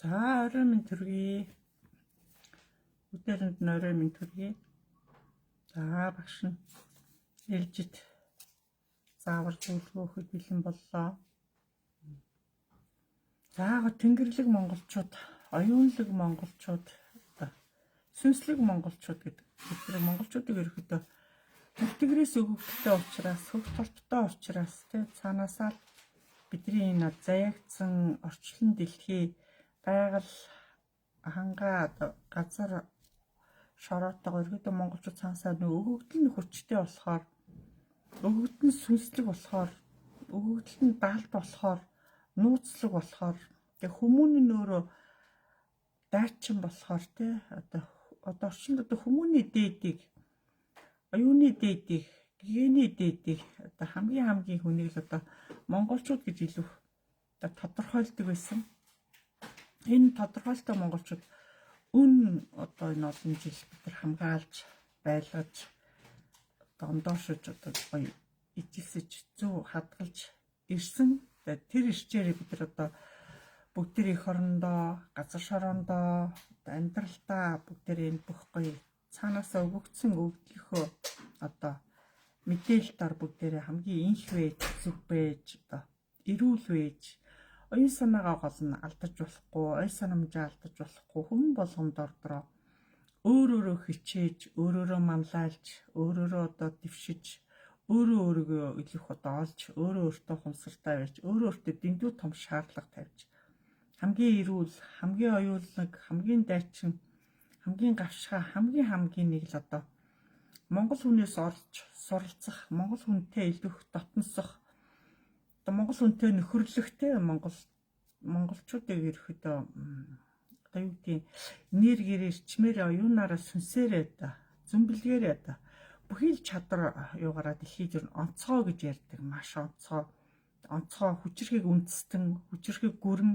За орой минь төргий. Өдөрөнд нь орой минь төргий. За багш нь ээлжид заавар зөвлөгөөхөд бэлэн боллоо. За тэнгэрлэг монголчууд, оюунлаг монголчууд, сүнслэг монголчууд гэдэг. Тэр монголчуудыг ерөөхдөө төгтгөрөөс өгөгдөлтэй учраас, хөвгт толттой учраас цаанаасаа бидний энэ заяагдсан орчлон дэлхий байгаль хангаа газар шороотойгоо ерөөдөө монголчууд цаанасаа өгөгдөл нь хүчтэй болохоор, өгөгдөл нь сүнслэг болохоор, өгөгдөл нь даалт болохоор, нууцлаг болохоор, тэг хүмүүн нь өөрөө дайчин болохоор одоо орчинд хүмүүний дээдийг, оюуны дээдийг, гений дээдийг одоо хамгийн хүнийг л одоо монголчууд гэж илүү тодорхойлдог байсан. Энэ тодорхойлолтой монголчууд одоо энэ олон жил бид нар хамгаалж, байлгаж, дондоошиж одоо гоё ижилсэж, зөв хадгалж ирсэн. Тэр ирчээр бид нар одоо бүгдээ эх орондоо, газар шороондоо, амьдралдаа бүгдээ энэ бүх гоё цаанаасаа өгөгдсөн өгдлөхөө одоо мэдээлэлээр бүгдээ хамгийн инх вэж, зүг байж, одоо эрүүл вэж, оюун санаагаа гол нь алдаж болохгүй, ой санамжаа алдаж болохгүй, хүн болгонд ордроо өөрөөрөө хичээж, өөрөөрөө манлайлж, өөрөөрөө одоо дэвшиж, өөрийгөө илүүх одоо олж, өөртөө хумсартай байж, өөртөө дэндүү том шаардлага тавьж, хамгийн эрүүл, хамгийн оюунлаг, хамгийн дайчин, хамгийн гавшгаа, хамгийн нэг л одоо монгол хүнээс орж суралцах, монгол хүнтэй илүүх дотносох, одоо монгол хүнтэй нөхөрлөхтэй монголчуудыг ерөөхдөө одоо юу гэдгийг энергиэр ирчмээр оюунаараа сүнсээрээ одоо зүмбэлгээрээ одоо бүхий л чадвар юугаараа дэлхийд ер нь онцгой гэж ярьдаг, маш онцгой хүчрхийг үндэстэн, хүчрхийг гүрэн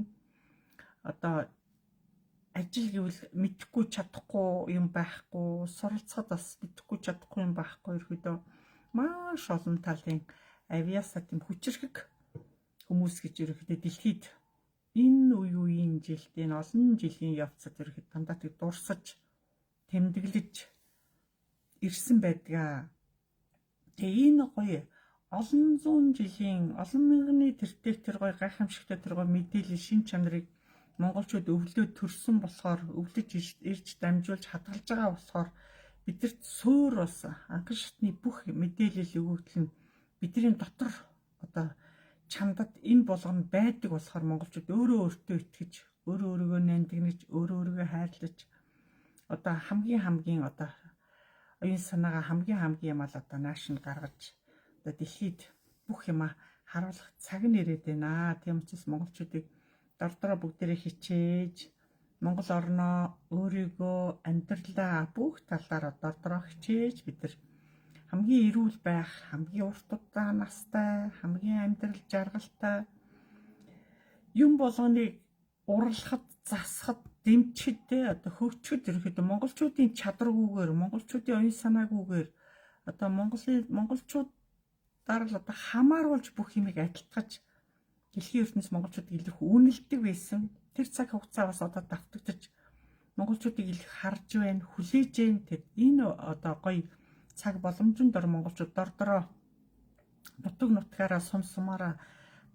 одоо ажил гэвэл мэдхгүй чадахгүй юм байхгүй, суралцахад бас мэдхгүй чадахгүй юм байхгүй, ерөөдөө маш олон талын авиасаа тийм хүчрхэг хүмүүс гэж ерөөдөө дэлхийд энэ үеийн жилд, энэ олон жилийн явцад ерөөдөө дандаа тэг дурсаж, тэмдэглэж ирсэн байдгаа. Тэгээ энэ гоё олон зуун жилийн, олон мянганы тэр гоё гайхамшигтай тэр гоё мэдээлэл, шин чанарыг монголчууд өвлөө төрсөн болохоор, өвлөж ирж дамжуулж хадгалж байгаа болохоор бидэрт суур бас анхан шатны бүх мэдээлэл өгөгдөл нь бидний дотор одоо чамдад энэ болгоно байдаг болохоор монголчууд өөртөө итгэж, өөрийгөө нандинаж, өөрийгөө хайрлаж одоо хамгийн одоо оюун санаагаа хамгийн юм ал одоо нааш нь гаргаж одоо дэлхийд бүх юм харуулах цаг нь ирээд байна. Тийм учраас монголчуудыг дордороо бүгдээрээ хичээж, Монгол орноо өөрийгөө амьдралаа бүх талаараа дордороо хичээж бид нар хамгийн эрүүл байх, хамгийн урт удаа настай, хамгийн амьдрал жаргалтай юм болгоныг уралхад, засахад, дэмжихэд одоо хөгжөхөд ерөөхдөө монголчуудын чадваргүйгээр, монголчуудын оюун санаагүйгээр одоо монголчуудаар л одоо хамааруулж бүх юмыг адилтгаж дэлхийн ертөнцийн монголчуудыг илүү үнэлдэг байсан. Тэр цаг хугацаа бас одоо давтагдаж монголчуудыг илүү харж байна, хүлээж байна. Энэ одоо гоё цаг боломжинд ор монголчууд дордороо нутаг нутгаараа сумсумаараа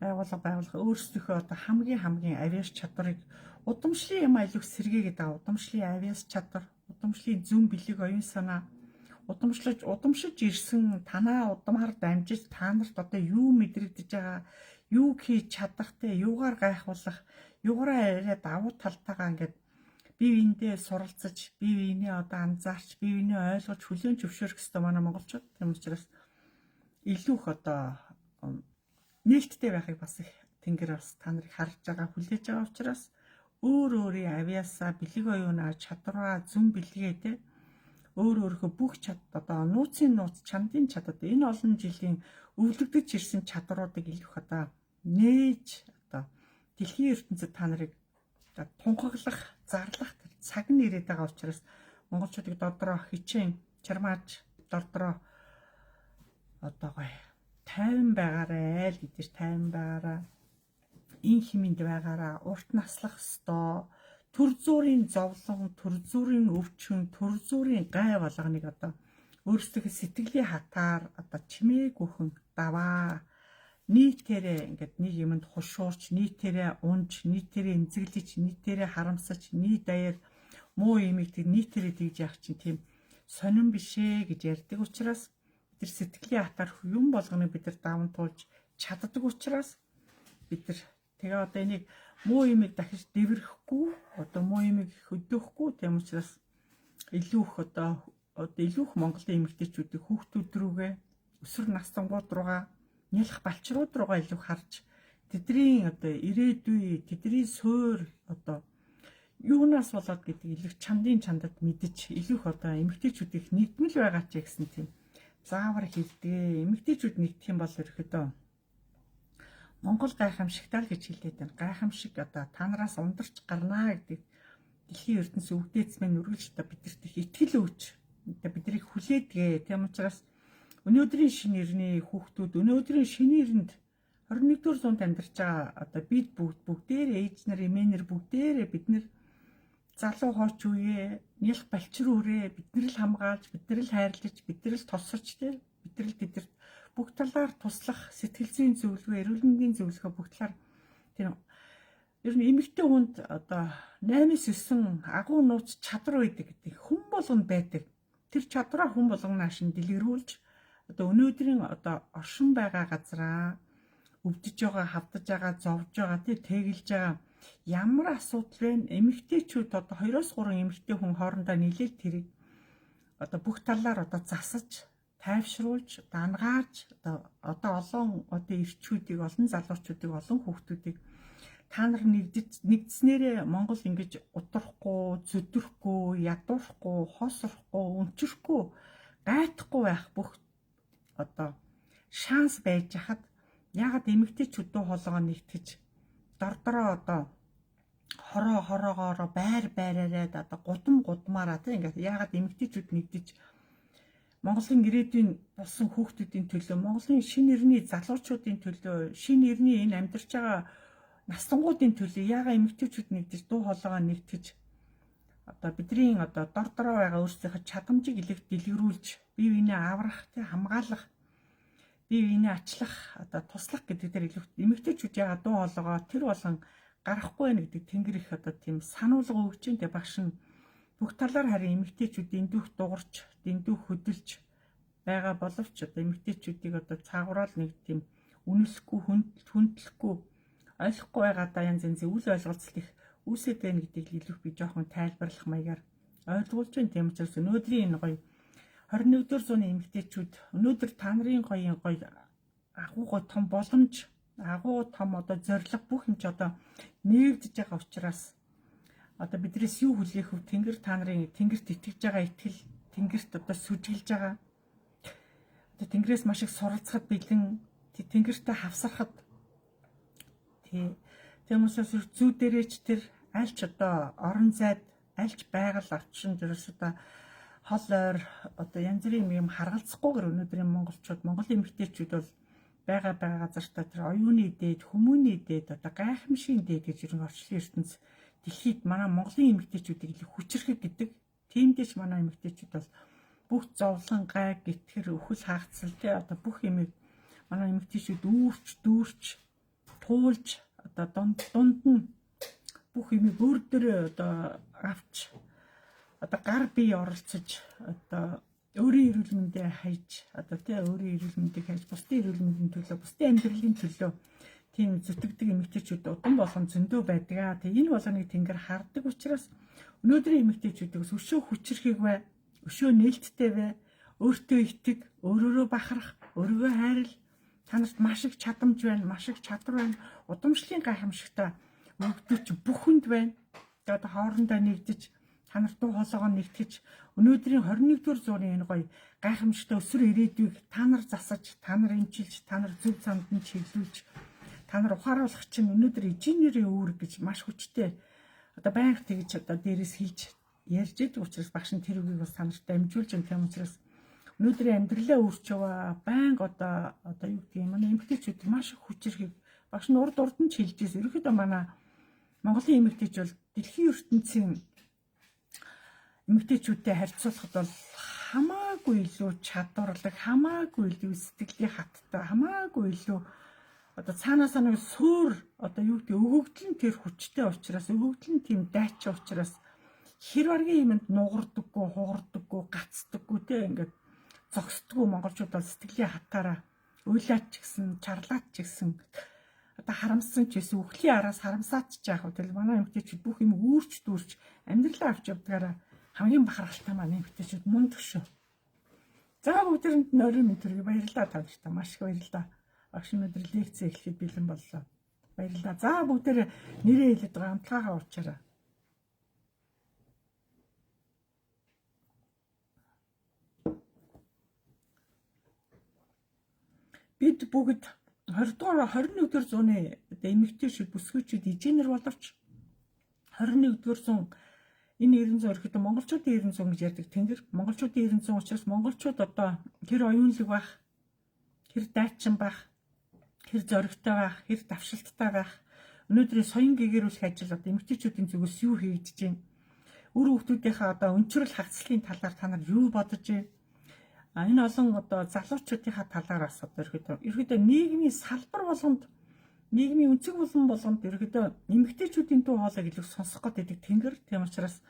байгуулга өөрсдийнхөө одоо хамгийн авиас чадварыг удамшлын юм илүү сэргээгээд байгаа. Удамшлын авиас чадвар, удамшлын зүүн бэлэг оюун санаа удамшиж ирсэн танаа удамаар дамжиж та нарт одоо юу мэдрэгдэж байгаа, юу хийж чадах те, юугаар гайхуулах, юугаараа яриад давуу талтайгаа ингээд бие биендээ суралцаж, бие биенээ одоо анзаарч, бие биенээ ойлгож хүлээн зөвшөөрөх хэрэгтэй манай монголчууд. Тийм учраас илүү их одоо нээлттэй байхыг бас их тэнгэр бас та нарыг харж байгаа, хүлээж байгаа учраас өөрийн авиасаа, бэлэг оюунаа, чадвараа, зүн бэлгээ те өөрийнхөө бүх одоо нууцын нууц, чандын чадвар энэ олон жилийн өвлөгдөж ирсэн чадваруудыг илүү их одоо нээж одоо дэлхийн ертөнцид та нарыг тунхаглах, зарлах цаг нь ирээд байгаа учраас монголчуудыг додроо хичээн чармааж додроо одоо гоё тайван байгаарай л гэдэр тайван байгаараа ин хэмэнд байгаараа урт наслах ёстой. төр зүрийн зовлон, төр зүрийн өвчин, төр зүрийн гай болгоныг одоо өөрсдөө сэтгэлийн хатаар одоо чимээгүйхэн даваа. Нийтээрээ ингээд нэг юмд хушуурч, нийтээрээ унж, нийтээрээ эмзэглэж, нийтээрээ харамсаж, нийт даяар муу юмыг тэг нийтээрээ тэгж яах чинь тийм сонирн бишээ гэж ярьдаг учраас бид нар сэтгэлийн хатаар юм болгоныг бид нар даван туулж чаддаг учраас бид нар тэгээ одоо энийг муу юмыг дахиж дэврэхгүй, одоо муу юмыг хөдөөхгүй, тийм учраас илүү их одоо илүү их Монголын эмэгтэйчүүдийг хүүхдүүд рүүгээ, өсвөр настангууд руугаа, нялх балчрууд руугаа илүү харж тэдний одоо ирээдүй, тэдний суур одоо юунаас болоод гэдэг илүү чандад мэдэж илүү их одоо эмэгтэйчүүдийг нэгдмэл байгаа ч гэсэн тийм заавар хэлдэг. Эмэгтэйчүүд нэгдэх юм бол ерөөдөө Монгол гайхамшигтаа л гэж хэлээд байна. Гайхамшиг одоо та нараас ундарч гарнаа гэдэг дэлхийн ертөнц өвдөөцмэн үргэлж одоо бидэрт их итгэл өгч биднийг хүлээдгээ. Тийм учраас өнөөдрийн шинэ ирний хүүхдүүд өнөөдрийн шинэ ирэнд 21-р зуунд амьдарч байгаа одоо бид бүгдээрээ ээж нар, эмээнэр бүгдээрээ бид нар залуу хооч үе, нялх балчир үрээ бид нар л хамгаалж, бид нар л хайрлаж, бид нар л тосорч тийм бид нар л тэдэрт бүх талаар туслах, сэтгэл зүйн зөвлөгөө, эрүүл мэндийн зөвлөгөө бүх талаар тэр ер нь эмэгтэй хүнд одоо 8-9 агуу нууц чадвар байдаг гэдэг хүн болгонд байдаг. Тэр чадвараа хүн болгоно ашин дэлгэрүүлж одоо өнөөдрийн одоо оршин байгаа газараа өвдөж байгаа, хавдаж байгаа, зовж байгаа, тэгэлж байгаа ямар асуудал вэ? Эмэгтэйчүүд одоо 2-3 эмэгтэй хүн хоорондоо нийлээд тэрийг одоо бүх талаар одоо засаж тайвшруулж, дангааж одоо олон одоо ирчүүдийг, олон залуучуудыг, олон хүүхдүүдийг та нар нэгдснээрээ Монгол ингэж утрахгүй, зүдрэхгүй, ядуурахгүй, хоосрохгүй, өнчрөхгүй, гайтахгүй байх бүх одоо шанс байж хахад ягаад эмэгтэйчүүд дуу хоолойгоо нэгтгэж дордороо одоо хороогоороо байраараа одоо гудамаараа тийм ингээд ягаад эмэгтэйчүүд нэгдэж Монголын ирээдүйн болсон хүүхдүүдийн төлөө, Монголын шинэ ирний залуучуудын төлөө, шинэ ирний энэ амьдарч байгаа настангуудын төлөө яага эмэгтэйчүүд нэгдэж дуу хоолойгоо нэгтгэж одоо бидний одоо дордороо байгаа өөрсдийнхөө чадамжийг илэрх дэлгэрүүлж, бие биенээ аврах, хамгаалах, бие биенээ ачлах, одоо туслах гэдэг дээр илүү эмэгтэйчүүд яага дуу хоолойгоо тэр болон гарахгүй байх гэдэг тэнгэр их одоо тийм сануулга өгч дээ багш нь бүх талаар харин эмэгтэйчүүд эндүүх дуурч, эндүүх хөдөлж байгаа боловч одоо эмэгтэйчүүдийг одоо цаагураал нэг тийм үнэлэхгүй, хүндлэхгүй, ойлгохгүй байгаадаа янз янзын үл ойлголцол их үүсэт байна гэдгийг илүү би жоохон тайлбарлах маягаар ойлгуулж байна. Тийм учраас өнөөдрийн энэ гоё 21-р зууны эмэгтэйчүүд өнөөдөр та нарын гоё агуу гоё том боломж, агуу том одоо зориг бүх юм ч одоо нэгдэж байгаа учраас одоо бидрээс юу хүлээх вэ? Тэнгэр та нарын тэнгэрт итгэж байгаа итгэл, тэнгэрт одоо сүжиглж байгаа. Одоо тэнгэрээс маш их суралцахад бэлэн, тэнгэртээ хавсархад тийм учраас зүү дээрээч тэр альч одоо орон зайд, альч байгаль орчин дээрээс одоо хол ойр одоо янз бүрийн юм харгалзахгүйгээр өнөөдрийн монголчууд, монголын эмэгтэйчүүд бол байгаа газартаа тэр оюуны дээд, хүмүүний дээд, одоо гайхамшигын дээд гэж ер нь орчлын ертөнц дэлхийд манай монголын эмэгтэйчүүдийг илүү хүчрэхэг гэдэг. Тиймдээч манай эмэгтэйчүүд бол бүх зовлон, гай, гэтгэр, өхөл хаацал тий одоо бүх юмыг манай эмэгтэйчүүд үүрч, дүүрч, туулж одоо дунд нь бүх юмыг өөр дөрөө одоо авч одоо гар бие оролцож одоо өөрийн эрүүл мэндээ хайж одоо тий өөрийн эрүүл мэндийг хайж бусдын эрүүл мэндийн төлөө, бусдын амьдралын төлөө тийм зүтгэдэг эмэгтэйчүүд удан болгон зөндөө байдаг. Тэгээ энэ болгоныг тэнгэр хардаг учраас өнөөдрийн эмэгтэйчүүдээс өшөө хүчрэхийг бай, өшөө нээлттэй бай, өөртөө итэг, өөрөөрөө бахарах, өөрийгөө хайрл. Та нарт маш их чадамж байна, маш их чадвар байна. Удамшлын гайхамшигтай өгдөгч бүхэнд байна. Тэгээд хоорондоо нэгдэж та нарт дуу хоолойгоо нэгтгэж өнөөдрийн 21-р зууны энэ гоё гайхамшигтай өсвөр ирээдүйг та нар засаж, та нар эмчилж, та нар зөв замд нь чиглүүлж, та нар ухааруулах чинь өнөөдөр инженерийн үүрэг гэж маш хүчтэй одоо байнга тэгж одоо дээрээс хэлж ярьж идэг учраас багш нь тэр үгийг бас та нарт дамжуулж байгаа юм учраас өнөөдрийн амьдралаа өөрч яваа байнга одоо юу гэдэг юм манай эмэгтэйчүүд маш их хүчрэхийг багш нь урд нь ч хэлжээс ерөөхдөө манай Монголын эмэгтэйч бол дэлхийн ертөнцийн эмэгтэйчүүдтэй харьцуулахад бол хамаагүй илүү чадварлаг, хамаагүй илүү сэтгэлийн хаттай, хамаагүй илүү одоо цаанаас нэг суур одоо юу гэдэг өгөгдөл нь тэр хүчтэй учраас, өгөгдөл нь тийм дайчин учраас хэр баргийн юмд нугардаггүй, хугардаггүй, гацдаггүй те ингээд зогсдоггүй монголчууд бол сэтгэлийн хатаараа уйлаач ч гэсэн, чарлаач ч гэсэн одоо харамссан ч гэсэн үхлийн араас харамсаач ч яах вэ? Тэгэл манай эмэгтэйчүүд бүх юм үүрч дүүрч амьдралаа авч явдгаараа хамгийн бахархалтай манай эмэгтэйчүүд мундаг шүү. За бүгдэнд нь орой мэдрэг баярлалаа тавьчихсан. Маш их баярлалаа. Багш өнөөдөр лекц эхлэхэд бэлэн боллоо. Баярлалаа. За бүгдээр нэрээ хэлээд байгаа хамтлагаа уучаарай. Бид бүгд 21-р зууны эмэгтэйчүүд бүсгүйчүүд эжээнэр боловч 21-р зуун энэ 90 зуун ихэд монголчуудын 90 зуун гэж ярьдаг тэнгэр монголчуудын 90 зуун учраас монголчууд одоо хэр оюунлаг байх, хэр дайчин байх, хэр зоригтой байх, хэр давшилттай байх. Өнөөдрийн соён гэгэрүүлэх ажил одоо эмэгтэйчүүдийн зүгээс юу хийгдэж байна? Үр хүүхдүүдийнхээ одоо өнчрөл хагцлын талаар та нар юу бодож байна? Энэ олон одоо залуучуудынхаа талаараас одоо ерөөдөө нийгмийн салбар болгонд нийгмийн өнцөг булан болгонд ерөөдөө эмэгтэйчүүдийн дуу хоолойг илүү сонсох гэдэг тэнгэр. Тийм учраас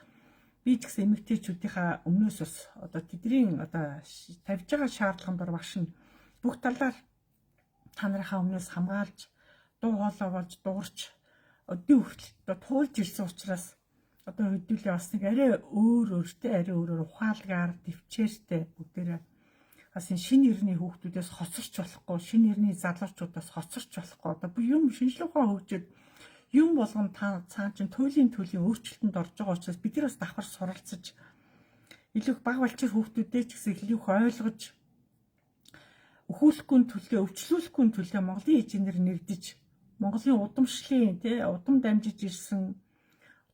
би ч гэсэн эмэгтэйчүүдийнхаа өмнөөс бас одоо тэдний одоо тавьж байгаа шаардлаганд дор багш нь бүх талаар та нарынхаа өмнөөс хамгаалж дуу хоолой болж дуурч өдөө хүртэл туулж ирсэн учраас одоо хэдүүлээ бас нэг арай өөрөөртэй арай өөрөөр ухаалгаар төвчээртэй бүгдээрээ бас энэ шинэ эртний хүүхдүүдээс хоцорч болохгүй, шинэ эртний залуучуудаас хоцорч болохгүй. Одоо юм шинжлэх ухаан хөгжөөд юм болгон цаан чинь туйлын өөрчлөлтөнд орж байгаа учраас бид нар бас давхар суралцаж илүү баг балчир хүүхдүүдээ ч гэсэн илүү их ойлгож өхүүлэхгүй төлөө, өвчлүүлэхгүй төлөө Монголын эжээнэр нэгдэж Монголын удамшлын удам дамжиж ирсэн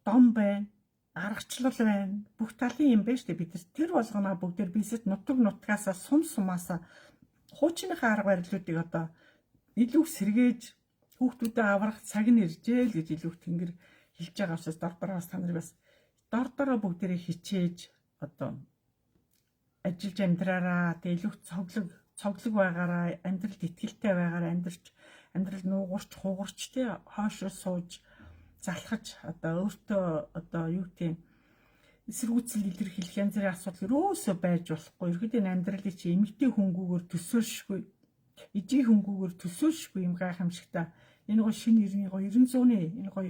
дом байна. Аргачлал байна. Бүх талын юм байна шүү дээ. Бид тэр болгоноо бүгдээр бисэд нутаг нутгаасаа сум сумаасаа хуучныхаа арга барилуудыг одоо илүү сэргээж хүүхдүүдэд аврах цаг нь иржээ л гэж илүү тэнгэр хэлж байгаа учраас дордороос та нарыг бас дордороо бүгдээрээ хичээж одоо ажиллаж амьдраараа тэгээ илүү цоглог байгаараа амьдралд итгэлтэй байгаараа амьдрал нуугурч хугарч хоошоо сууж залхаж одоо өөртөө одоо юу гэдэг эсэргүүцэл илэрхийлэх янз бүрийн асуудал өрөөсөө байж болохгүй. Ерөөдөө амьдралыг чи эмэгтэй хөнгүүгээр төсөөлшгүй, ижи хөнгүүгээр төсөөлшгүй юм гайхамшигтай. Энэ гоо шинэ эртний гоо 90 зууны энэ гоо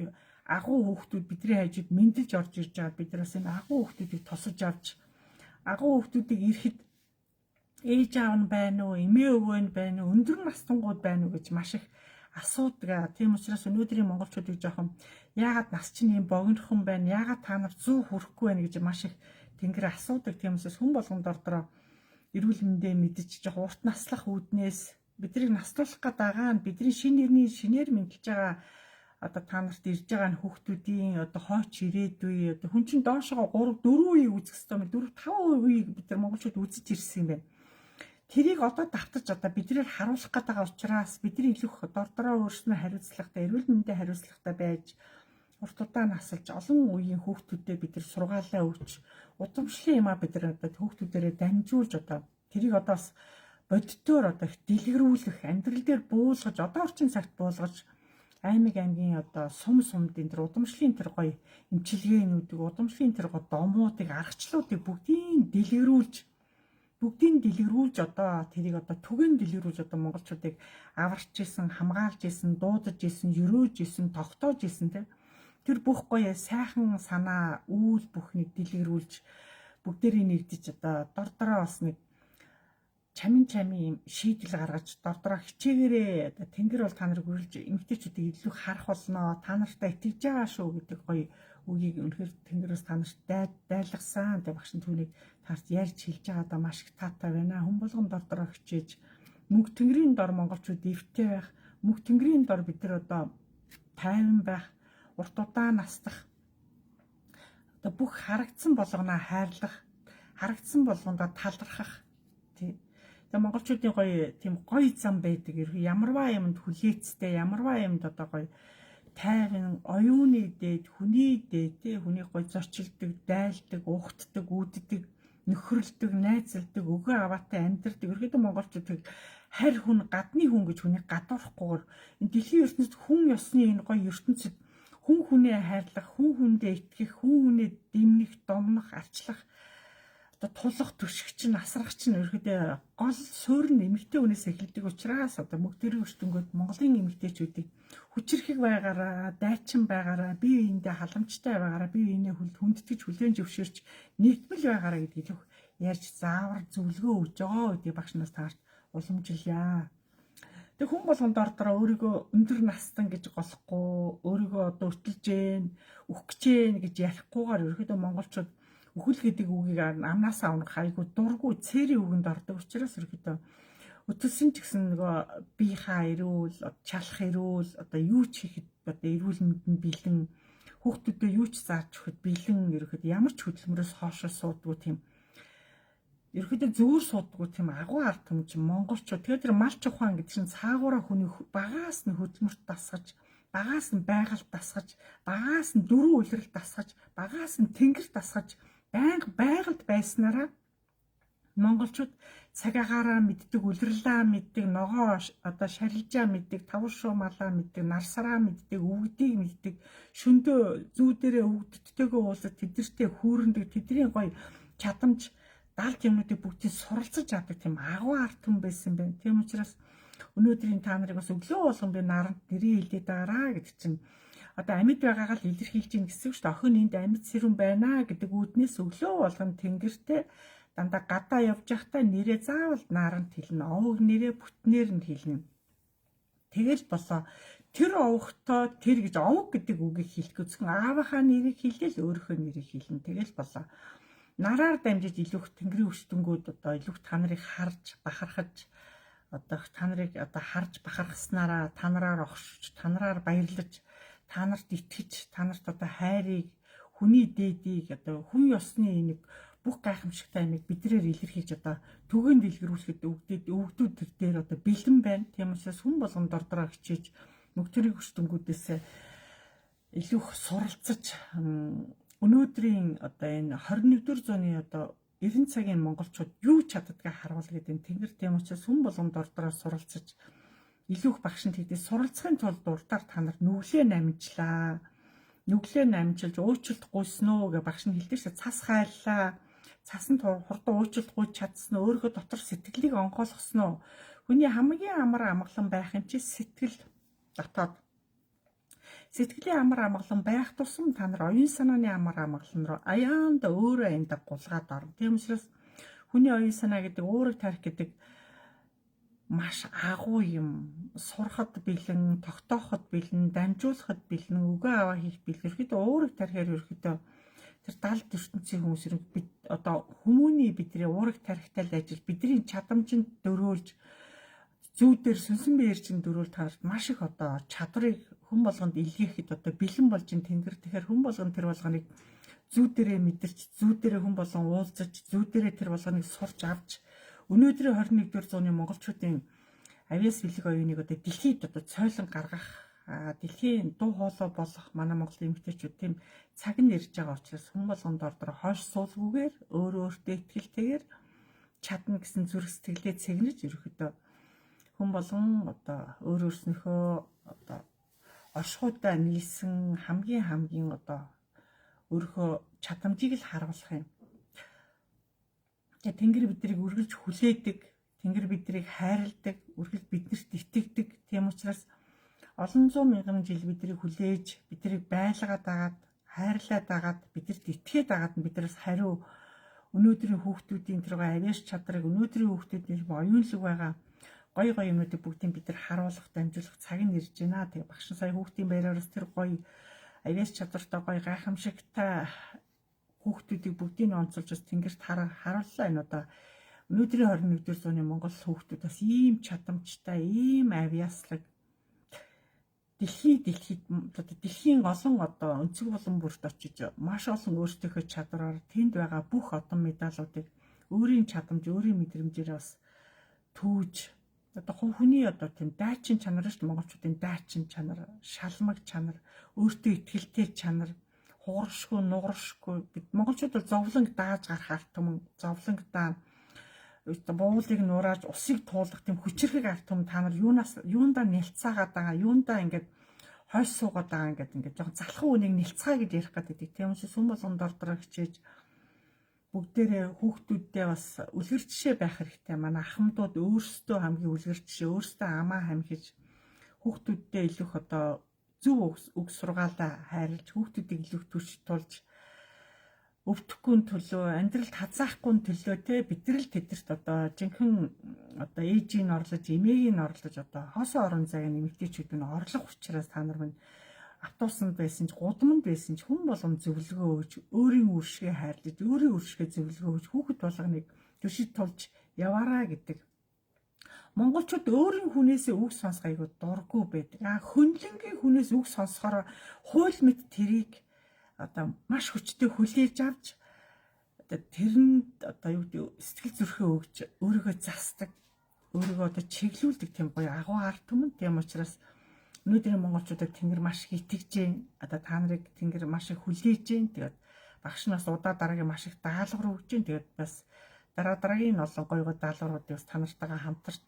агуу хүүхдүүд бидний хажууд мэндэлж орж ирж байгаа. Бид нараас энэ агуу хүүхдүүдийг тосож авч агуу хүүхдүүдийг ирэхэд ээж аав нь байна уу, эмээ өвөө нь байна уу, өндөр настангууд байна уу гэж маш их асуудаг. Тийм учраас өнөөдрийн монголчуудыг жоохон яагаад нас чинь юм богинохон байна, яагаад та нар 100 хүрэхгүй байна гэж маш их тэнгэр асуудаг. Тийм учраас хүн болгонд дотроо эрүүл мэндэ мэдчих жоох урт наслах үүднээс биднийг наслуулах гэдэг нь бидний шинэ нэрний шинээр мэдлж байгаа одоо та нарт ирж байгаа хүүхдүүдийн одоо хойч ирээдүй одоо хүн чинь доошоо 3 4 үеийг үзэх хэрэгтэй, 4 5 үеийг бид нар монголчууд үзэж ирсэн юм байна. Тэрийг одоо давтаж одоо биднээр харуулах гэдэг учраас бидний илүү дордороо өөрснөө хариуцлагатай, эрүүл мэндэд хариуцлагатай байж урт удаан насалж олон үеийн хүүхдүүдэд бид нар сургаалаа өгч удамшлын юмаа бид нар одоо хүүхдүүдээрээ дамжуулж одоо тэрийг одоо бас боддоор одоо дэлгэрүүлэх, амьдрал дээр буулгаж одоо орчин цагт буулгаж аймгийн одоо сумд энэ төр удамшлын тэр гоё эмчилгээнүүдийг, удамшлын тэр гоё домуудыг, аргачлалуудыг бүгдийг дэлгэрүүлж одоо тэрийг одоо түгээн дэлгэрүүлж одоо монголчуудыг аварч исэн, хамгаалж исэн, дуудаж исэн, өрөөж исэн, тогтоож исэн тэр бүх гоё сайхан санаа үйл бүхнийг дэлгэрүүлж бүгдээрээ нэгдэж одоо дордороо бас нэг чамин шийдэл гаргаж дордороо хичээгээрээ одоо тэнгэр бол та нарыг үргэлж эмгтээчүүдийг илүү харах болно, та нартай итгэж байгаа шүү гэдэг гоё үгийг үнэхээр тэнгэрээс та нарт дайлгасан тэг багш түүнийг тарт ярьж хэлж байгаа да маш их таатай байна. Хүн болгон дордороо хичээж мөнх тэнгэрийн дор монголчууд дэвтэй байх, мөнх тэнгэрийн дор бид нар одоо тайван байх, урт удаан настах одоо бүх харагдсан болгоноо хайрлах, харагдсан болгондоо талархах тий. Тэгээ монголчуудын гоё тийм гоё зам байдаг. Ямарваа юмд хүлээцтэй, ямарваа юмд одоо гоё тайван, оюуны дээд, хүний дээд, хүний гой зочилдог, дайлдаг, ухтдаг, үүддэг, нөхөрлөдөг, найзалдаг, өгөө аваатай амьдардаг. Ерөөдөө монголчууд харь хүн, гадны хүн гэж хүнийг гадуурхгүйгээр энэ дэлхийн ертөнцид хүн ёсны энэ гоё ертөнцид хүн хүнээ хайрлах, хүн хүндээ итгэх, хүн хүнээ дэмнэх, домнох, арчлах, одоо тулах, төшгч, насрах чинь ерөөдөө гол суурин эмэгтэй хүнээс эхэлдэг учраас одоо мөгтөрийн өртөнгөд Монголын эмэгтэйчүүдийг хүчрэхэг байгаараа, дайчин байгаараа, бие биендээ халамжтай байгаараа, бие биенээ хүндэтгэж хүлээн зөвшөөрч нэгтгэл байгаараа гэдгийг л ярьж заавар зөвлөгөө өгж байгаа гэдгийг багш нараас таарч уламжилъя. Тэг хүн болгонд ордороо өөрийгөө өндөр настан гэж голохгүй, өөрийгөө одоо өтөлж гэн, үхэх гэж гэж ярихгүйгээр ерөөдөө монголчууд үхэл гэдэг үгийг амнаасаа авах айгу дургу цэрийн үгэнд ордог учраас ерөөдөө өтөлсөн ч гэсэн нөгөө бие хаа ирүүл, чалах ирүүл, одоо юу ч хийхэд одоо ирүүл мэндэн бэлэн, хүүхдүүдэд юу ч зааж өгөхөд бэлэн ерөөдөө ямар ч хөдөлмөрөөс хоошоо суудгүй тийм ерөөдөө зөөр суудгүй тийм агуу ард түмж монголчууд. Тэгээд тэр малч ухаан гэдэг чинь цаагаараа хүний багаас нь хөдөлмөрт дасгаж, багаас нь байгальд дасгаж, багаас нь дөрвөн үлрэлт дасгаж, багаас нь тэнгэрт дасгаж, байнга байгальд байснараа монголчууд цагаагаараа мэддэг, үлрэрлээ мэддэг, ногоо одоо шарилжаа мэддэг, тавшуу малаа мэддэг, нарсараа мэддэг, өвгдийг мэддэг, шөндөө зүү дээрээ өвгддтэйгөө уулзаж тэдэртээ хүүрэндэг, тэдний гоё чадамж даалт юмнуудыг бүгдийг суралцаж авдаг тийм агуу арт хүн байсан байна. Тийм учраас өнөөдрийн та нарыг бас өглөө болгон би наранд нэрээ хэлээд байгаараа гэдэг чинь одоо амьд байгаагаа л илэрхийлж гин гэсэн үг шүү дээ. Охин энд амьд сэрүүн байна гэдэг үүднээс өглөө болгон тэнгэртээ дандаа гадаа явж байхдаа нэрээ заавал наранд хэлнэ. Овог нэрээ бүтнээр нь хэлнэ. Тэгэл болоо тэр овогтой тэр гэж овог гэдэг үгийг хэлэхгүй зөвхөн аавынхаа нэрийг хэлээл өөрийнхөө нэрийг хэлнэ. Тэгэл болоо нараар дамжиж илүүх тэнгэрийн өртөнгүүд одоо илүүх та нарыг харж бахархаж одоо та нарыг одоо харж бахархснараа та нараар огшиж та нараар баярлаж та нарт итгэж та нарт одоо хайрыг хүний дээдийг одоо хүн ёсны нэг бүх гайхамшигтай амийг бидрээр илэрхийлж одоо түгээн дэлгэрүүлэхэд өвгдүүд төр дээр одоо бэлэн байна. Тийм учраас хүн болгонд дордороо хичээж мөгтөрийн өртөнгүүдээс илүүх суралцаж өнөөдрийн одоо энэ 21-р зууны одоо 90 цагийн монголчууд юу чаддгаа харуул гэдэг тэнгэр. Тийм учраас хүн болгонд дордороо суралцаж илүүх багшинт хийдээ суралцахын тулд урдаар та нар нүглээ намжлаа. Нүглээ намжилж уучлалт гуйсноо гэж багш нь хэлдэг шээ. Цас хайллаа. Цасанд хурдан уучлалт гуйж чадсан нь өөрийнхөө дотор сэтгэлийг онгойлгосон уу? Хүний хамгийн амар амгалан байх юм чи сэтгэл дотоод. Сэтгэлийн амар амгалан байх тусам та нар оюун санааны амар амгалан руу аяанда өөрөө энд гулгаад орно. Тийм учраас хүний оюун санаа гэдэг өөрийг тарих гэдэг маш агуу юм. Сурахад бэлэн, тогтооход бэлэн, дамжуулахад бэлэн, өгөө аваа хийх бэлэн. Ерөөдөө өөрийг тарихаар ерөөдөө тэр далд ертөнцийн хүмүүс бид одоо хүмүүний бидний уурыг тарихтай л ажил бидний чадамжинд дөрөөлж зүүдээр сүнсэн биеэрчин дөрөөл таард маш их одоо чадрыг хүн болгонд илгээхэд одоо бэлэн болж ин тэнгэр. Тэгэхээр хүн болгонд тэр болгоныг зүүдээрээ мэдэрч зүүдээрээ хүн болгон уулзаж зүүдээрээ тэр болгоныг сурч авч өнөөдрийн 21-р зууны монголчуудын авиас бэлэг оюуныг одоо дэлхийд одоо цойлон гаргах дэлхийн дуу хоолой болох манай монголын эмэгтэйчүүд тийм цаг нь ирж байгаа учраас хүн болгонд ордор хойш суулгүйгээр өөрөө өөртөө итгэлтэйгээр чадна гэсэн зүрх сэтгэлээ цэгнэж ерөөхдөө хүн болгон одоо өөр өөрснийхөө одоо оршихуйдаа нийлсэн хамгийн одоо өөрийнхөө чадамжийг л харуулах юм. Тэгээ тэнгэр биднийг үргэлж хүлээдэг, тэнгэр биднийг хайрладаг, үргэлж биднэрт итгэдэг. Тийм учраас олон зуун мянган жил биднийг хүлээж, биднийг байлгаад агаад, хайрлаад агаад, бидэрт итгээд агаад биднээс хариу өнөөдрийн хүүхдүүдийн тэр авиас чадрыг өнөөдрийн хүүхдүүдийн оюунлаг байгаа гоё юмнуудыг бүгдийг бид нар харуулах, дамжуулах цаг нь ирж байна. Тэгээ багш сая хүүхдийн байраас тэр гоё авиас чадвартай гоё гайхамшигтай хүүхдүүдийг бүгдийг нь онцолж бас тэнгэрт харууллаа. Энэ одоо өнөөдрийн 21-р зууны монгол хүүхдүүд бас ийм чадамжтай, ийм авиаслаг дэлхийн олон одоо өнцөг болон бүрт очиж маш олон өөрсдийнхөө чадвараар тэнд байгаа бүх одон медалуудыг өөрийн чадамж, өөрийн мэдрэмжээр бас түүж одоо хүний одоо тийм дайчин чанар шүү дээ. Монголчуудын дайчин чанар, шалмаг чанар, өөртөө итгэлтэй чанар, хууршгүй, нугаршгүй. Бид монголчууд бол зовлонг дааж гарах арт түмэн, зовлонг даа буулыг нурааж усыг туулах тийм хүчрхэг арт түмэн та нар юундаа нэлцаагаад байгаа, юундаа ингээд хойш суугаад байгаа ингээд жоохон залхуу үнийг нэлцгаа гэж ярих гэдэг. Тийм учраас хүн болгонд ордороо хичээж бүгдээрээ хүүхдүүддээ бас үлгэр жишээ байх хэрэгтэй. Манай ахмадууд өөрсдөө хамгийн үлгэр жишээ, өөрсдөө амаа хамхиж хүүхдүүддээ илүү одоо зөв үг сургаалаа хайрлж, хүүхдүүдийг илүү төрч тулж өвдөхгүй төлөө, амьдралд хазаахгүй төлөө те бидрэл тэдэрт одоо жинхэнэ одоо ээжийг орлож, эмээгийг орлож одоо хосоо орон зайг нэмэгтэйчүүд нь орлох учраас та нар минь автобусанд байсан ч гудамд байсан ч хүн болгон зөвлөгөө өгч, өөрийн үршгээ хайрлаж, өөрийн үршгээ зөвлөгөө өгч хүүхэд болгоныг төшид тулж яваараа гэдэг. Монголчууд өөрийн хүнээсээ үг сонсох айгүй дурггүй байдаг. Хөндлөнгийн хүнээс үг сонсохоор хууль мэд тэрийг одоо маш хүчтэй хүлээж авч одоо тэрэнд одоо юу гэдэг сэтгэл зүрхээ өгч өөрийгөө засдаг, өөрийгөө одоо чиглүүлдэг тийм гоё агуу арт түмэн. Тийм учраас өнөөдрийн монголчуудад тэнгэр маш их итгэж जैन. Одоо та нарыг тэнгэр маш их хүлээж जैन. Тэгээд багш нас удаа дараагийн маш их даалгавар өгч जैन. Тэгээд бас дараагийн олон гоё гоё даалгавруудыг бас та нартайгаа хамтарч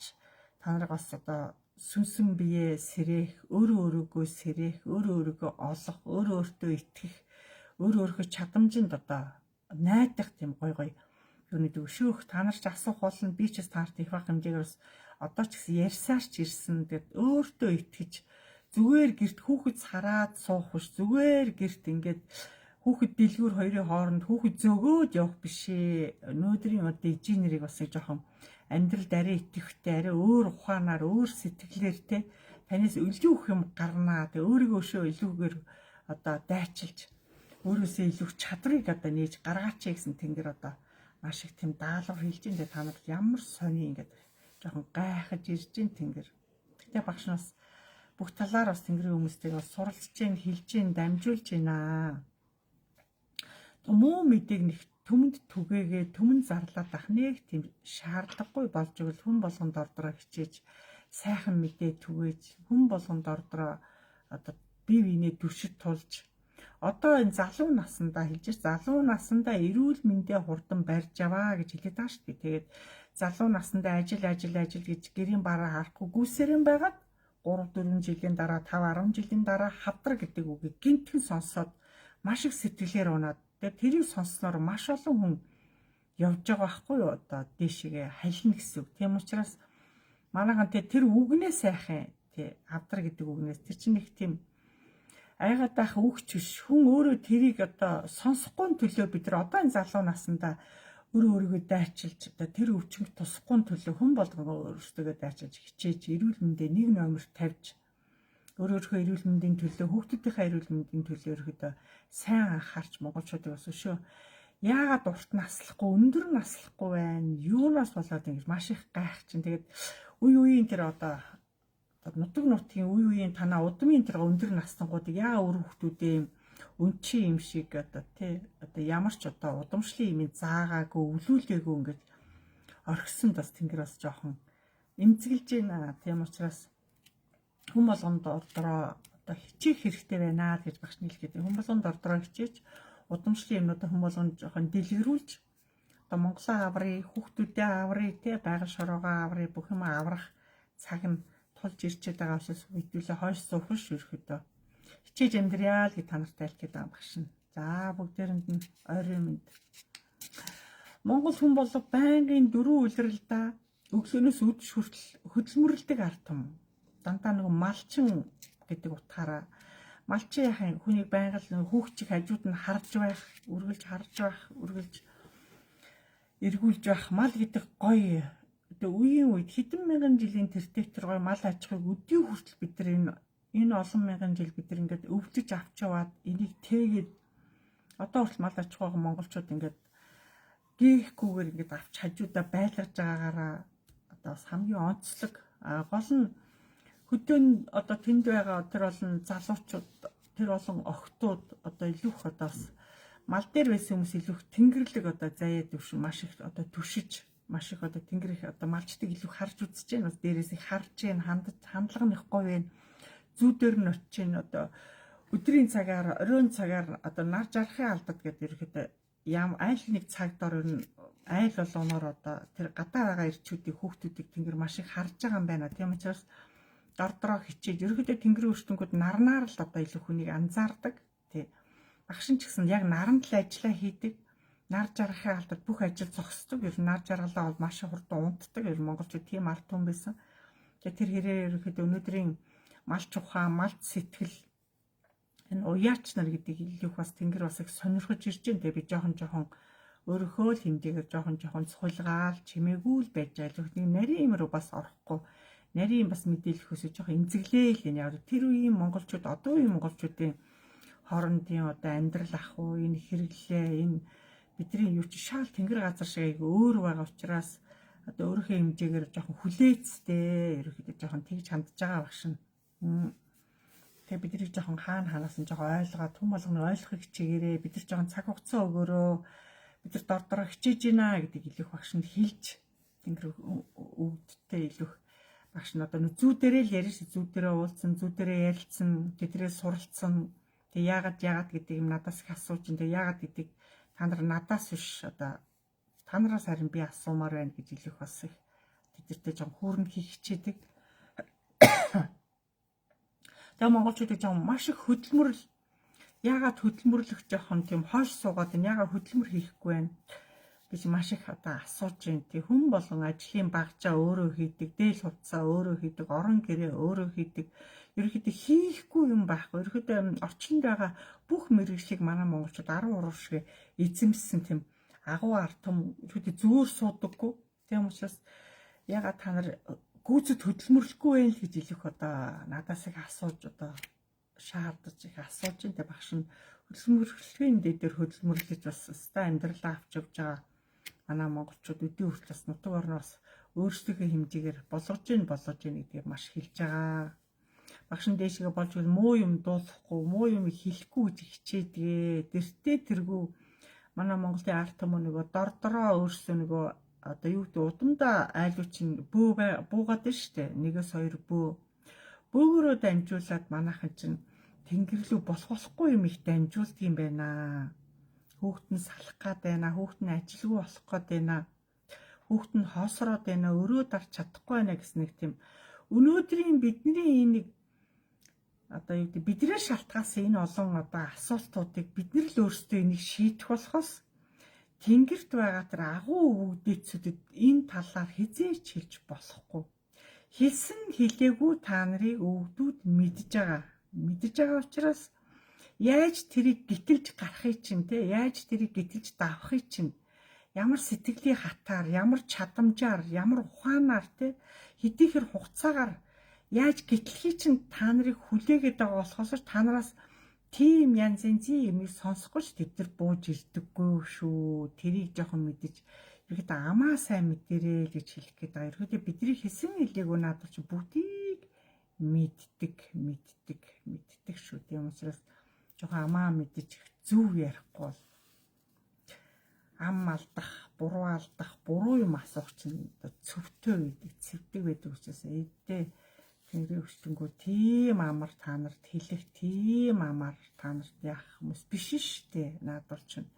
та нарыг бас одоо сүнсэн бие сэрэх, өөрөө өөрийгөө сэрэх, өөрөө өөрийгөө олох, өөрөө өөртөө итгэх, өөрөө өөрийнхөө чадамжинд одоо найдах тийм гоё гоё юуны өшөөх та нар ч асуух болно. Би ч бас таарт их баг хэмжээгээр бас одоо ч гэсэн ярьсаар ч ирсэн. Тэгээд өөртөө итгэж зүгээр гэрт хүүхэд сараад суух биш, зүгээр гэрт ингээд хүүхэд дэлгүүр хоёрын хооронд хүүхэд зөгөөд явах бишээ. Өнөөдрийн одоо ижи нарыг бас нэг жоохон амьдралд арай итгэвтэй, арай өөр ухаанаар, өөр сэтгэлээр те танаас өлөө өгөх юм гарнаа. Тэгээ өөрийгөө өшөө илүүгээр одоо дайчилж өөрөөсөө илүү чадрыг одоо нээж гаргаач гэсэн тэнгэр одоо маш их тийм даалгавар хэлж ин тэ та нарт ямар сони ингээд жоохон гайхаж ирж ин тэнгэр. Тэгтээ багш нас бүх талаар бас тэнгэрийн хүмүүстэйгээ суралцж जैन, хэлж जैन, дамжуулж байна. Муу мэдээг нэг түмэнд түгээгээ түмэн зарлаад ах нэг тийм шаардлагагүй болж игэл хүн болгонд ордороо хичээж сайхан мэдээ түгээж хүн болгонд ордороо одоо бие биенээ дүршид тулж одоо энэ залуу насандаа хэлж залуу насандаа эрүүл мэндэ хурдан барьж аваа гэж хэлээд байгаа шүү дээ. Тэгээд залуу насандаа ажил гэж гэрийн бараа харахгүй гүйсэрэн байгаад 3-4 жилийн дараа 5-10 жилийн дараа хавдар гэдэг үгийг гинтхэн сонсоод маш их сэтгэлээр унаад тэгээд тэрийг сонссноор маш олон хүн явж байгаа байхгүй юу одоо дээшгээ халина гэсэн үг. Тийм учраас манайхан тэр үгнээ сайхан тий хавдар гэдэг үгнээс тэр чинь их тийм айгаад байх үгч биш. Хүн өөрөө тэрийг одоо сонсохгүй төлөө бид нар одоо энэ залуу насандаа өөрийгөө дайчилж одоо тэр өвчнөд тусахгүй төлөө хүн болгоо өөрсдөө дайчилж хичээж эрүүл мэндэ нэг номер тавьж өөрийнхөө эрүүл мэндийн төлөө хүүхдүүдийнхээ эрүүл мэндийн төлөө ерөөдөө сайн анхаарч монголчуудыг бас өшөө яагаад урт наслахгүй өндөр наслахгүй байна юунаас болоод ингэж маш их гайх чинь. Тэгээд үеийн тэр одоо нутаг нутгийн үеийн танаа удмын тэр өндөр настангуудыг яа өөр хүүхдүүдээ өнчи юм шиг одоо тий одоо ямар ч одоо удамшлын юм заагаагүй өвлүүлгээгүй ингэж орхисон бас тэнгэр бас жоохон эмзэглэж байна. Тийм учраас хүн болгонд ордороо одоо хичээх хэрэгтэй байна гэж багш нийлгээд хүн болгонд ордороо хичээж удамшлын юмнуудаа хүн болгонд жоохон дэлгэрүүлж одоо Монголоо аврыг хүүхдүүдээ аврыг тий байгаль шороогоо аврыг бүх юм аврах цаг нь тулж ирчээд байгаа учраас хэдүүлээ хойш суухш ерөөдөө хичээж амьдрьяа л гэж та нартай хэлгээд байгаа багш нь. За бүгдээрэнд нь ойрын мэнд. Монгол хүн болго байнгын дөрвөн улиралдаа өглөөнөөс өдөж хүртэл хөдөлмөрлөдөг ард юм. Дандаа нэг малчин гэдэг утгаараа малчин яхаа хүнийг байнга л хүүхчиг хажууд нь харж байх, үргэлж харж байх, үргэлж эргүүлж байх мал гэдэг гоё. Одоо үеийн үед хэдэн мянган жилийн тэртектор гоё мал аж ахуйг өдний хүртэл бид нар энэ олон мянган жил бид нар ингээд өвдөж авч яваад энийг тэгээд одоо хүртэл мал аж ахуйг монголчууд ингээд гээхгүйгээр ингээд авч хажуудаа байлгаж байгаагаараа одоо хамгийн онцлог гол нь хөдөөнд одоо тэнд байгаа тэр олон залуучууд тэр олон охтууд одоо илүү их одоо мал дээр байсан хүмүүс илүү их тэнгэрлэг одоо заяа дэвшин маш их одоо түшиж маш их одоо тэнгэр их одоо малчдаг илүү харж үзэж байна. Бас дээрээс их харж байна, хандлага нь их гоё байна. Зүүдээр нь очиж байна. Одоо өдрийн цагаар, оройн цагаар одоо нар жарахын алдад гэдэг ерөөхдөө айл нэг цаг дор нь айл болгоноор одоо тэр гадаа байгаа ирчүүдийг хүүхдүүдийг тэнгэр маш их харж байгаа юм байна. Тийм учраас дордороо хичээж ерөөхдөө тэнгэрийн өртөнгүүд нарнаар л одоо илүү хүнийг анзаардаг. Тий. Багш нь ч гэсэн яг наранд л ажиллаа хийдэг. Нар жаргахын алдад бүх ажил зогсдог. Ер нь нар жаргалаа бол маш хурдан унтдаг. Ер нь монголчууд тийм ард түмэн байсан. Тэгээ тэр хэрээр ерөөхдөө өнөөдрийн малч ухаан, малч сэтгэл энэ уяач нар гэдэг илүү бас тэнгэр бас их сонирхож ирж байна. Тэгээ би жоохон өөрөөхөө л хэмжээгээр жоохон цулгаал чимээгүй л байж байгаа. Нэг нарийн юм руу бас орохгүй. Нарийн бас мэдээлэл хөсөж жоохон эмзэглээл энэ яг тэр үеийн монголчууд одоо үеийн монголчуудын хоорондын одоо амьдрал ах уу энэ хэрэглээ энэ бидний юу ч шал тэнгэр газар шиг өөр байгаа учраас одоо өөрийнхөө хэмжээгээр жоохон хүлээцтэй ерөөхдөө жоохон тэгж хандж байгаа багшин. Тэгээ бидний жоохон хаанаас нь жоохон ойлгоод түн болгоно ойлгохыг хичээгээрээ бид нар жоохон цаг хугацаа өгөөрөө бид нар дордороо хичээж гинэ гэдэг илүүх багшинд хэлж тэнгэр өвдөлттэй илүүх багш нь одоо зүүдэрээ л ярьж зүүдэрээ уулзсан зүүдэрээ ярилцсан тэдрээ суралцсан тэг яагаад гэдэг юм надаас их асууж ин тэг яагаад гэдэг та нар надаас биш одоо та нараас харин би асуумаар байна гэж илүүх бас их тэдэртэй жоо хүүрэн хийх хичээдэг. Тэгээ монголчуудыг жоо маш их хөдөлмөрлөл яагаад хөдөлмөрлөх жоохон тийм хойш суугаад энэ яагаад хөдөлмөр хийхгүй байна гэж маш их одоо асууж байна. Тэг хүн болгон ажлын багжаа өөрөө хийдэг, дээл хувцаа өөрөө хийдэг, орон гэрээ өөрөө хийдэг. Ерөнхийдөө хийхгүй юм байхгүй. Ерөнхийдөө орчинд байгаа бүх мэргэжлийг манай монголчууд 10 уруу шиг эзэмссэн тийм агуу ард том ерөнхийдөө зөөр суудаггүй. Тийм учраас ягаад та нар гүйцэд хөдөлмөрлөхгүй байл гэж илүүх одоо надаас их асууж одоо шаардаж их асууж энэ багш нь хөдөлмөрлөхийн дээр хөдөлмөрлөж бас өстой амьдралаа авч явж байгаа манай монголчууд өдөө хүртэл бас нутаг орноос өөрсдийнхөө хэмжээгээр болгож ийн гэдгийг маш хэлж байгаа. Багш нь дээшгээ болж бол муу юм дуулахгүй, муу юм хэлэхгүй гэж хичээдгээ. Дэртээ тэргүй манай Монголын ард түмэн нөгөө дордороо өөрсдөө нөгөө одоо юу гэдэг удамдаа айлууд чинь буугаад байна шүү дээ. Нэгээс хоёр бөөгөрөө дамжуулаад манайхан чинь тэнгэрлүү болохгүй юм их дамжуулдаг юм байна. Хүүхэд нь салах гээд байна, хүүхэд нь ажилгүй болох гээд байна, хүүхэд нь хоосроод байна, өрөө дарч чадахгүй байна гэсэн нэг тийм өнөөдрийн бидний энэ одоо юу гэдэг бидрээ шалтгаасан энэ олон одоо асуултуудыг бид нар л өөрсдөө энийг шийдэх болохоос тэнгэрт байгаа тэр агуу өвгдээцүүдэд энэ талаар хизээч хэлж болохгүй. Хэлсэн хэлээгүй та нарыг өвгдүүд мэдж байгаа учраас яаж тэрийг гитэлж гарахыг чинь те яаж тэрийг гитэлж давахыг чинь ямар сэтгэлийн хатаар ямар чадамжаар ямар ухаанаар те хэдийхэр хугацаагаар яаж гитлэхийг чинь та нарыг хүлээгээд байгаа болохоос та нараас тийм янз янзын юмыг сонсохгүй ч тэд нар бууж ирдэггүй шүү. Тэрийг жоохон мэдэж ерөөдөө амаа сайн мэдэрээ л гэж хэлэх гээд байгаа. Ерөөдөө бидний хэлсэн хэлээгөө надад чи бүгдийг мэддэг шүү. Тийм учраас жоохон амаа мэдэж зөв ярихгүй бол ам алдах, буруу юм асуух чинь цөвтөө гэдэг, цэвдэг байдаг учраас эдээ тэнгэрийн өчтөнгөө тийм амар та нарт хэлэх, тийм амар та нарт яах хүмүүс биш шүү дээ. Наадвар чинь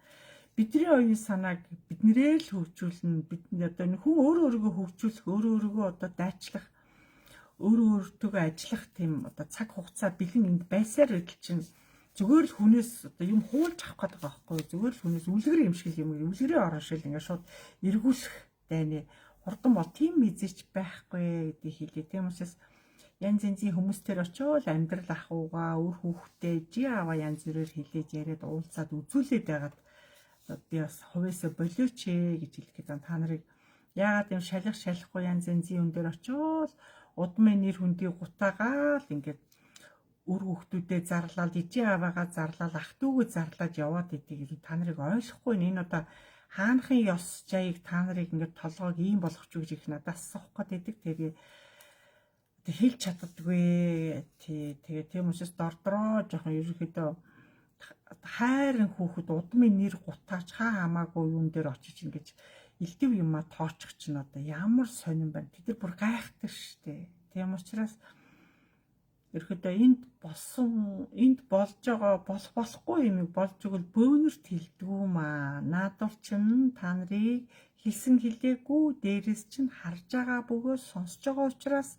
бидний оюун санааг биднэрээ л хөгжүүлнэ. Бидний одоо хүн өөрийгөө хөгжүүлэх, өөрийгөө одоо дайчлах, өөртөө ажиллах тийм одоо цаг хугацаа бэлэн энд байсаар идэл чинь зүгээр л хүнээс одоо юм хуулж авах гэдэг байгаа байхгүй. Зүгээр л хүнээс үлгэр юм шиг юм үлгэрээ орон шил ингээд шууд эргүүлэх дайны хурдан бол тийм мэдээч байхгүй гэдгийг хэлээ. Тийм учраас янз янзын хүмүүстэр очиод амьдрал ахуугаа үр хүүхдээ жи аваа янз бүрээр хэлээж яриад уулзаад үзүүлээд байгаад би бас хувьяасаа болооч гэж хэлэх гэдэг. Та нарыг яагаад юм шалахгүй янз янзын юм дээр очиод удмын нэр хүндийг гутаагаал ингээд үр хүүхдүүдэд зарлаад ижи аваагаа зарлаад ах дүүгээ зарлаад яваад идэг та нарыг ойлгохгүй энэ одоо хаанхын ёс жаяг та нарыг ингээд толгойг ийм болгоч гэж их надаас асуух гээд байдаг. Тэгээ хэлж чаддаггүй. Тэгээ тийм учраас дордроо жоохон ерөөхдөө хайрын хүүхэд удмын нэр гутаач хаа хамаагүй юун дээр очиж ингэж элдв юмаа тоочих чинь одоо ямар сонирн байна. Тэд нар бүр гайхдаг штэ. Тийм учраас ерөөдөө энд болж байгаа болохгүй юмыг болж игэл бөөнөрт хилдэггүй маа. Наадвар чинь та нарыг хэлсэн хэлээгүй дээрээс чинь харж байгаа бөгөөд сонсож байгаа учраас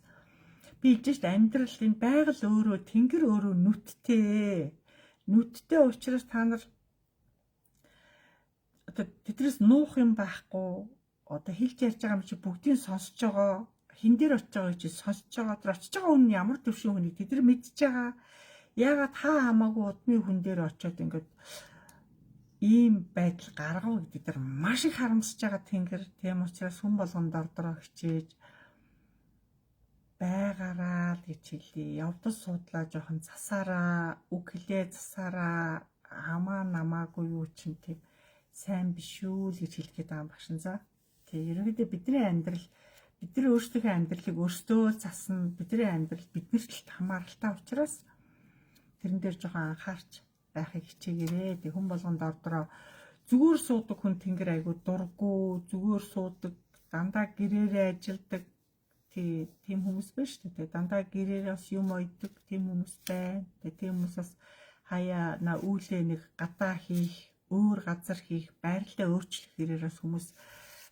би хэлж штэ амьдрал энэ байгаль өөрөө тэнгэр өөрөө нүдтэй учраас та нар одоо тэдрээс нуух юм байхгүй одоо хэлж ярьж байгаа юм чи бүгдийг сонсож байгаа хин дээр очиж байгаа чи сонсож байгаа тэр очиж байгаа хүн ямар төвшин хүнийг тэд нар мэдж байгаа яагаад та хамаагүй удны хүн дээр очиод ингээд ийм байдал гаргав гэдэг тэр маш их харамсаж байгаа тэнгэр тийм учраас хүн болгонд ордороо хичээж байгаараа л гэж хэлье. Явдал суудлаа жоохон засаараа, үг хэлээ засаараа, хамаа намаагүй юу чинь тийм сайн биш үү л гэж хэлэх гээд байгаа юм багшин за. Тэгээ ерөнхийдөө бидний амьдрал бидний өөрсдийнхөө амьдралыг өөрсдөө засна. Бидний амьдрал биднэрт л хамааралтай учраас тэрэн дээр жоохон анхаарч байхыг хичээгээрэй. Тэг хүн болгонд ордороо зүгээр суудаг хүн тэнгэр айгу дурггүй, зүгээр суудаг, дандаа гэрээрээ ажилдаг тийм хүмүүс байна шүү дээ. Дандаа гэрээрээ бас юм ойдог тийм хүмүүс байна. Тийм хүмүүс бас хаяа на үүлээ нэг гадаа хийх, өөр газар хийх, байрлалаа өөрчлөх хэрэгээс хүмүүс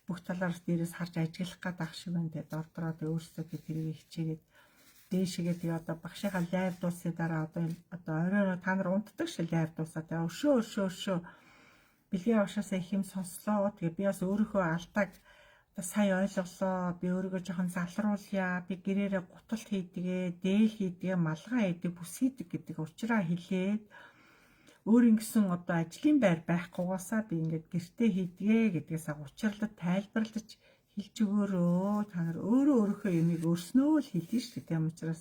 бүх талаас дээрээс харж ажиглах гэдэг ах шиг байна. Тэгээд ордороо тэг өөрсдөө тэрийг хичээгээд дээшгээ тэгээ одоо багшийнхаа лайв дуусны дараа одоо оройроо та нар унтдаг шил лайв дуусаа. Тэгээ өшөө бэлгийн авшаасаа их юм сонслоо. Тэгээ би бас өөрийнхөө алдааг сая ойлголоо. Би өөрийгөө жоохон залруулъя. Би гэрээрээ гуталт хийдгээ, дээл хийдгээ, малгай хийдэг, бүс хийдэг гэдэг учраа хэлээд өөр ингэсэн одоо ажлын байр байхгүйгаасаа би ингээд гэртээ хийдгээ гэдгээс учирлаад тайлбарлаж хэлж өгөөрөө. Та нар өөрийнхөө юмыг өөрснөө л хэлнэ шүү дээ. Тийм учраас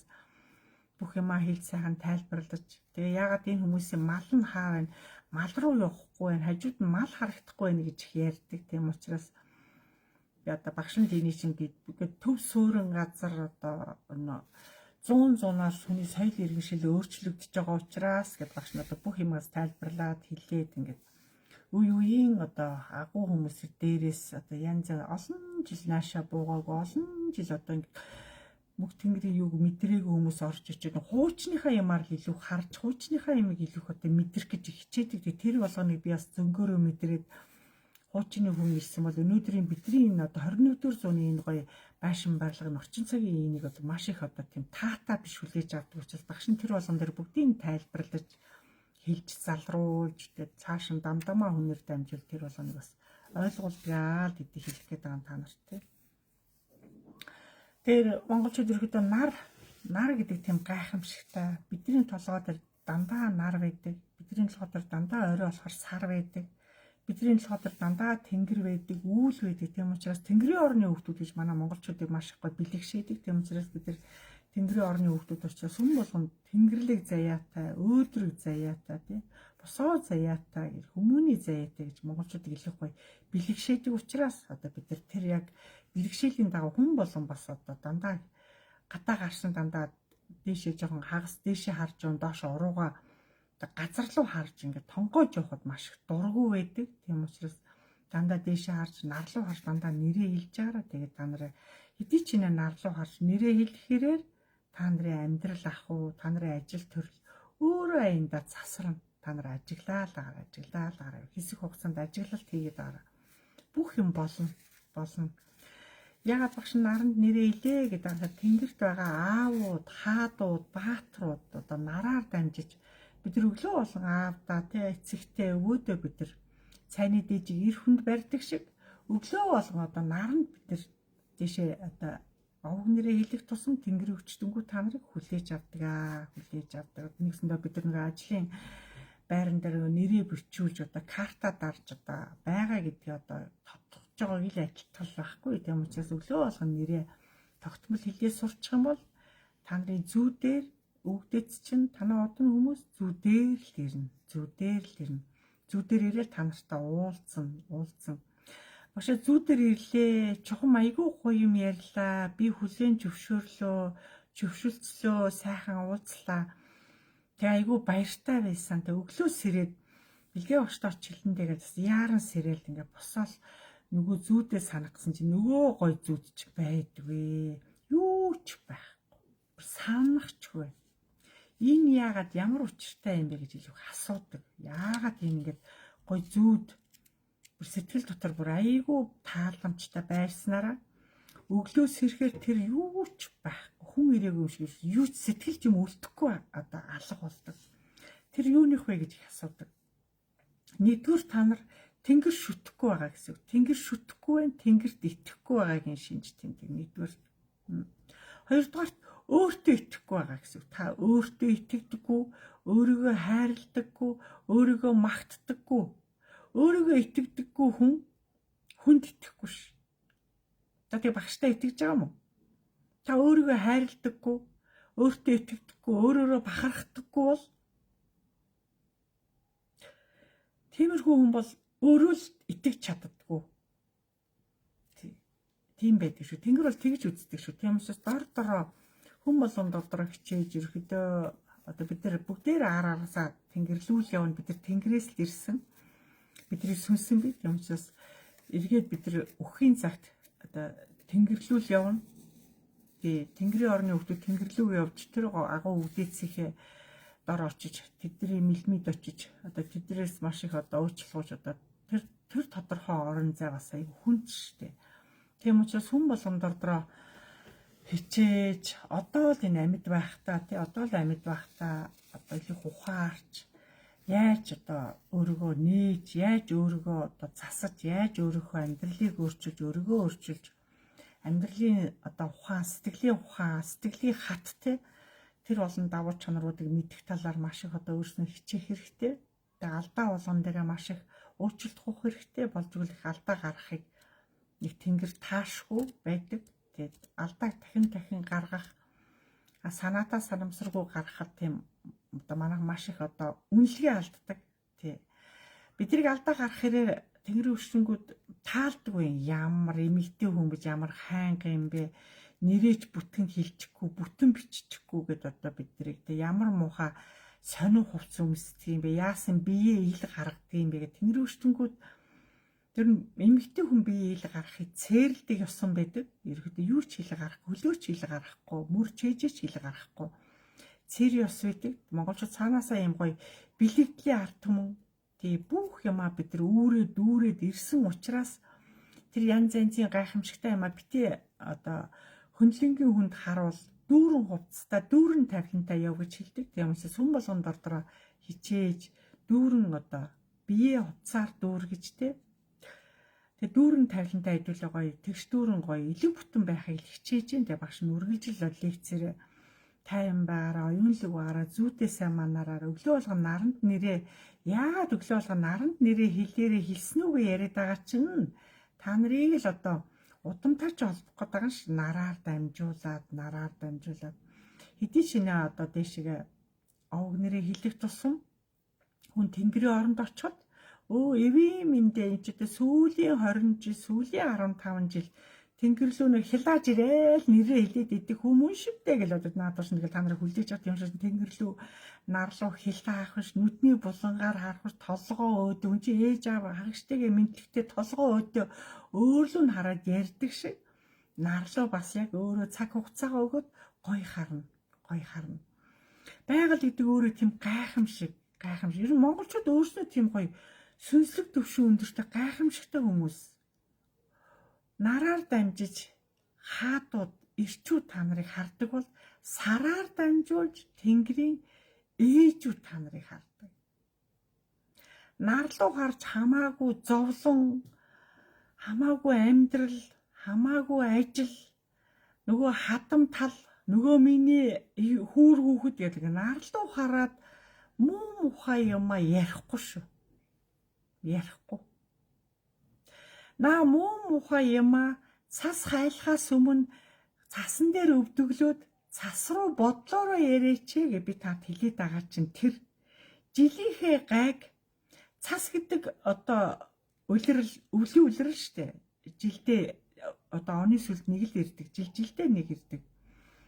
бүх юмаа хэлж сайхан тайлбарлаж. Тэгээ яагаад энэ хүмүүсийн мал нь хаа байна? Мал руу явахгүй байна. Хажууд нь мал харагдахгүй байна гэж их ярьдаг. Тийм учраас би одоо багшин дийний чинь гээд төв суурин газар одоо 100-100-аас хүний соёл иргэншил өөрчлөгдөж байгаа учраас гээд багш нь одоо бүх юмас тайлбарлаад хэлээд ингээд үеийн одоо агуу хүмүүс дээрээс одоо янз олон жил наашаа буугаагүй олон жил одоо ингээд мөх тэнгэрийн юуг мэдрээгүй хүмүүс орж ичээд хуучныхаа юмар л илүү харж хуучныхаа юмыг илүү одоо мэдрэх гэж хичээдэг. Тэр болгоныг би бас зөнгөөрөө мэдрээд хуучны хүн ирсэн бол өнөөдрийн бидний энэ одоо 21-р зууны энэ гоё байшин барилга орчин цагийн энийг одоо маш их одоо тийм таатаа биш хүлээж авдаг учраас багш нь тэр болгон дээр бүгдийг тайлбарлаж хэлж залруулж тэгээд цааш нь дамдамаа хүнээр дамжуул тэр болгоныг бас ойлгуулдгаа л гэдэг хэлэх гээд байгаа та нарт тийм. Тэр монголчууд ерөөдөө нар гэдэг тийм гайхамшигтай бидний толгой дээр дандаа нар байдаг. Бидний толгой дээр дандаа орой болохоор сар байдаг. Бидний толгой дээр дандаа тэнгэр байдаг, үүл байдаг. Тийм учраас тэнгэрийн орны хүүхдүүд гэж манай монголчуудыг маш их гоо бэлэгшээдэг. Тийм учраас бид нар тэнгэрийн орны хүүхдүүд учраас хүн болгонд тэнгэрлэг заяатай, өөдрөг заяатай, тийм босоо заяатай, хүмүүний заяатай гэж монголчуудыг илүү гоё бэлэгшээдэг учраас одоо бид нар тэр яг бэлэгшээлийн дагуу хүн болгон бас одоо дандаа гадаа гарсан дандаа дээшээ жоохон хагас дээшээ харж он доош урууга газар руу харж ингээд тонгоож явахад маш их дургу байдаг. Тийм учраас дандаа дээшээ харж нар руу харж дандаа нэрээ хэлж байгаараа тэгээд та нараа хэдий ч нэ нар руу харж нэрээ хэлэхээр та нарын амьдрал ах уу, та нарын ажил төрөл өөрөө аяндаа засарна. Та нар ажиглаа л гараа хэсэг хугацаанд ажиглалт хийгээд байгаа. Бүх юм болно. Ягаад багш наранд нэрээ илээ гэдэг тэнгэрт байгаа аавууд, хаадууд, баатрууд одоо нараар дамжиж бид нар өглөө болгон аавдаа тий эцэгтэй өвөөдөө бид нар цайны дээжийг эр хүнд барьдаг шиг өглөө болгон одоо наранд бид нар тийшээ одоо овг нэрээ хэлэх тусам тэнгэр өвчтөнгүү та нарыг хүлээж авдаг. Нэгсэндээ бид нар нэг ажлын байран дээр нэрээ бичүүлж одоо карта дарж одоо байгаа гэдгийг одоо тодтогч байгааг л адилтгал байхгүй. Тийм учраас өглөө болгон нэрээ тогтмол хэлээ сурчих юм бол та нарын зүү дээр өвгдөц чинь танаа одон хүмүүс зүү дээр л ирнэ. Зүү дээр ирээд та нартай уулзсан. Багш зүү дээр ирлээ. Чухам айгүй гоё юм ярьлаа. Би хүлээн зөвшөөрслөө, сайхан уулзлаа. Тэгээ айгүй баяртай байсан. Тэг өглөө сэрээд бэлгээ багштай хилэндээгээ яаран сэрээл ингээ босоол Нөгөө зүүдээ санах гэсэн чинь нөгөө гой зүүд ч байдгүй. Юу ч байхгүй. Санахчгүй. Энэ яагаад ямар учиртай юм бэ гэж илүү асуудаг. Яагаад юм ингээд гой зүүд бүр сэтгэл дотор бүр айгүй тааламжтай байрснараа өглөө сэрхээр тэр юу ч байхгүй. Хүн ирээгүй шиг юу ч сэтгэлж юм үлдэхгүй одоо алга болдог. Тэр юуных вэ гэж их асуудаг. Нэгдүгээр та нар тэнгэр шүтэхгүй байгаа гэсэн үг. Тэнгэр шүтэхгүй байх, тэнгэрт итгэхгүй байгаагийн шинж тэмдэг нэгдүгээр. Хоёрдугаар өөртөө итгэхгүй байгаа гэсэн үг. Та өөртөө итгэдэггүй, өөрийгөө хайрладаггүй, өөрийгөө магтдаггүй, өөрийгөө итгэдэггүй хүнд итгэхгүй ш. Та тэг багштай итгэж байгаа юм уу? Та өөрийгөө хайрладаггүй, өөртөө итгэдэггүй, өөрөөрөө бахархдаггүй бол тиймэрхүү хүн бол өөрөө л итгэж чаддаггүй. Тийм байдаг шүү. Тэнгэр бол тэгж үздэг шүү. Тийм учраас дор хүн болгон дотроо хичээж ерөөдөө одоо бид нар бүгдээр араасаа тэнгэрлүүл явна. Бид нар тэнгэрээс л ирсэн. Бидний сүнсэн бид. Тийм учраас эргээд бид нар өхийн цагт одоо тэнгэрлүүл явна. Тэнгэрийн орны хүмүүс тэнгэрлүү явж тэр агуу үдээцийнхээ дор очиж тэдний мэлмид очиж одоо тэдрээс маш их одоо уучлалгууж одоо тэр тодорхой орон зай бас аяг хүнд штэ. Тийм учраас хүн болгон дотроо хичээж одоо л энэ амьд байхдаа тий одоо л амьд байхдаа одоо их ухаарч яаж одоо өөрийгөө нээж яаж өөрийгөө одоо засаж яаж өөрийнхөө амьдралыг өөрчилж амьдралын одоо сэтгэлийн хат тий тэр болон давуу чанаруудыг мэдэх талаар маш их одоо өөрснөө хичээх хэрэгтэй. Тэгээ алдаа болгон дээр маш их уучлалт авах хэрэгтэй болж игэл их алдаа гаргахыг нэг тэнгэр таашгүй байдаг. Тэгээд алдааг дахин гаргах санаатаа санамсаргүй гаргахад тийм одоо манайх маш их одоо үнэлгээ алддаг. Тий. Бидний алдаа гаргах хэрэг тэнгэрийн өшрөнгүүд таалдаггүй ямар эмэгтэй хүн биш ямар хайнга юм бэ? Нэрэж бүтэн хилчихгүй, бүтэн биччихгүй гэдээ одоо биднийг тэ ямар муухай сонин хувц өмсдөг юм бэ? Яасан биеэ ил гаргадаг юм бэ гэх тэнгэр өшрөнгүүд тэр эмэгтэй хүн биеэ ил гаргахыг цээрэлдэг ёсон байдаг. Ерөөдөө юу ч хил гаргахгүй, хөлөөч хил гаргахгүй, мөр чэжээч хил гаргахгүй. Цэр ёс байдаг. Монголчууд цаанаасаа юм гоё бэлэгдлийн ард түмэн тий бүх юмаа бид нар дүүрээд ирсэн учраас тэр янз янзын гайхамшигтай юмаа битээ одоо хөндлөнгийн хүнд харуул дүүрэн хувцастай дүүрэн тавхинтай яв гэж хэлдэг. Тийм учраас хүн болгон дотроо хичээж дүүрэн одоо бие хувцаар дүүргэж тэ. Тэгээ дүүрэн тавхинтай хэдүүлээ гоё тэгш дүүрэн гоё элэг бүтэн байхыг хичээж дээ. Тэгээ багш нь үргэлжил лекцээр тайван байгаараа оюунлаг байгаараа зүйтэй сайн манараар өглөө болгон наранд нэрээ яагаад өглөө болгон наранд нэрээ хэлээрээ хэлсэн үгээ яриад байгаа чинь та нарыг л одоо удамтай ч холбох гээд байгаа ш нараар дамжуулаад хэдий шинэ одоо дэшигээ овг нэрээ хэлэх тусам хүн тэнгэрийн оронд очоод эвээ миндээ энэ ч одоо сүүлийн 20 жил сүүлийн 15 жил Тэнгэр лүү нэг хилааж ирээл нэрээ хэлээд идэг хүмүүс шивтэй гэл одоо наадууш нэг та нарыг хүлээж авт юм шиг тэнгэр лүү нарлуу хилаах биш нүдний булангаар харах биш толгоо өөд үн чи ээж аав хагштэйгээ мэдлэгтэй толгоо өөдөө өөрлөө нь хараад ярьдаг шиг нарлуу бас яг өөрөө цаг хугацаагаа өгөөд гой харна. Байгаль гэдэг өөрөө тийм гайхамшиг. Ер нь монголчууд өөрсдөө тийм гоё сүнслэг төвшин өндөртэй гайхамшигтай хүмүүс. Нараар дамжиж хаадууд ирчүүд та нарыг хардаг бол сараар дамжуулж тэнгэрийн ээжүүд та нарыг хардаг. Нарлуу харж хамаагүй зовлон, хамаагүй амьдрал, хамаагүй ажил, нөгөө хадам тал, нөгөө миний хүүр хүүхэд гэдэг нарлуу хараад муу мухай юма ярихгүй шүү. Ярихгүй. Наа муу мухай юма цас хайлахаас өмнө цасан дээр өвдөглөөд цас руу бодлороо яриач гэ би танд хэлээд байгаа чинь тэр жилийнхээ гайг цас гэдэг одоо өвлийн үлрэл штэ. Жилдээ одоо оны сүлд нэг л ирдэг. Жилдээ нэг ирдэг.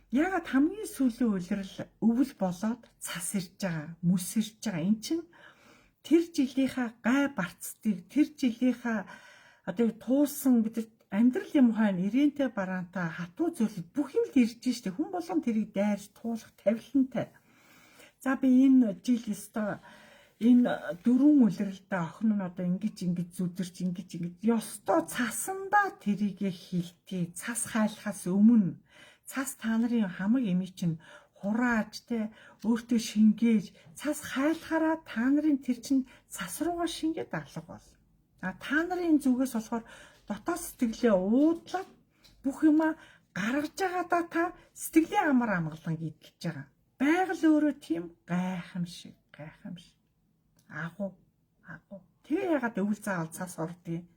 Ягаад хамгийн сүүлийн үлрэл өвөл болоод цас ирж байгаа, мүс ирж байгаа. Эн чинь тэр жилийнхаа гай барцдыг, тэр жилийнхаа Одоо туулсан бид амьдрал юм хойно ирэнтэй бараантай хатуу зүйлс бүх юм л ирж штэ. Хүн болгон тэрийг дайрч туулах тавилантай. За би энэ жил ёстой энэ дөрвөн үлрэлдээ охин нь одоо ингэж зүдэрч ингэж ёстой цасандаа тэрийгэ хилтий. Цас хайлахаас өмнө цас та нарын хамаг эми чинь хурааж те өөртөө шингээж цас хайлахаараа та нарын тэр чинь цас руугаа шингээд алга бол. А та нарын зүгээс болохоор дотоод сэтгэлээ уудлаад бүх юма гаргаж байгаадаа та сэтгэлийн амар амгалан идэлж байгаа. Байгаль өөрөө тийм гайхамшиг. Агуу. Тэгээ ягаад өвөл заавал цас ордгийг.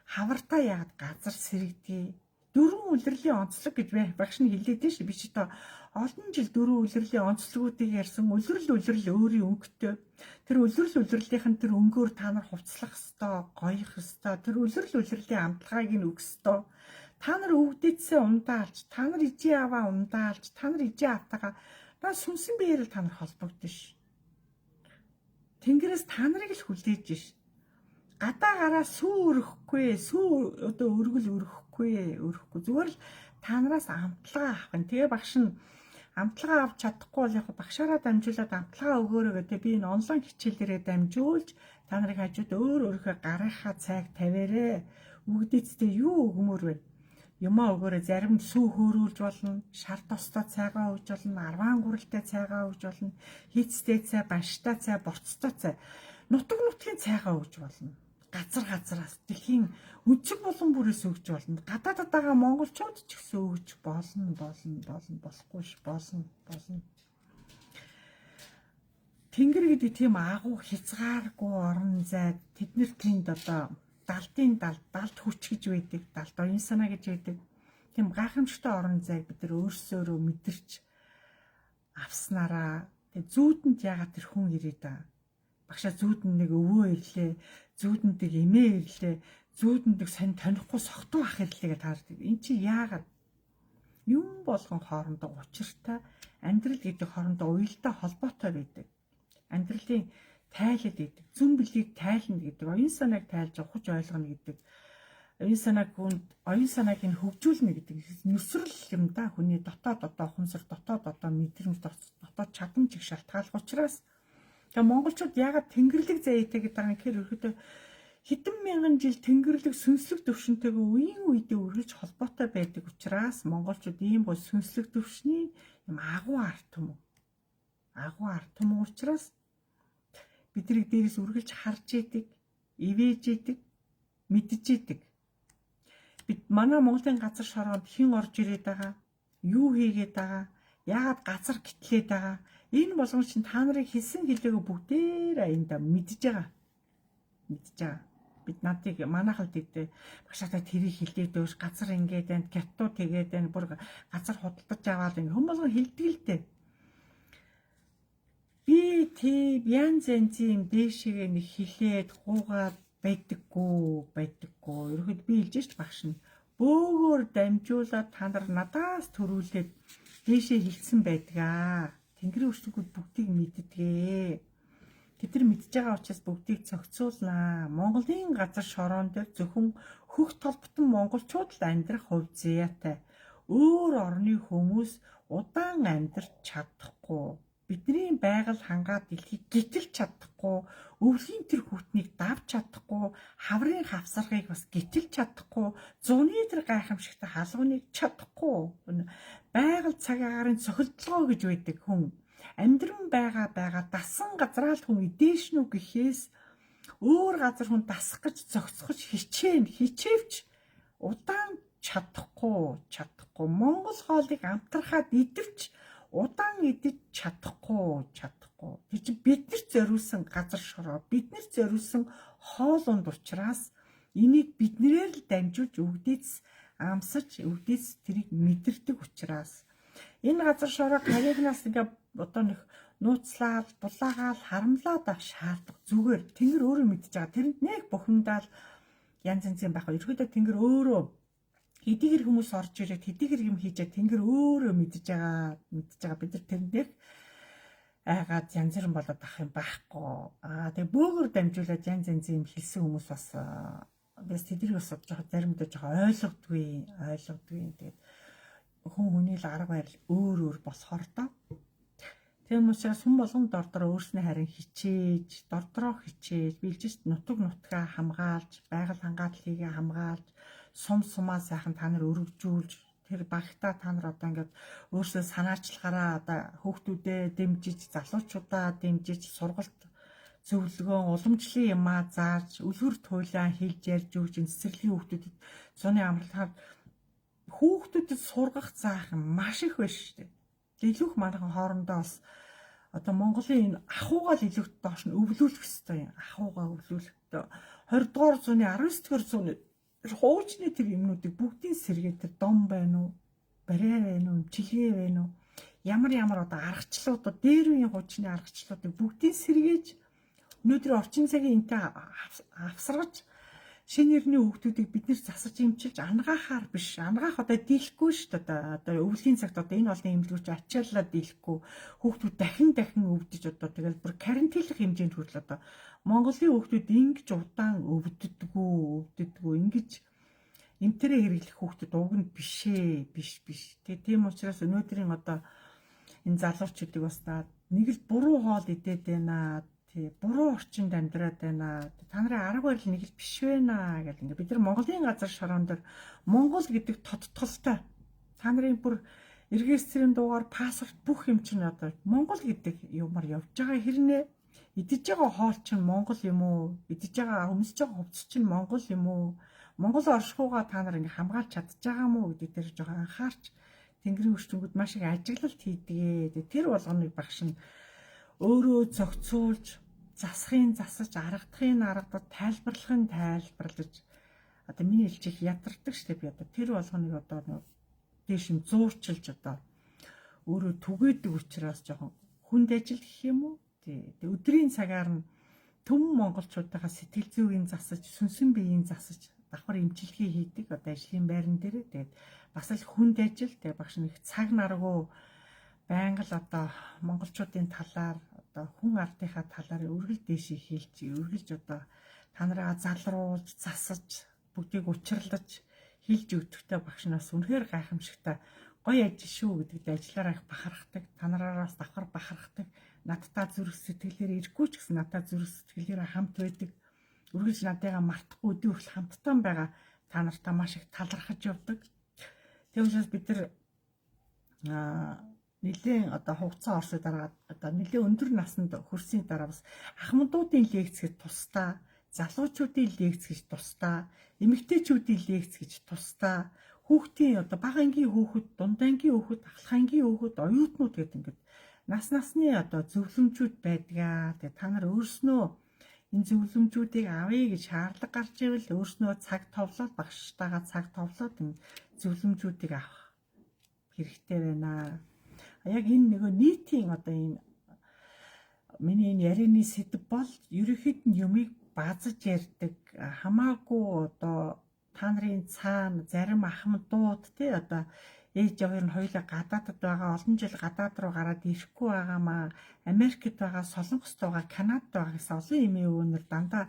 Хавартаа ягаад газар сэрэгдгийг. Дөрвөн үлрэлийн онцлог гэж багш нь хэлээд шүү. Би ч одоо олон жил дөрвөн үлрэлийн онцлогуудыг ярьсан. Үлрэл өөрийн өнгөтэй. Тэр үлрэлийнх нь тэр өнгөөр та нар хувцлах ёстой, гоёх ёстой. Тэр үлрэлийн амтлагыг нь өгөх ёстой. Та нар өвдөдсээ ундаалж, та нар ижи аваа ундаалж, та нар ижи автагаа та сүнсэн биеэрэл та нар холбогдсон ш. Тэнгэрээс та нарыг л хүлээж ш. Гадаа гараа сүү өрөхгүй, одоо өргөл өрөхгүй. Зүгээр л та нараас амтлага авах нь. Тэгээ багш нь амтлага авч чадахгүй бол яг багшаараа дамжуулаад амтлага өгөөрэй гэдэг. Би энэ онлайн хичээлээрээ дамжуулж та нарыг хажууд өөрийнхөө гарынхаа цайг тавиарэ. Үгдээцтэй юу өгмөр вэ? Юмаа өгөөрэй. Зарим сүү хөөрүүлж болно, шар тостой цайгаа өгж болно, арваан гуралтай цайгаа өгж болно, хийцтэй цай, банштай цай, борцтой цай. Нутгийн цайгаа өгж болно. Газраас дэлхийн өнцөг болон бүрээс өгж болно. Гадаадад байгаа монголчууд ч гэсэн өгж болно. Болохгүй ш болно. Тэнгэр гэдэг тийм агуу хязгааргүй орон зай тэднэр тэнд одоо далд хүч гэж байдаг, далд оюун санаа гэж байдаг. Тийм гайхамшигтай орон зайг бид нар өөрсөөрөө мэдэрч авснараа тэг зүүдэнд яагаад тэр хүн ирээд байгаа. Багшаа зүүдэнд нэг өвөө ирлээ, зүүдэнд нэг эмээ ирлээ, зүүдэнд нэг сонь тонихгүй согтуу ах ирлээ гэж таардаг. Энд чи яагаад юм болгон хоорондоо учиртай амьдрал гэдэг хоорондоо уялдаа холбоотой байдаг. Амьдралын тайлад гэдэг, зүн билийг тайлна гэдэг, оюун санааг тайлж ухаж ойлгоно гэдэг. Оюун санааг нь хөгжүүлнэ гэдэг нүсрэл юм да. Хүний дотоод ухамсар, дотоод мэдрэмж, дотоод чадамж их шалтгаалх учраас тэгээ монголчууд яагаад тэнгэрлэг заяатай гэдэг байгаа юм гэхээр ерөөдөө хэдэн мянган жил тэнгэрлэг сүнслэг төвшөнтэйгээ үеийн үедээ үргэлж холбоотой байдаг учраас монголчууд ийм бол сүнслэг төвшний юм агуу арт юм учраас биднийг дээрээс үргэлж харж идэг, ивэж идэг, мэдж идэг. Бид манай Монголын газар шороонд хэн орж ирээд байгаа, юу хийгээд байгаа, яагаад газар гитлээд байгаа. Энэ болгон чинь та нарын хэлсэн хэлээгүй бүгдээр аянда мэдж байгаа. Бид надыг манайхад гэдэг багшаатай тэрийг хэлээд өөш газар ингээд байна, гятуу тэгээд байна, бүр газар худалдаж аваад ингэ хүмүүс болгон хэлдэг л дээ. Би тийм янз янзын дээшээ нэг хилээд гуугаад байдаггүй. Ерөөд би хэлж багш нь бөөгөр дамжуулаад та нар надаас төрүүлээд дээшээ хилцсэн байдгаа. Тэнгэрийн өршөлтүүд бүгдийг мэддэгэ. Тэд нар мэдж байгаа учраас бүгдийг цогцуулнаа. Монголын газар шороон дээр зөвхөн хөх толботон монголчууд л амьдрах хувь заяатай. Өөр орны хүмүүс удаан амьдрч чадахгүй. Бидний байгаль хангаад дэлхийг гítэлж чадахгүй, өвлийн тэр хүүтнийг давж чадахгүй, хаврын хавсаргыг бас гítэлж чадахгүй, зуны тэр гайхамшигтай халууныг чадахгүй. Байгаль цаг агаарын цохилдлогоо гэж байдаг хүн. Амьдран байгаа дасан газраа л хүн идээшнүү гэхээс өөр газар хүн дасах гэж зогсгож хичээвч удаан чадахгүй. Монгол хоолыг амтрахад идэвч удаан идэж чадахгүй. Тэр чинь биднэрт зориулсан газар шороо, биднэрт зориулсан хоолунд учраас энийг биднэрээр л дамжуулж амсаж тэрийг мэдэрдэг учраас энэ газар шороо карьернаас ингээ одоо нэг нууцлаад, дулаагаал, харамлаад авах шаардлагатай. Зүгээр тэнгэр өөрөө мэдж байгаа. Тэрэнд нэг бухимдаал янз янзын байх. Ерөөдөө тэнгэр өөрөө хэдийгэр хүмүүс орж ирээд хэдийгэр юм хийж тэнгэр өөрөө мэдж байгаа. Бид нар тэндээр айгаад янз бүрэн болоод ах юм байхгүй. Тэгээ бөөгөр дамжуулаад янз янзын юм хэлсэн хүмүүс бас бас тэднийг бас жоохон заримдаа жоохон ойлгодгүй. Тэгээд хүний л арга барил өөр болохоор доо. Тийм учраас хүн болгон дордороо өөрснөө харин дордороо хичээж, бэлжиж нутгаа хамгаалж, байгаль хангалтлыгээ хамгаалж, сумаа сайхан та нар өргөжүүлж, тэр багтаа та нар одоо ингээд өөрсдөө санаачлагаараа одоо хүүхдүүдэд дэмжиж, залуучуудаа дэмжиж, сургалт зөвлөгөө, уламжлалын юмаа зааж, үлгэр туйлаа хэлж ярьж өгч, цэцэрлэгийн хүүхдүүдэд зуны амралтаар хүүхдүүдэд сургах заах маш их байна шүү дээ. Илүү их манайхан хоорондоо бас одоо Монголын энэ ахуйгаа л илүү доош нь өвлүүлэх хэрэгтэй юм. Ахуйгаа өвлүүлэх. 20 дугаар зууны 19 дугаар зууны хуучны тэр юмнуудыг бүгдийг сэргээд тэр дом байна уу? Барай байна уу? Чилгээ байна уу? Ямар одоо аргачлалууд дээр үеийн хуучны аргачлалуудыг бүгдийг сэргээж өнөөдөр орчин цагийн энтэй авсаргаж шинэ нэрний хүүхдүүдийг бид нэр засаж имчилж ангаахаар биш. Ангаах одоо дийлэхгүй шүү дээ. Одоо өвлийн цагт одоо энэ олон эмнэлгүүч ачааллаа дийлэхгүй. Хүүхдүүд дахин өвдөж одоо тэгэл бүр карантинлах хэмжээнд хүртэл одоо Монголын хүүхдүүд ингэж удаан өвддөггүй. Ингэж эмтэрээ хэрэглэх хүүхдүүд уг нь биш. Тэгээ тийм учраас өнөөдрийн одоо энэ залуучуудыг бас нэг л буруу хоол идээд байна. Буруу орчинд амьдраад байна. Та нарын арга барил нэг л биш байна гэл ингээ бид нар Монголын газар шороон дээр Монгол гэдэг тодтолтой та нарын бүр регистрийн дугаар паспорт бүх юм чинь одоо Монгол гэдэг юмар явж байгаа хэрнээ идэж байгаа хоол чинь Монгол юм уу? Идэж байгаа өмсөж байгаа хувцас чинь Монгол юм уу? Монгол оршихуйгаа та нар ингээ хамгаалж чадж байгаа мó гэдэг дээр жоохон анхаарч Тэнгэрийн өрчмөд маш их ажиглалт хийдгээ. Тэр болгоныг багш нь өөрөө зохицуулж, засаж, аргадахын аргадад, тайлбарлахын тайлбарлаж одоо миний хэлж ядардаг штеп би одоо тэр болгоныг одоо дээш нь зуурчилж одоо өөрөө түгээдэг учраас жоохон хүнд ажил гэх юм уу? Тий. Өдрийн цагаар нь төв монголчуудаа сэтгэл зүйн засаж, сүнсэн биеийн засаж, давхар эмчилгээ хийдэг одоо ажлын байран дээр. Тэгээд бас л хүнд ажил. Тэгээд багш нэг цаг наргүй байнга л одоо монголчуудын талаар одоо хүн ардынхаа талаар үргэлж дээшээ хэлж одоо та нараа залруулж, засаж, бүгдийг учирлаж хэлж өгдөгтэй багш нас үнэхээр гайхамшигтай гоё ажил шүү гэдэгт ажиллаараа их бахархдаг. Та нараас давхар бахархдаг. Надтай зүрх сэтгэлээр ирэхгүй ч гэсэн надтай зүрх сэтгэлээр хамт байдаг. Үргэлж надыгаа мартахгүй өдөө хүртэл хамттай байгаа. Та нартай маш их талархаж явдаг. Тийм учраас бид нар нэлийн одоо хугацаа орсоо дараа одоо нэлийн өндөр наснд хүрсний дараа бас ахмадуудын лекц гэж тусдаа, залуучуудын лекц гэж тусдаа, эмэгтэйчүүдийн лекц гэж тусдаа, хүүхдийн одоо бага ангийн хүүхэд, дунд ангийн хүүхэд, ахлах ангийн хүүхэд, оюутнууд гэдэг ингээд насны одоо зөвлөмжүүд байдгаа. Тэгээ та нар өөрснөө энэ зөвлөмжүүдийг авъя гэж шаардлага гарч ивэл өөрснөө цаг товлоод багштайгаа цаг товлоод энэ зөвлөмжүүдийг авах хэрэгтэй байна. Яг энэ нөгөө нийтийн одоо энэ миний энэ ярианы сэдэв бол ерөнхийд нь юмыг базаж ярьдаг. Хамаагүй одоо та нарын цаана зарим ахмадууд тий одоо ээж аваар нь хоёулаа гадаадд байгаа, олон жил гадаад руу гараад ирэхгүй байгаамаа, Америкт байгаа, Солонгост байгаа, Канадад байгаа гэсэн олон эмээ өвөнөр дандаа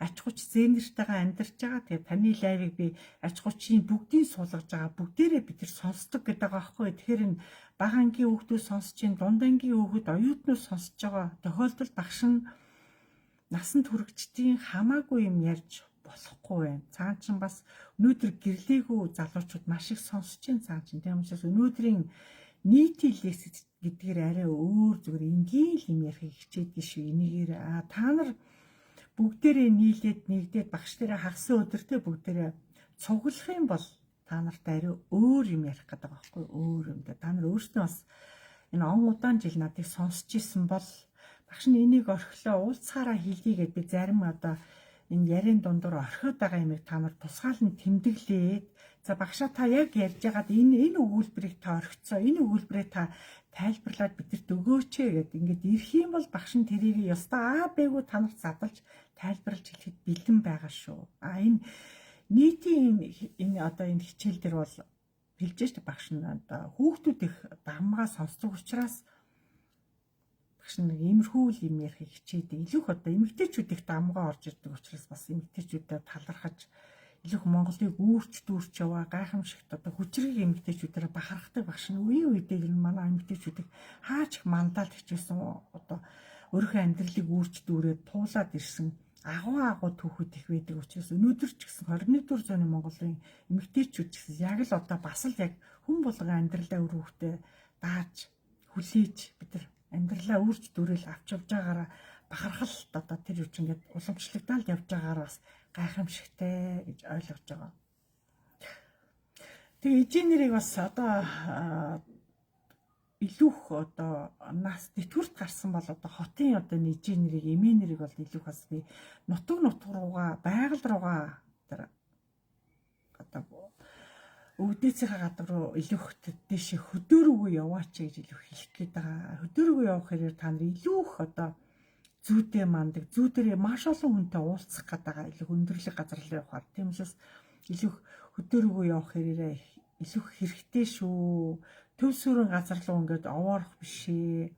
ач хуч зээнэртэйгээ амьдарч байгаа. Тэгээ таны лайвыг би ач хучийн бүгдийг суулгаж байгаа. Бүгдээрээ бид нар сонсдог гэдэг байгаа байхгүй. Тэгэхээр энэ бага ангийн хүүхдүүд сонсож, дунд ангийн хүүхэд, оюутнууд сонсож байгаа тохиолдолд багш нь насанд хүрэгчдийн хамаагүй юм ярьж болохгүй байна. Цаан чинь бас өнөөдөр гэрлээгүй залуучууд маш их сонсож байна цаан чинь. Тийм учраас өнөөдрийн нийтийн лекц гэдгээр арай өөр зүгээр энгийн юм ярих хичээдэг шүү. Энийгээр та нар бүгдээрээ нийлээд нэгдээд багш нараа хагасан өдөртөө бүгдээрээ цуглах юм бол та нартай арай өөр юм ярих гэдэг байгаа байхгүй. Өөр юм да. Та нар өөрсдөө бас энэ он удаан жил надыг сонсч исэн бол багш нь энийг орхилоо уулзахаараа хэлье гэд би зарим одоо энэ ярийн дундуур орхиод байгаа юмыг та нар тусгаалan тэмдэглээд за багшаа та яг ярьж байгаад энэ өгүүлбэрийг та орхицоо энэ өгүүлбэрээ та тайлбарлаад бидэрт өгөөч гэд ингээд ирэх юм бол багш нь тэрийг ёстой бэгүү та нарт задлж тайлбарлаж хэлэхэд бэлэн байгаа шүү. Энэ нийтийн энэ одоо энэ хичээл дээр бол хэлж штэ багш нь одоо хүүхдүүд их дамгаа сонсдог учраас багш нэг иймэрхүү юм ярих хичээдэг. Илүү их одоо эмэгтэйчүүд их дамгаа орж ирдэг учраас бас эмэгтэйчүүдэд талархаж илүү Монголыг дүүрч яваа гайхамшигт одоо хүчрэг эмэгтэйчүүдээр бахархдаг багш нь үеийн үедээ ер нь манай эмэгтэйчүүдийг хаач их мандаалт хичээсэн одоо өөрийнхөө амьдралыг үүрч дүүрээд туулаад ирсэн агуу түүхүүд их байдаг учраас өнөөдөр ч гэсэн 21-р зууны Монголын эмэгтэйчүүд ч гэсэн яг л одоо бас л яг хүн болгон амьдралаа өрөвхтэй дааж хүлээж бид нар амьдралаа үрж дүрэл авч явж байгаараа бахархалт одоо тэр үуч ингээд уламжлагдаад явж байгаараа бас гайхамшигтай гэж ойлгож байгаа. Тэгээ эжээ нэрийг бас одоо илүүх одоо нас тэтгэврт гарсан бол одоо хотын одоо эжээ нэрийг эмээ нэрийг бол илүүх бас би нутаг руугаа байгаль руугаа тэр одоо өвдөөцийнхээ гадар руу илүүхт дэше хөдөөргөө яваач гэж илүү хэлэх гээд байгаа. Хөдөөргөө явах хэрэг та нар илүүх одоо зүйтэй мандаг зүйдэрээ маш олон хүнтэй уулзах гэдэг илүү өндөрлөг газар руу явахаар тийм учраас илүү хөдөөргөө явах хэрэг илүү хэрэгтэй шүү. Төв сүрэн газар руу ингээд овоорох бишээ.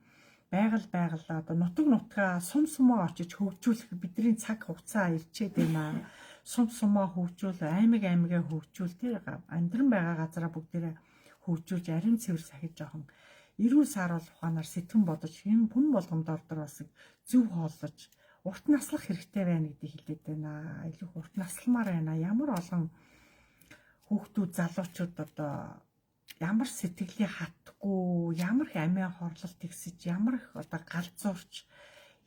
Байгалаа одоо нутгаа сумаа очиж хөгжүүлэх бидний цаг хугацаа ирчээд байна. Сумаа хөгжүүл аймагаа хөгжүүл тэр амьдран байгаа газараа бүгдээрээ хөгжүүлж ариун цэвэр сахиж жоохон эрүүл сааруул ухаанаар сэтгэн бодож юм хүн болгондор бас зөв хооллож урт наслах хэрэгтэй байна гэдгийг хэлээд байна. Илүү урт насламаар байна. Ямар олон хүүхдүүд залуучууд одоо ямар сэтгэлийн хатгүй, ямар их амиа хорлолт ихсэж, ямар их одоо галзуурч,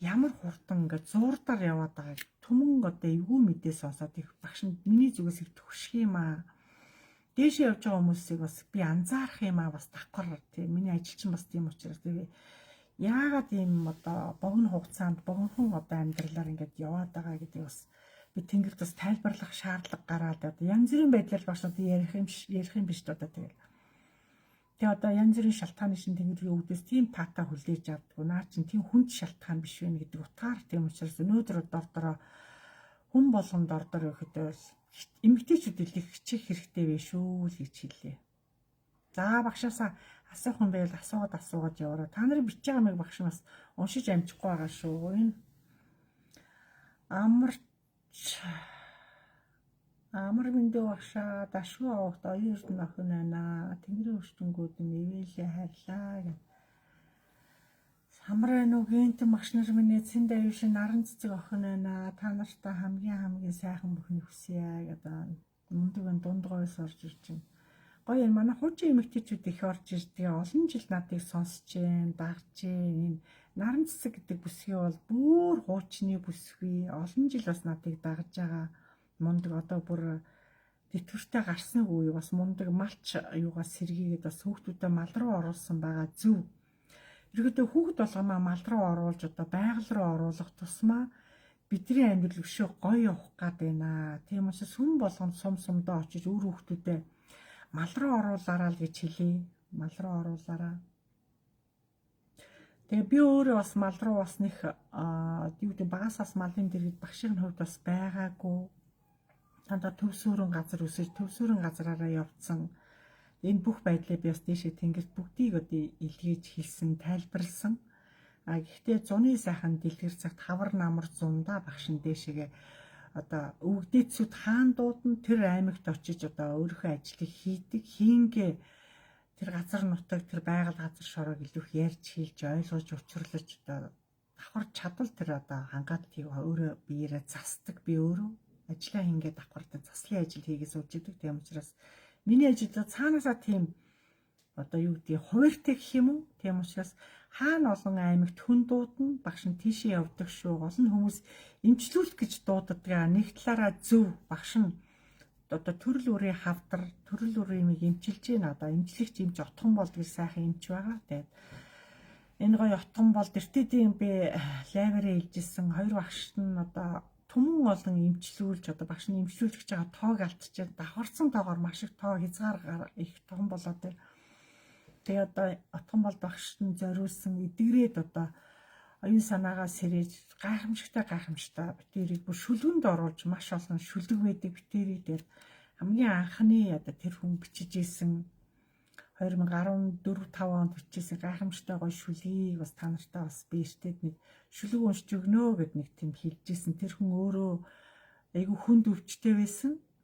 ямар хурдан ингээд зуурдаар яваад байгааг түмэн одоо эвгүй мэдээ сонсоод их багш нь миний зүгээс их төвших юм аа. Дээшээ явж байгаа хүмүүсийг бас би анзаарах юм аа бас давхар тийм миний ажил чинь бас тийм учраас тэгээ яагаад ийм одоо богино хугацаанд богинохон одоо амьдралаар ингээд яваад байгаа гэдэг бас би тэнгэрт бас тайлбарлах шаардлага гараад одоо янз бүрийн байдлаар багш одоо ярих юм биш одоо тэгээ одоо янз бүрийн шалтгааны шин тэнгэрийн өвдөс тийм таатай хүлээж авдаг. Наа чинь тийм хүнд шалтгаан биш вэ гэдэг утгаар тийм учраас өнөөдөр дордороо хүн болгонд дордор өгөхөд эмэгтэйчүүд их хичих хэрэгтэй вэ шүү л гэж хэллээ. За багшаасаа асуух юм байвал асуугаад яваарай. Та нарын бичиж байгаа мэг багш нас уншиж амжихгүй байгаа шүү. Энэ амар мэндэ багшаа дашгүй авахт оюун эрдэнэ охин байна. Тэнгэрийн өрчтөнгүүд нэвэлээ хайрлаа гэх. Самар байна уу гэнтэн багш нар минь эцэн давшин наран цэцэг охин байна. Та нартай хамгийн сайхан бүхний хүсье гэдэг мундаг дундгойс орж ирж байна. Гоё юм манай хуучин эмэгтэйчүүд их орж ирдэг. Олон жил надыг сонсож जैन, дагж जैन. Энэ наран цэцэг гэдэг бүсгүй бол бүр хуучны бүсгүй. Олон жил бас надыг дагж байгаа. Мундаг одоо бүр тэтгэвртэй гарсны үе бас мундаг малч юугаас сэргийгээд бас хүүхдүүдэд мал руу оруулсан байгаа зөв. Ерөөдөө хүүхд болгоноо мал руу оруулж одоо байгаль руу оруулах тусмаа бидний амьдрал өшөө гоё явах гад байна. Тийм учраас хүн болгонд сумдоо очиж үр хүүхдүүдэд мал руу оруулаарай л гэж хэлье. Мал руу оруулаарай. Тэгээ би өөрөө бас мал руу бас нэг багасаас малын дэргэд багшийн хувьд бас байгаагүй. Тандаа төв сүрэн газар өсөж төв сүрэн газараараа явцсан. Энэ бүх байдлыг би бас дээшээ тэнгэрт бүгдийг одоо илгээж хэлсэн, тайлбарлсан. Гэхдээ зуны сайхан дэлгэр цагт хавар намар зундаа багшин дээшээгээ одоо өвгдээцүүд хаан дуудан тэр аймагт очиж одоо өөрийнхөө ажлыг хийдэг, хийнгээ тэр газар нутаг, тэр байгаль газар шороог илүүх ярьж хэлж ойлгож учруулж одоо давхар чадвал тэр одоо хангаалтыг өөрөө биеэрээ засдаг. Би өөрөө ажлаа хийнгээ давхартай заслын ажил хийгээ сууж идэг. Тийм учраас миний ажилд цаанаасаа тийм одоо юу гэдгийг хувиртай гэх юм уу? Тийм учраас хаана олон аймагт хүн дуудана, багш нь тийшээ явдаг шүү. Олон хүмүүс эмчлүүлэх гэж дууддаг. Нэг талаараа зөв багш нь одоо төрөл бүрийн хавдар, төрөл бүрийн юм эмчилж байна. Одоо эмчлэгч эмч отхон болд гэж сайхан эмч байгаа. Тэгээд энэ гоё отхон болд эртээдийн би лайвараа хэлжсэн хоёр багш нь одоо түмэн олон эмчлүүлж одоо багш нь эмчлүүлж гэж байгаа тоог алдчихад давхарсан тоогоор маш их тоо хязгаар их том болоод байна. Тэгээ одоо отхон бол багш нь зориулсан эдгрээд одоо оюун санаагаа сэрэж гайхамшигтай битэрийг бүр шүлгэнд оруулж маш олон шүлэг байдаг битэрийг дээр хамгийн анхны одоо тэр хүн бичиж исэн 2014-5 онд бичижсэн гайхамшигтай гоё шүлгийг бас та нартай бас би эртээд нэг шүлэг уншиж өгнө гэд нэг тийм хэлжсэн. Тэр хүн өөрөө айгүй хүнд өвчтэй байсан.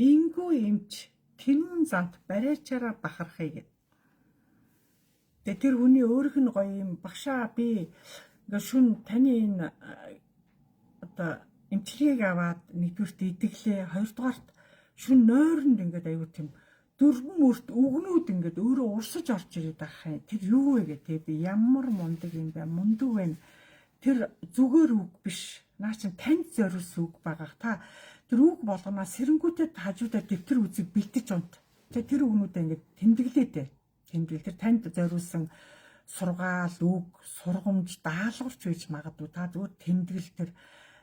Ингүү эмч тэнүүн замт барайчаараа бахархъя гэд. Тэгээ тэр хүний өөрийнх нь гоё юм багшаа би ингээ шүн таны энэ одоо эмчилгээг аваад нэгдүгürt идэглээ, хоёрдугаарт шүн нойронд ингээд аюу тийм дөрвөн мөрт үгнүүд ингээд өөрөө урсаж орж ирээд байгаа юм. Тэр юу вэ гэдэг би ямар мундаг юм бэ? Мундаг байна. Тэр зүгээр үг биш. Наа чин танд зориулсан үг байгаа. Та тэр үг болгоно сэрэнгүүтээ хажуудаа дэвтэр үзэг бэлдэж унт. Тэгээ тэр үгнүүдээ ингээд тэмдэглээдээ. Тэмдэглэл тэр танд зориулсан сургаал, үг, сургамж, даалгаварч байж магадгүй. Та зүгээр тэмдэглэл тэр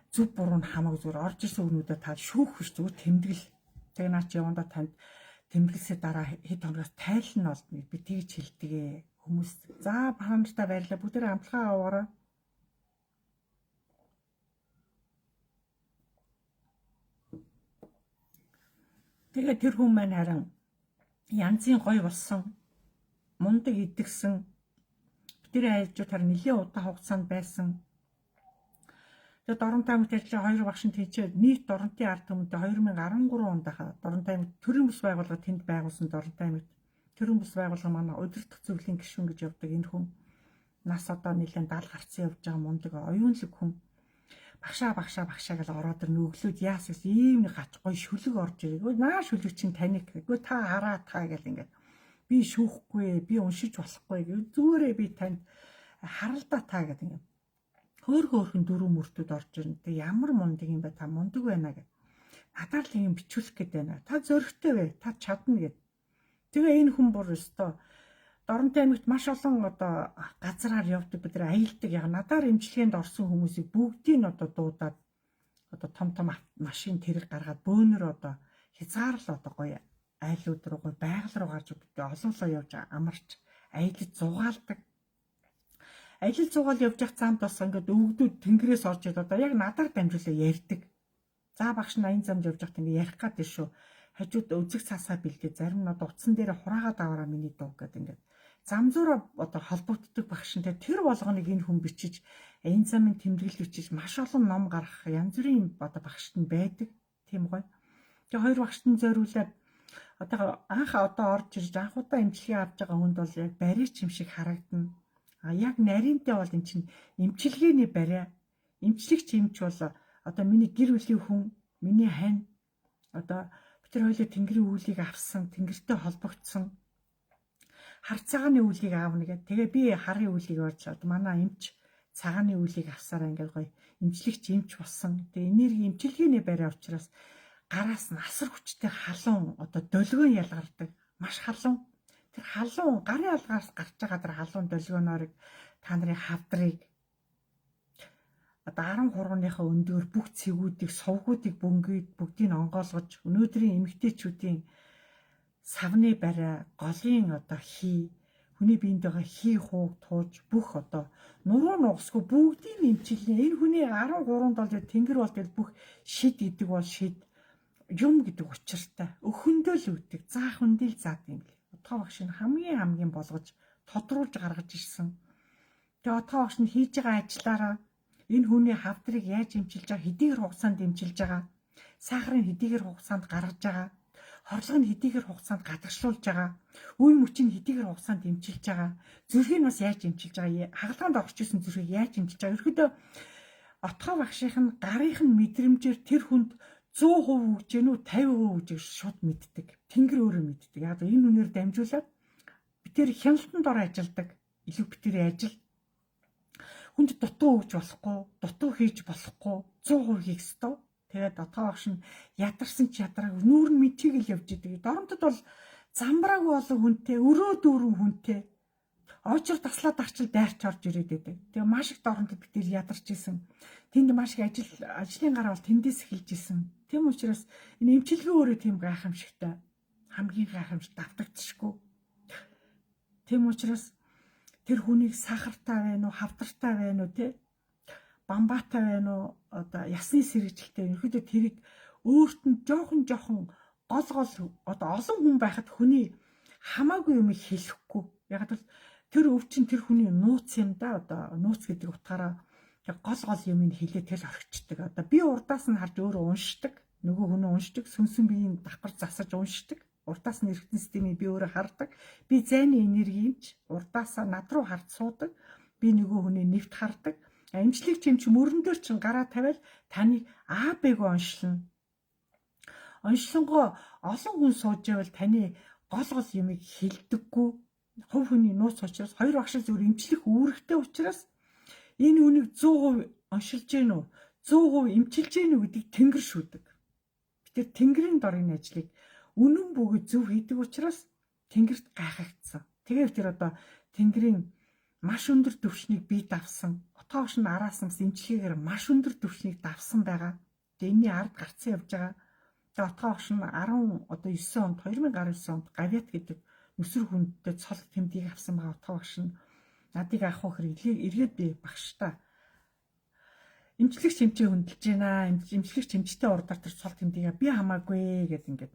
зүв буруу нь хамаагүй зүгээр орж ирсэн үгнүүдэд та шүүх биш зүгээр тэмдэглэл. Тэгээ наа чи явандаа танд тэмдэглэсээ дараа хэд хоногоос тайлна олдно би тэгж хэлдгээ хүмүүс. За харамжтай баярлалаа. Бүгдээ амтлахаа аваарай. Тэгээ тэр хүн маань харин янзын гоё болсон, мундаг идэгсэн. Бидний хайрчууд харин нэлээд удаан хугацаанд байсан. Тэгээд Дорон таймд ажиллаж хоёр багш нь тийчээ нийт Доронтын ард түмэндээ 2013 онд хаа Дорон таймд төрийн бүс байгууллага тэнд байгуулсан Дорон таймд төрийн бүс байгууллага манай удирдах зөвлөлийн гишүүн гэж явдаг энэ хүн нас одоо нэлээд 70 гарсан явж байгаа мундаг оюунлаг хүн багшаа гэж ороод ир нүглүүд яас гэсэн ийм нэг гач гоё шүлэг орж ирээ. Наа шүлэг чинь таник. Гэхдээ та хараа та гэл ингээд би шүүхгүй, би уншиж болохгүй гэв. Зүгээрээ би танд харалдаа та гэдэг ингээд хөөрхөн дөрөв мөртөд орж ирнэ. Тэг ямар мундаг юм бэ? Та мундаг байна гэв. Надад л юм бичүүлэх гээд байна. Та зөрөгтэй вэ? Та чадна гэв. Тэгээ энэ хүн бүр өстой Дорон таймд маш олон одоо газраар явдаг бид нар аялдаг. Яг надаар эмчилгээнд орсон хүмүүсийг бүгдийг нь одоо дуудаад одоо том машин тэрэг гаргаад бөөнөр одоо хязгаарлал одоо гоё айлууд руу гоё байгаль руу гарч бүгдээ олонлоо явж амарч аялж зугаалдаг. Ажил зугаал явж явах замд бас ингээд өвгдүүд тэнгэрээс орж ирээд одоо яг надаар дамжуулаа ярьдаг. За багш 80 замд явж байхад ингээд ярих гэдэг шүү. Хажууд үзэг цаасаа бэлдээ зарим нь одоо утсан дээр хураагаад аваараа миний дуу гэдэг ингээд замзуура одоо холбогддог багшинтай тэр болгоныг энэ хүн бичиж энэ замын тэмдэглэл бичиж маш олон ном гаргах янз бүрийн одоо багшд нь байдаг тийм гоё. Тэгээ хоёр багшд нь зориулаад одоо анх одоо орж ирж анхудаа эмчилгээ авч байгаа хүнд бол яг барьж юм шиг харагдана. А яг нарийнтай бол эн чинь эмчилгээний бариа. Эмчлэгч эмч бол одоо миний гэр бүлийн хүн, миний хань одоо бид тэр хоёулаа тэнгэрийн үүлийг авсан, тэнгэртэй холбогдсон. Хар цагааны үүлийг аавна гэдэг. Тэгээ би харын үүлийг орж манай эмч цагааны үүлийг авсараа ингээд гоё эмчлэгч эмч болсон. Тэгээ энерги эмчилгээний бариа учраас гараас нь асар хүчтэй халуун одоо долгион ялгардаг. Маш халуун. Тэр халуун гарын алгаас гарч байгаа тэр халуун долгионоор та нарын хавдрыг одоо 13-ныхаа өндөөр бүх цэгүүдийг, сувгуудыг бөнгөөд бүгдийг нь онгоолгож өнөөдрийн эмэгтэйчүүдийн савны бариа, голын одоо хий, хүний биед байгаа хий хууг тууж бүх одоо нуруу нугасгүй бүгдийг эмчилнэ. Энэ хүний 13-нд бол тэнгэр бол тэгэл бүх шид гэдэг бол шид юм гэдэг учиртай. Өхөндөө л үүддэг, заах үндэл заад юм л. Отгоо багш нь хамгийн болгож тодруулж гаргаж ирсэн. Тэгээ отгоо багш нь хийж байгаа ажлаараа энэ хүний хавдрыг яаж эмчилж байгаа, хэдийгээр хугацаанд эмчилж байгаа, сахарын хэдийгээр хугацаанд гаргаж байгаа, хорлогын хэдийгээр хугацаанд гадагшлуулж байгаа, үе мөчийн хэдийгээр хугацаанд эмчилж байгаа, зүрхийг бас яаж эмчилж байгаа, хагалгаанд орж исэн зүрхийг яаж эмчилж байгаа. Ерөөдөө отгоо багшийн гарынх нь мэдрэмжээр тэр хүнд 100% өгч гэнүү 50% өгч шууд мэддэг. Тэнгэр өөрөө мэддэг. Яг энэ үнээр дамжуулаад бид тэр хяналтанд ор ажилдаг. Илүү битэрийн ажил. Хүнд дутуу өгч болохгүй, дутуу хийж болохгүй 100% хийх ёстой. Тэгээд отгоо багш нь ядарсан ч ядраг нүүр нь мичиг л явж идэг. Доромтод бол замбраагүй болон хүнтэй, өрөө дүүрэн хүнтэй. Очор таслаад арчил дайрч орж ирээд байдаг. Тэгээ маш их доромтод бид тэр ядарч исэн. Тэнд маш их ажлын гараа бол тэндээс эхэлж исэн. Тийм учраас энэ эмчилгээ өөрөө тийм гайхамшигтай. Хамгийн гайхамшиг давтагдчихгүй. Тийм учраас тэр хүнийг сахартай байна уу, хавдартай байна уу, те? Бамбаатай байна уу, одоо ясны сэргэжилтэй. Ерөөдөө тэрийг өөрт нь жоохон гол одоо олон хүн байхад хүний хамаагүй юм хэлэхгүй. Яг л тэр өвчин тэр хүний нууц юм да. Одоо нууц гэдэг утгаараа гол юм хэлээ тэл орчдөг. Одоо би урдаас нь харж өөрөө уншдаг. Нөгөө хүн уншдаг, сүнсэн биеийн давхар засаж уншдаг. Урдаас нь эргэтэн системийг би өөрөө хардаг. Би зайны энергиимч урдаасаа над руу харж суудаг. Би нөгөө хүний нэвт хардаг. Эмчлэг чимч мөрөн дээр чинь гараа тавиал таныг А Б-г оншлно. Оншлонгоо олон хүн сууж байвал таны гол юмыг хэлдэггүй. Хувь хүний нууц учраас хоёр багш зүгээр эмчлэх үүрэгтэй учраас энэ үнийг 100% оншилж гэнэ үү? 100% эмчилж гэнэ үү гэдгийг Тэнгэр шүүдэг. Тэр Тэнгэрийн дор энэ ажлыг үнэн бөгөөд зөв хийдэг учраас Тэнгэрт гайхагдсан. Тэгээд тэр одоо Тэнгэрийн маш өндөр түвшнийг бий давсан. Отоогш нь араас нь эмчилгээгээр маш өндөр түвшнийг давсан байгаа. Тэгээд энэний ард гарцсан явж байгаа. Тэгээд отоогш нь 19 онд 2019 онд Гавьят гэдэг нүсэр хүндтэй цол тэмдгийг авсан байгаа. Отоогш нь надыг авах хэрэг эргээд би багштай эмчлэгч хэмжээ хөндлөж байна. Эмчлэгч хэмжтэй урдаар тэр цол тэмдгийг би хамаагүй гэдэг ингээд.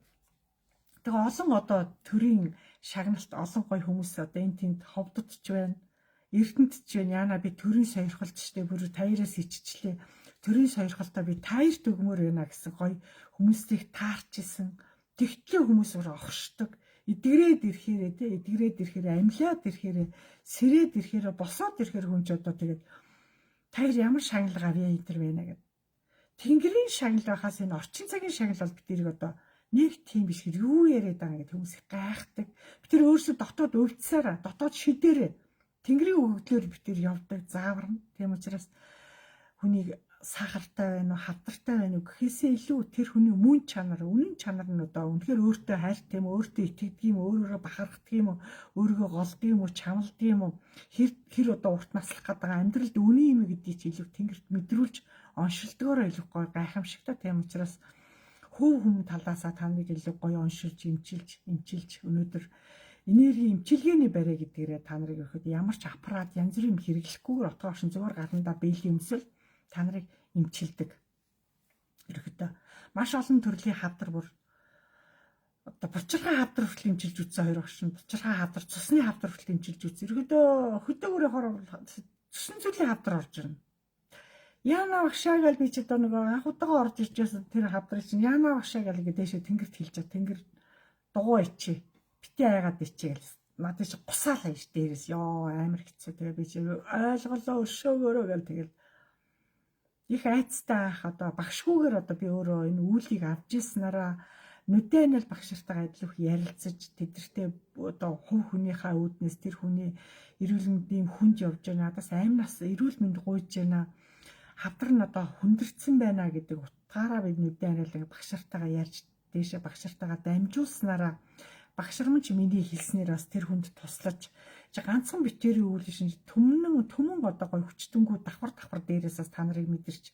Тэгээ олон одоо төрийн шагналт олон гой хүмүүс одоо энэ тэнд ховдодч байна. Эрдэнэтч байна. Яна би төрийн сойрхолч штэ бүр таяраас иччлээ. Төрийн сойрхолтой би таяр төгмөр байна гэсэн гой хүмүүстийг таарч исэн. Тэгтлээ хүмүүс өөр огшдог. Эдгрээд ирэхээр амьлаад ирэхээр сэрээд ирэхээр босоод ирэхээр хүн ч одоо тэгээд таяр ямар шагнал авъя энэ байна гэдэг. Тэнгэрийн шагнал байхаас энэ орчин цагийн шагнал бол бид тэрийг одоо нэг тийм биш хэрэг юу яриад байгаа гэдэг хүмүүс их гайхдаг. Бид тэр өөрсдөө дотоод өвдсараа, дотоод шидээрээ Тэнгэрийн өгөгдлөөр бид тэр явдаг, зааварна. Тийм учраас хүнийг сахартай байна уу, хавдартай байна уу гэхээсээ илүү тэр хүний үнэн чанар нь одоо үнэхээр өөртөө хайртай юм, өөртөө итгэдэг юм, өөрөөрөө бахархдаг юм, өөрийгөө голдог юм уу, чамладаг юм уу, хэр одоо урт наслах гэдэг амьдралд үний юм гэдгийг чи илүү Тэнгэрт мэдрүүлж оншилдгоороо илүү гоё гайхамшигтай. Тийм учраас хөв хүм талаасаа таныг илүү гоё оншилж, эмчилж өнөөдөр энерги эмчилгээний барай гэдгээрээ та нарыг ихэд ямар ч аппарат янз бүрийн хэрэглэхгүйгээр отоогш зүгээр гарандаа биелийн өмсөл та нарыг эмчилдэг. Ерөөхдөө маш олон төрлийн хавдар бүр одоо бочирхай хавдар хүртэл эмчилж үтсэн хоёр багш нь бочирхай хавдар, цусны хавдар хүртэл эмчилж үтсэн. Ерөөхдөө хөдөөгөр цусны зүйлийн хавдар орж ирнэ. Яна багшаа гал би ч одоо нөгөө анхудаага орж ирж байсан тэр хавдрыг чинь яна багшаа гал гэдэг дэшээ Тэнгэрт хэлж байгаа. Тэнгэр дугуй ичээ. Бити айгаад ичээ гэл. Надад чи гусаал хайш дээрээс ёо амар хэцүү. Тэгээ би чи ойлголоо өршөөгөөрөө гэл тэгэл их айцтай ах одоо багшгүйгээр одоо би өөрөө энэ үүлийг авч ирснараа нүдэнэл багширтайгаа адилх ярилцаж тэдэртээ одоо хувь хүнийхээ үүднээс тэр хүний эрүүл мэндийн хүнд явж байгаа надаас амнаас эрүүл мэнд гуйж байна хавдар нь одоо хүндэрсэн байна гэдэг утгаараа бид нүдэнэл багширтайгаа ярьж дээшээ багширтайгаа дамжуулснараа багшрам ч миний хэлснээр бас тэр хүнд туслаж ганцхан битэрийн үйл шин түмэн одоо гой хүчтэнгүү давхар дээрээс та нарыг мэдэрч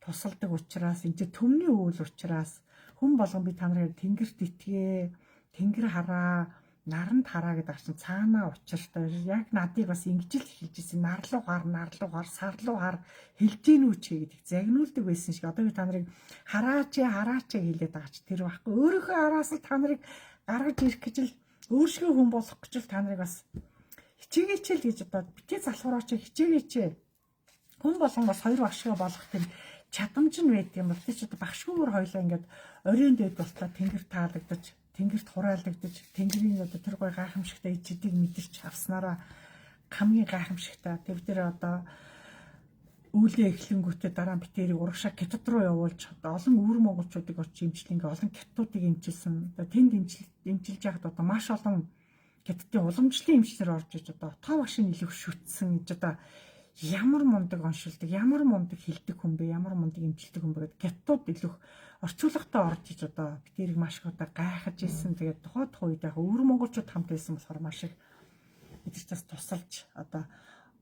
тусалдаг учраас энэ төмний үйл учраас хүн болгон би та нарыг Тэнгэрт итгээ Тэнгэр хараа наранд хараа гэдэг чинь цаанаа учиртай яг надыг бас ингэж л хэлж ирсэн нарлуу гар сарлуу гар хэлж гинүү ч гэдэг загнуулдаг байсан шиг одоо би та нарыг хараач хэлээд байгаа ч тэр байхгүй өөрийнхөө араас л та нарыг гаргаж ирэх гэж л өөршгөө хүн болох гэж л та нарыг бас хичээгээч л гэж одоо битгий залхуураач хичээгээч хүн болгон бас хоёр багшгаа болох тийм чадамж нь байдаг юм бол тийч одоо багшгүйгээр хоёлаа ингээд оройн дэд болтлоо Тэнгэр таалагдаж Тэнгэрт хураалагдаж Тэнгэрийн одоо тэр гой гайхамшигтай ижидийг мэдэрч авснараа хамгийн гайхамшигтай тэр одоо үүлээ эхлэнгүүтээ дараа нь битэрийг урагшаа Хятад руу явуулж одоо олон өвөр монголчуудыг очиж эмчил ингээ олон хятадуудыг эмчилсэн. Одоо тэнд эмчилж яхад одоо маш олон хятадын уламжлалын эмчлэр орж иж одоо тоо багшийн илүү шүтсэн гэж одоо ямар мундаг оншилдаг, ямар мундаг хилдэг хүн бэ, ямар мундаг эмчилдэг хүн бэ гэдэг хятадууд илүү орчуулгатай орж иж одоо битэрийг маш их одоо гайхаж ирсэн. Тэгээд тухайд үед яг өвөр монголчууд хамт байсан болохоор маш их эдгээрээс тусалж одоо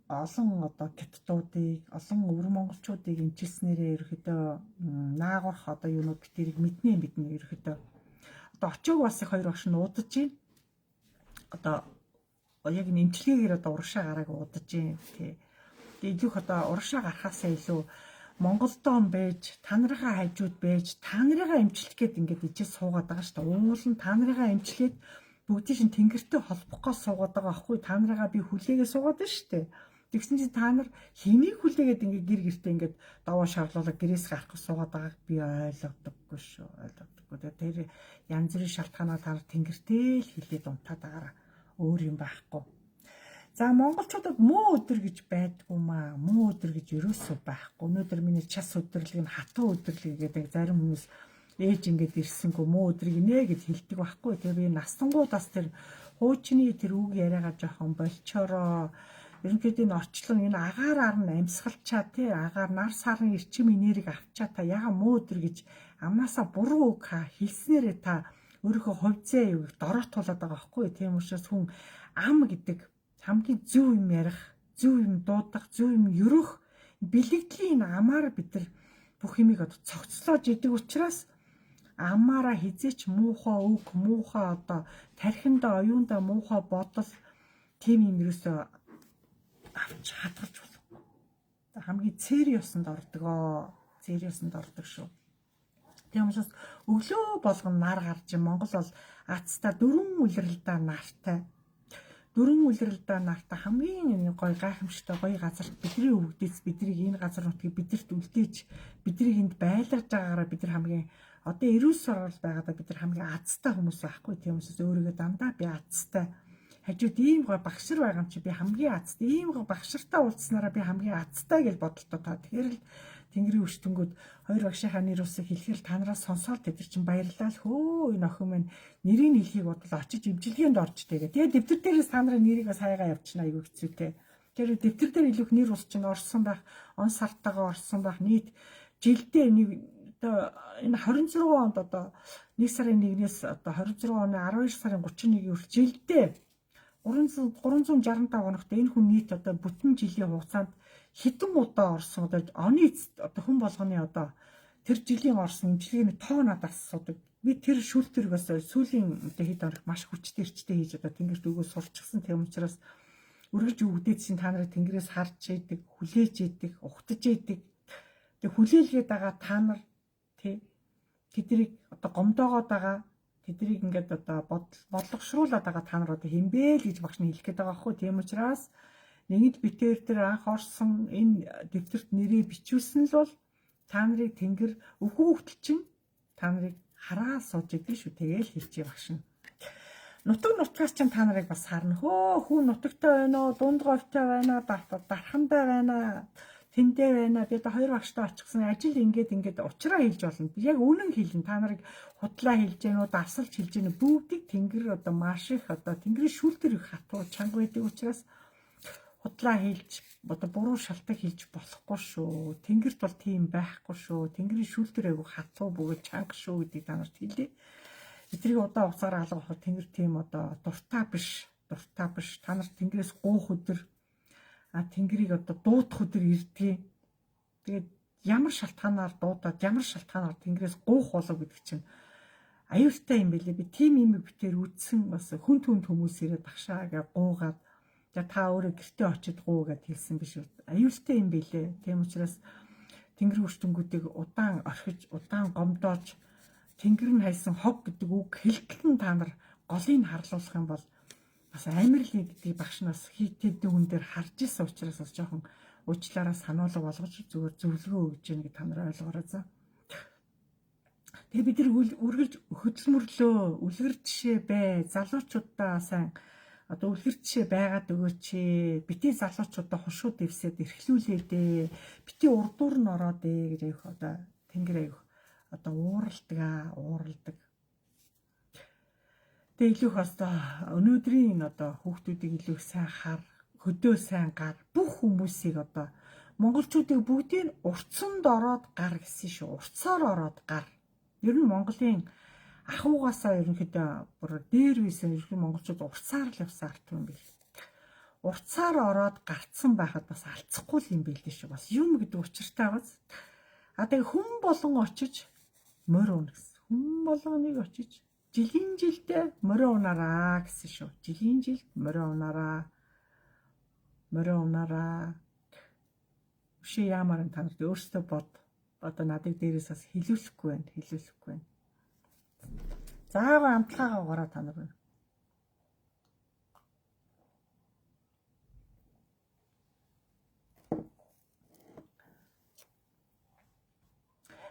олон одоо хятадуудыг олон өвөр монголчуудыг эмчилснээрээ ерөөхдөө наагурах одоо юунууд битэрийг мэднэ ерөөхдөө одоо очоог бас их хоёр багш нь удаж байна. Одоо яг нэмчилгээгээр одоо урагшаа гарааг удаж байна. Тэгээ илүү одоо урагшаа гарахаасаа илүү Монголдоо байж та нарынхаа хажууд байж та нарыгаа эмчлэх гээд ингээд ижээ суугаад байгаа шүү дээ. Уул нь та нарыгаа эмчлээд бүгдийг шин Тэнгэртэй холбох гэж суугаад байгаа аахгүй та нарыгаа би хүлээгээ суугаад байна шүү дээ. Тэгсэн чинь та нар хэнийг хүлээгээд ингээ гэр гертэ ингээд даваа шавлуулаад гэрээс гарах гэж суугаад байгааг би ойлгодоггүй шүү. Ойлгодоггүй. Тэр янз бүрийн шалтгаанаар та нар тэнгэртэй л хилээд унтаад байгаараа өөр юм байхгүй. За монголчуудад муу өдөр гэж байдгүй маа. Муу өдөр гэж ерөөсөө байхгүй. Өнөөдөр миний час өдөрлөг нь хатуу өдөрлөг гэдэг зарим хүмүүс ээж ингээд ирсэнгүй муу өдрийг нэ гэж хэлдэг байхгүй. Тэгээ би настангуудаас тэр хуучны тэр үг яриагаа жоохон болчороо. Ерөнхийдөө энэ орчлон энэ агаараар нь амьсгалчаа тий агаар нар сарын эрчим энергийг авчаа та яга муу өдөр гэж амнаасаа буруу үг хэлснээрээ та өөрийнхөө хувьцаа юу дороотуулаад байгаа байхгүй. Тийм учраас хүн ам гэдэг хамгийн зөв юм ярих, зөв юм дуудах, зөв юм ерөх бэлэгдлийн амаар бид нар бүх юмыг одоо цогцлоож идэг учраас амаараа хизээч муухай үг, муухай одоо тархиндаа оюундаа муухай бодол тийм юм ерөөсөө авч хадгалж болохгүй. Хамгийн цээр ёсонд ордогоо. Цээр ёсонд ордог шүү. Тийм учраас өглөө болгон нар гарч Монгол бол Азтай 4 улиралдаа нартай. 4 улиралдаа нартай хамгийн гоё гайхамшигтай гоё газар бидний өвгдөөс биднийг энэ газар нутгийг бидэрт үлдээж биднийг энд байлгаж байгаагаараа бид нар хамгийн одоо эрүүл сургал байгаадаа бид нар хамгийн азтай хүмүүс байхгүй. Тийм учраас өөрийгөө дандаа би азтай хажууд ийм гоё багшир байгаа юм чи би хамгийн азтай ийм гоё багширтай уулзснараа би хамгийн азтай гэж бодолтой та. Тэгэхээр л Тэнгэрийн өрштөнгүүд хоёр багшийнхаа нэр усыг хэлэхээр та нараас сонсоод тэд нар чинь баярлалаа л хөө энэ охин маань нэрийг хэлхийг бодвол очиж имчилгээнд орж тэгээ. Тэгээ дэвтэр дээрээс та нарын нэрийг бас хайгаа явуулчихна айгүй хэцүүтэй. Тэр дэвтэр дээр илүүх нэр ус чинь орсон байх, он сартаагаа орсон байх нийт жилдээ нэг одоо энэ 26 онд одоо 1 сарын 1-ээс одоо 26 оны 12 сарын 31-ийн хүртэл жилдээ 365 хоногт энэ хүн нийт одоо бүтэн жилийн хугацаанд хэдэн удаа орсон одоо оны одоо хүн болгоны одоо тэр жилийн орсон имчилгээний тоо надаас асуудаг. Би тэр шүүлтэр бас сүүлийн одоо хэд хоног маш хүчтэй эрчтэй хийж одоо тэнгэрт өгөө сурчихсан. Тийм учраас үргэлж өвгдөөдсөн та нарыг тэнгэрээс харж идэг, хүлээж идэг, ухтаж идэг. Тэг хүлээлгээд байгаа та нар тий тэднийг одоо гомдоогоод байгаа тэднийг ингээд одоо бодлогошруулаад байгаа та нар одоо хинбэ л гэж багш нь хэлэх гээд байгаа байхгүй. Тийм учраас нэгд битээр тэр анх орсон энэ дэвтэрт нэрээ бичүүлсэн л бол та нарыг тэнгэр өвхөө хөвтөл чинь та нарыг хараа сууж идэг шүү. Тэгээл хэлчихье багш нь. Нутаг нутгаас чинь та нарыг бас харна. Хөө хүн нутагтай байна уу, дунд говьтай байна, дархандаа байна, тэндээ байна. Би одоо хоёр багштай очихсан ажил ингээд уучраа хэлж болно. Би яг үнэн хэлнэ. Та нарыг худлаа хэлж гэнэ үү, давсалж хэлж гэнэ үү, бүгдийг тэнгэр одоо маш их одоо тэнгэрийн шүүлтэр их хатуу чанга байдаг учраас худлаа хэлж одоо буруу шалтгаан хэлж болохгүй шүү. Тэнгэрт бол тийм байхгүй шүү. Тэнгэрийн шүүлтэр айгу хатуу бөгөөд чанга шүү гэдгийг та нарт хэлье. Эдрийг удаа уцаараа алгах тэнгэр тийм одоо дуртай биш. Та нар тэнгэрээс гуух өдөр тэнгэрийг одоо дуудах өдөр ирдгийг. Тэгээд ямар шалтгаанаар дуудаад ямар шалтгаанаар тэнгэрээс гуух болов гэдэг чинь аюултай юм билээ. Би тийм юм битээр үдсэн бас хүн түнд хүмүүс ирээд багшаа гэж гуугаад та өөрөө гэртээ очиж гуу гэд хэлсэн биш үү. Аюултай юм билээ. Тийм учраас тэнгэр өртөнгүүдийг удаан орхиж, удаан гомдоож тэнгэр нь хайсан хог гэдэг үг хэлтэлэн та нар голыг харлуулах юм бол бас амар л гэдгийг багш нас хийтэд хүн дээр харж исэн учраас бас жоохон уучлаараа сануулга болгож зүгээр зөвлөгөө өгж яах гэж та нар ойлгоорой за. Тэгээ бид нар үргэлж хөдөлмөрлөө, үлгэр жишээ бай, залуучуудаа сайн одоо үлгэр жишээ байгаад өгөөч. Бити залуучуудаа хушууд дэвсээд эрхлүүлээдээ. Бити урдуур нь ороод гэж аявих одоо тэнгэр аявих одоо ууралдаг. Тэгээ илүү их одоо өнөөдрийн одоо хүүхдүүдийг илүү сайн хар, хөдөө сайн гар бүх хүмүүсийг одоо монголчуудыг бүгдийг уртсанд ороод гар гэсэн шүү. Уртсаар ороод гар. Ер нь Монголын ахуугаасаа ерөнхийдөө бүр дээр үйсэн ерөнхий монголчууд уртсаар л явсан арт юм бэл. Уртсаар ороод гарцсан байхад бас алцахгүй юм бэлдээ шүү. Бас юм гэдэг учиртай баз. Тэгээ хүн болон очиж морь уна гэсэн. Хүн болгоныг очиж жилийн жилдээ морь унаараа гэсэн шүү. Жилийн жилд морь унаараа. Үшээ яамаар та нарт өөрсдөө бод. Одоо надыг дээрээс бас хилүүлэхгүй байна. Заагаа амтлагаа угаараа та нар.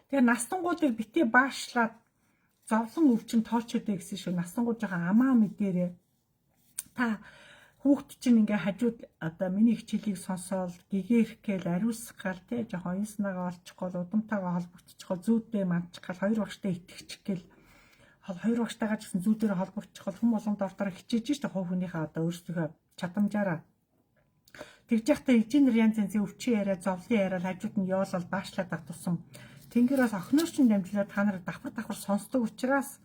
Тэгээ настангуудыг битээ баашлаад зовлон өвчин тоочтой гэсэн шүү. Настангууд жоохон амаа мэдээрээ та хүүхд чинь ингээ хажууд одоо миний хичээлийг сонсоод гэгэрх гээл ариусгах гал те жоохон оюуснаагаа олчих гол удамтайгаа холбогдчих гол зүйдээ мандчих гал хоёр багштай итгэчих гээл хоёр багштайгаа ч гэсэн зүүдээр холбогдчих гол хүм болгонд ордоор хичээж штэ хов хүнийхээ одоо өөрсдийнхөө чадамжаараа тэгж яхта инженер янз янзын өвчин яриа зовлон яриа хажууд нь ёолол баашлаад ах тусам тэнгэр бас охиноор чинь дамжуулаад та нарыг давхар сонсдог учраас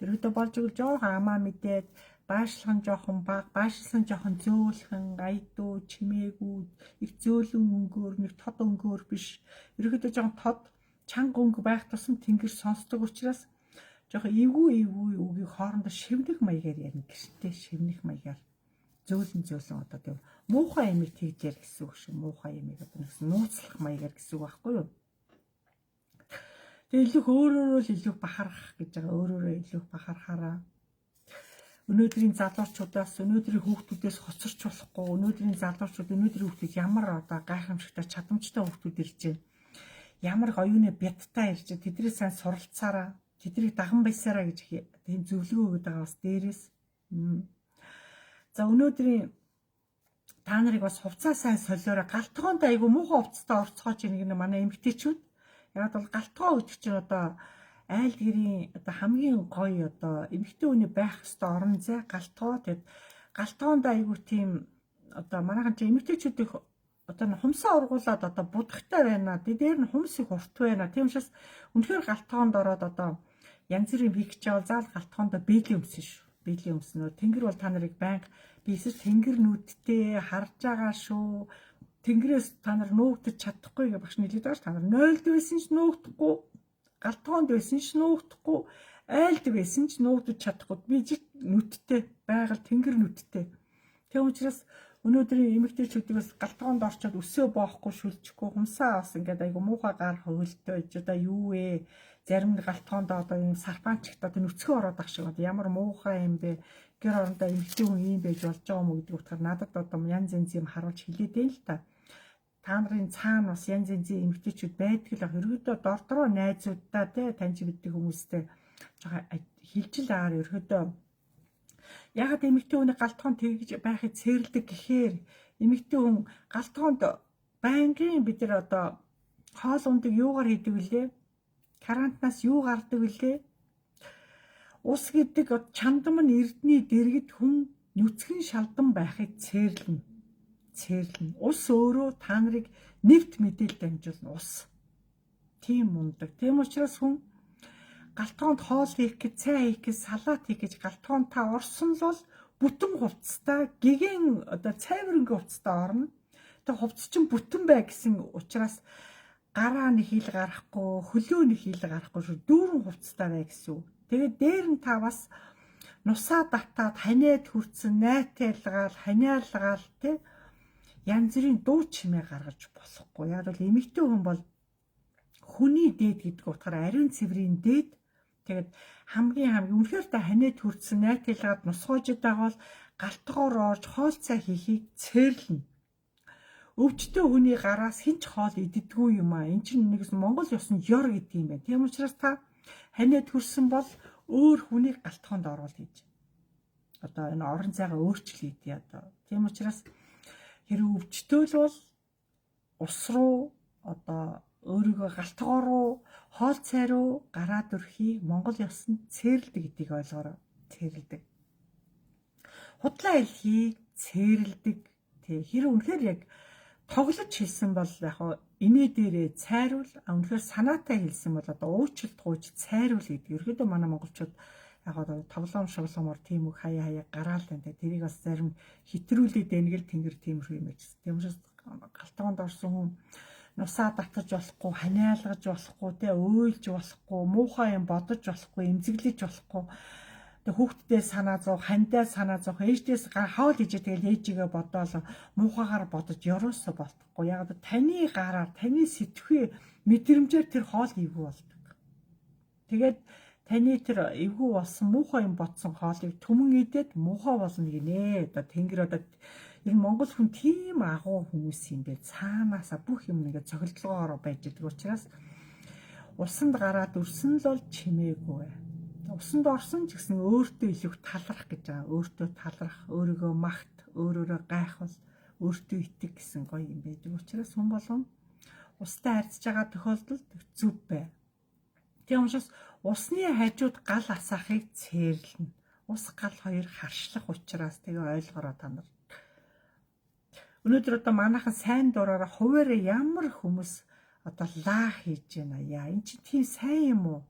тэрүүдээ болж игэл жоохон амаа мэдээд баашлах нь жоохон баг, баашлсан жоохон зөөлхөн, айдуу, чимээгүй, их зөөлөн өнгөөр, нэг тод өнгөөр биш. Ерөөдөө жоохон тод, чанга өнгө байх тусам тэнгэр сонсдог учраас жоохон эвгүй үгийг хоорондоо шивнэх маягаар ярина гэртээ шивнэх маягаар. Зөөлөн одоо тийм муухай ямиг тэгжээр гэсэн үг шүү. Муухай ямиг одоо нэгсэн нууцлах маягаар гэсэн үг байхгүй юу? Тэгээ илүү өөрөөрөө л илүү бахарах гэж байгаа. Өөрөөрөө илүү бахархаараа өнөөдрийн залуучуудаас өнөөдрийн хүүхдүүдээс хоцорч болохгүй өнөөдрийн залуучууд өнөөдрийн хүүхдүүд ямар одоо гайхамшигтай чадамжтай хүүхдүүд ирж байна. Ямар их оюуны бядтай ирж байна. Тэдний сайн суралцаараа тэднийг даган байсараа гэж тийм зөвлөгөө өгöd байгаа бас дээрээс. За өнөөдрийн та нарыг бас хувцас сайн солиороо галтгоонд айгу муухай хувцастай орцоож ийн гэнэ манай эмэгтэйчүүд. Яг бол галтгоо гэдэг чинь одоо айл гэрийн одоо хамгийн гоё одоо эмэгтэй хүний байх ёстой орон зай галтгоо. Тэгэд галтгоонд айгу тийм одоо манайхан чинь эмэгтэйчүүдийн одоо хумсаа ургуулад одоо будахтай байна. Дээр нь хумс их урт байна. Тийм учраас үнэхээр галтгоонд ороод одоо янз бүрийн бий гэж байгаа заал галтгоонд бэйлийн өмсөн шүү. Бэйлийн өмснөөр тэнгэр бол та нарыг байнга бисэр тэнгэр нүдтэй харж байгаа шүү. Тэнгэрээс та нар нуугдчих чадахгүй гэж багш нийлээд байгаа ш. Та нар нойлд байсан ч нуугдахгүй, галтгоонд байсан ч нуугдахгүй, айлд байсан ч нуугдчих чадахгүй. Би жиг нүдтэй байгаль тэнгэр нүдтэй. Тэг учраас өнөөдрийн эмэгтэйчүүдээс галтгоонд орчоод өсөө боохгүй шүлжихгүй хумсаа бас ингээд айгу муухай гар хөвөлтөө одоо юу вэ? Зарим нь галтгоонд одоо юм сарпанчигт одоо нүцгэн ороод ах шиг ямар муухай юм бэ? Гэр орондоо эмэгтэй хүн юм байж болж байгаа юм уу гэдэг утгаар надад одоо янз янз юм харуулж хэлээд байл л та. Та нарын цаана бас янз янзын эмэгтэйчүүд байдаг л баг. Ерөөдөө дордроо найзуудаа те таньж мэддэг хүмүүстэй жоохон хилжил аар ерөөдөө ягаад эмэгтэй хүний галтгоонд тэгж байхыг цэрлдэг гэхээр эмэгтэй хүн галтгоонд байнгын бид нар одоо хоол ундаг юугаар хийдэг вүлээ? Карантинаас юу гардаг вүлээ? Ус гэдэг чандам нь эрдний дэргэд хүн нүцгэн шалдан байхыг цээрлэнэ. Ус өөрөө та нарыг нэвт мэдээлэл дамжуулна. Ус. Тийм мундаг. Тийм учраас хүн галтгоонд хоол хийх гэж, цай хийх гэж, салаат хийх гэж галтгоонд та орсон л бол бүтэн хувцастай гэгэн одоо цай мөрөнгө хувцастай орно. Тэгээ хувцас чинь бүтэн бай гэсэн учраас гараа нэг хил гарахгүй, хөлөө нэг хил гарахгүй шүү. Дүүрэн хувцастай бай гэсэн үг. Тэгээд дээр нь та бас нусаа татаад ханиад хүрцэн, найтайлгаал, ханиалгаал тий янз бүрийн дуу чимээ гаргаж болохгүй. Яг бол эмэгтэй хүн бол хүний дээд гэдэг утгаараа ариун цэврийн дээд. Тэгээд хамгийн үнэхээр та ханиад хүрцэн, найтайлгаад нусгоожод байгаа бол галтгоор орж хоол цай хийхийг цээрлэнэ. Өвчтөе хүний гараас хинч хоол иддэггүй юм аа. Энд чинь нэгс Монгол ёсны ёр гэдэг юм байна. Тийм учраас та ханиад хүрсэн бол өөр хүнийг галтгоонд оруулж хийж. Одоо энэ орон зайгаа өөрчлөе дээ одоо. Тийм учраас хэрэг өвчтөөл бол ус руу одоо өөрийгөө галтгоо руу хоол цай руу гараад өрхийг Монгол ёсонд цээрлдэг гэдгийг ойлгоорой. Цээрлдэг. Худлаа хэлхийг цээрлдэг. Тэг хэрэг үнэхээр яг тоглож хэлсэн бол яг инээ дээрээ цайруул үнэхээр санаатай хэлсэн бол одоо уучлалт гуйж цайруул гэдэг. Ерөөдөө манай монголчууд яг тоглоом шоглоомор тийм үг хаяа гараал байна. Тэрийг бас зарим хитрүүлээд дэнгэл тэнгэр тиймэрхүү юм гэж. Тийм учраас галтгоонд орсон хүн нусаа татаж болохгүй, ханиалгаж болохгүй, тэ өөлж болохгүй, муухай юм бодож болохгүй, эмзэглэж болохгүй. Тэг хүүхдтэй санаа зов, хандаа санаа зов, ээждээс хаал хийж тэгэл ээжигээ бодоол муухайгаар бодож ёроосоо болтохгүй. Яг таны гараар, таны сэтгвээ мэдрэмжээр тэр хоол ивгүй болдог. Тэгээд таны тэр эвгүй болсон муухай юм бодсон хоолыг түмэн идээд муухай болно гинэ. Одоо тэнгэр одоо ер нь Монгол хүн тийм агуу хүмүүс юм бэ. Цаанаасаа бүх юм ингээд цохилдлогоор байж байгаа учраас Усанд гараад өрсөн л бол чимээгүй. Усанд орсон ч гэсэн өөртөө илүү талрах гэж байгаа. Өөртөө талрах, өөрийгөө магт, өөрөөрөө гайхвал, өөртөө итэг гэсэн гоё юм байдаг. Учраас хүн болгон устай харьцаж байгаа тохиолдолд зүв бай. Тийм учраас усны хажууд гал асаахыг цээрлэнэ. Ус гал хоёр харшлах учраас тэгээ ойлгороо та нар. Өнөөдөр одоо манайхан сайн дураараа хуваараа ямар хүмүүс одоо лаа хийж байна яа. Энд чинь тийм сайн юм уу?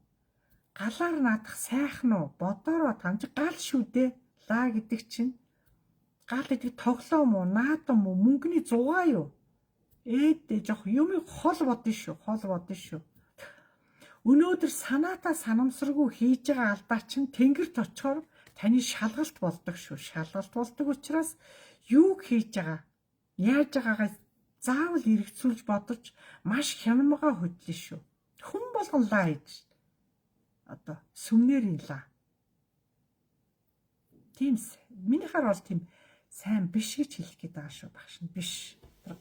Галаар наадах сайхан уу? Бодороо танч гал шүү дээ. Лаа гэдэг чинь гал гэдэг тоглоом уу, наадам уу, мөнгөний зугаа юу? Ээдээ жоох юмыг хол бодно шүү. Хол бодно шүү. Өнөөдөр санаатаа санамсаргүй хийж байгаа алдаа чинь тэнгэрт очихоор таны шалгалт болдог шүү. Шалгалт болдог учраас юуг хийж байгаа? Яаж байгаагаа заавал эргэцүүлж бодож маш хямнамгаа хөдлөн шүү. Хүн болгон лаа хийж. Одоо сүмнэрийн лаа. Тимс минийхаар бол тийм сайн биш гэж хэлэх гээд байгаа шүү багш нь биш.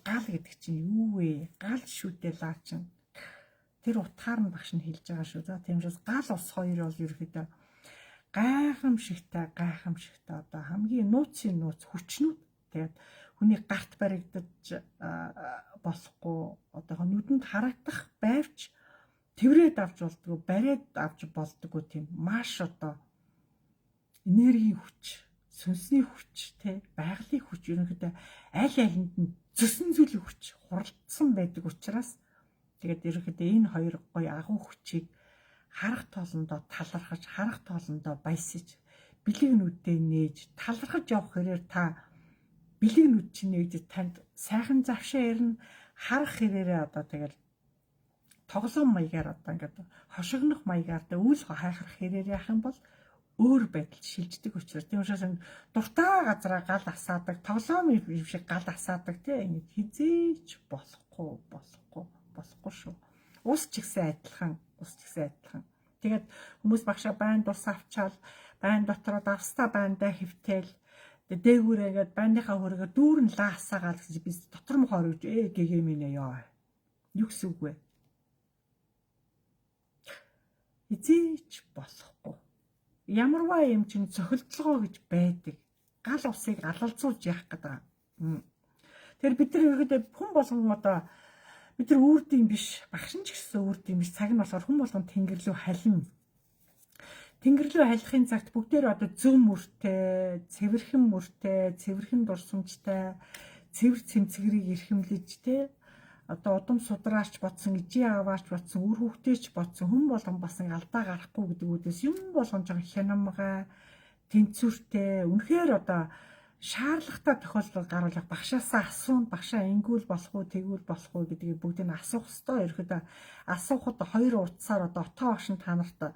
Гал гэдэг чинь юу вэ? Гал шүү дээ лаа чинь. Тэр утгаар нь багш нь хэлж байгаа шүү. За тийм учраас гал ус хоёр бол ерөөхдөө гайхамшигтай одоо хамгийн нууцын нууц хүчнүүд. Тэгээд хүний гарт баригдаж болохгүй одоо нүдэнд харагдах байвч тэврээд авч болдгоо, бариад авч болдгоо тийм маш одоо энергийн хүч, сүнсний хүч, байгалийн хүч ерөнхийдөө аль алинд нь зөсөн зүйлийн хүч хуралдсан байдаг учраас тэгээд ерөнхийдөө энэ хоёр гоё агуу хүчийг харах тоолондоо талархаж, харах тоолондоо баясаж, бэлэг нүдээ нээж, талархаж явах хэрээр та бэлэг нүд чинь нэгж танд сайхан завшаа ирнэ, харах хэрээрээ одоо тэгэл тоглоом маягаар одоо ингээд хошигнох маягаар үл хайхрах хэрээр яах юм бол өөр байдалд шилждэг учраас тийм учраас дуртай газараа гал асаадаг, тоглоом юм шиг гал асаадаг тийм ингэ хизээч болохгүй шүү. Ус ч ихсэн адилхан. Тэгээд хүмүүс багшаа байн дус авчаал, байн дотроо давстаа байндаа хөвтөөл дээгүүрээгээд байндынхаа хөрөөгөө дүүрэн лаасаагаал гэж би дотор мохоо орж гэгээ минь ёо. Юу гэсэн үг вэ? Хизээч болохгүй. Ямарваа юм чинь цохилдлогоо гэж байдаг. Гал усыг алалзуулж яах гэдэг. Тэр бид нар ерөөдөө хүн болгон одоо бид нар үрдэм биш, багш нь ч гэсэн үрдэм биш. Цаг нь болохоор хүн болгон тэнгэр лөө халина. Тэнгэр лөө халихын цагт бүгдээр одоо зөв мөртэй, цэвэрхэн дурсамжтай, цэвэр цэмцгэрийг эрхэмлэж одоо удам судраач бодсон, ижи аваач бодсон, үр хөвгтэйч бодсон хүн болгон бас нэг алдаа гарахгүй гэдэг үдээс юм болгон жоо хянамгай, тэнцвэртэй, үнэхээр одоо шаардлагатай тохиолдол гаруулах багшаасаа асуун, багшаа ингүүл болох уу, тэгвэл болох уу гэдгийг бүгдийг асуух ёстой. Ерөөдөө асуухад хоёр утсаар одоо отоо багш нь та нарт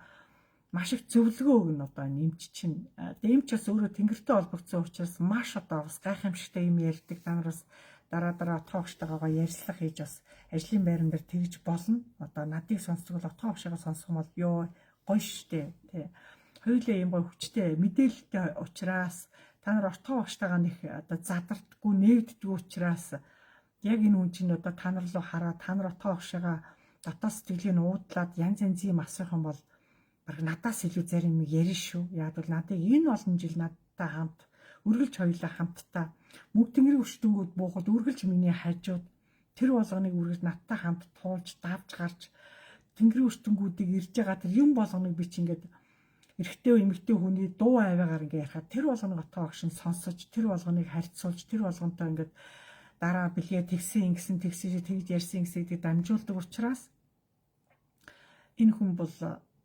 маш их зөвлөгөө өгнө одоо нэмч чинь. Дэмч бас өөрөө тэнгэртэй холбогдсон учраас маш одоо бас гайхамшигтай юм ярьдаг. Та нараас дараа отоогчтойгоо ярьслах хийж бас ажлын байран дээр тэгж болно. Одоо надыг сонсдог бол отоогчоо сонсох юм бол ёо гоё штэ тий. Хоёулаа юм гоё хүчтэй мэдээлэлтэй учраас та нар отоогчтойгоо нэг одоо задардггүй нээгддэг учраас яг энэ хүн чинь одоо та нар руу хараа та нар отоогчоо дотоод сэтгэлийг уудлаад янз юм асуух юм бол надаас илүү зарим ярина шүү. Яг бол надад энэ олон жил надтай хамт үргэлж хоёулаа хамтдаа мөнгө тэнгэрийн өчтөнгүүд буухад үргэлж миний хажууд тэр болгоныг үргэлж надтай хамт туулж давж гарч тэнгэрийн өчтөнгүүдийг ирж байгаа тэр юм болгоныг би чи ингээд эрэгтэй эмэгтэй хүний дуу аваагаар ингээд ярихад тэр болгоныг отоо агшин сонсож тэр болгоныг харьцуулж тэр болгонтой ингээд дараа бэлгээ тэгсэн тэгж ярьсан гэдгийг дамжуулдаг учраас энэ хүн бол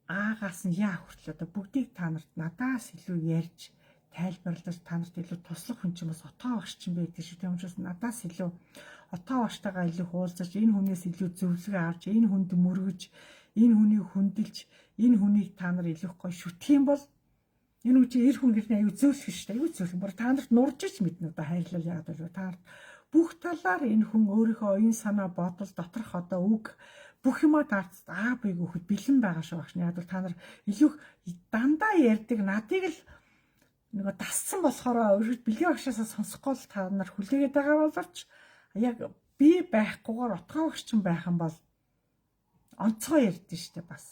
аагаас нь яа хүртэл одоо бүгдийг та нарт надаас илүү ярьж тайлбарлаж та нарт илүү туслах хүн чинь бас отоо багш чинь байдаг шүү. Тийм учраас надаас илүү отоо багштайгаа илүү хуулзаж энэ хүнээс илүү зөвлөгөө авч энэ хүнд мөргөж энэ хүнийг хүндэлж энэ хүнийг та нар илүү гоё шүтэх юм бол энэ үчи эр хүн гэрний аюу зөөлөх шүү дээ. Аюу зөөлөх. Бүр та нарт нурж ич мэднэ одоо хайрлал яагаад вэ? Та нарт бүх талаар энэ хүн өөрийнхөө оюун санаа бодол доторх одоо үг бүх юмаа таарч бийг өгөхөд бэлэн байгаа шүү багш. Яг бол та нар илүү дандаа ярьдаг надыг л нөгөө дассан болохоор өөрөд бэлгийн багшаасаа сонсохгүй л та нар хүлээгээд байгаа боловч яг би байхгүйгээр отгоо багш чинь байх юм бол онцгой ярьдэн штэ бас.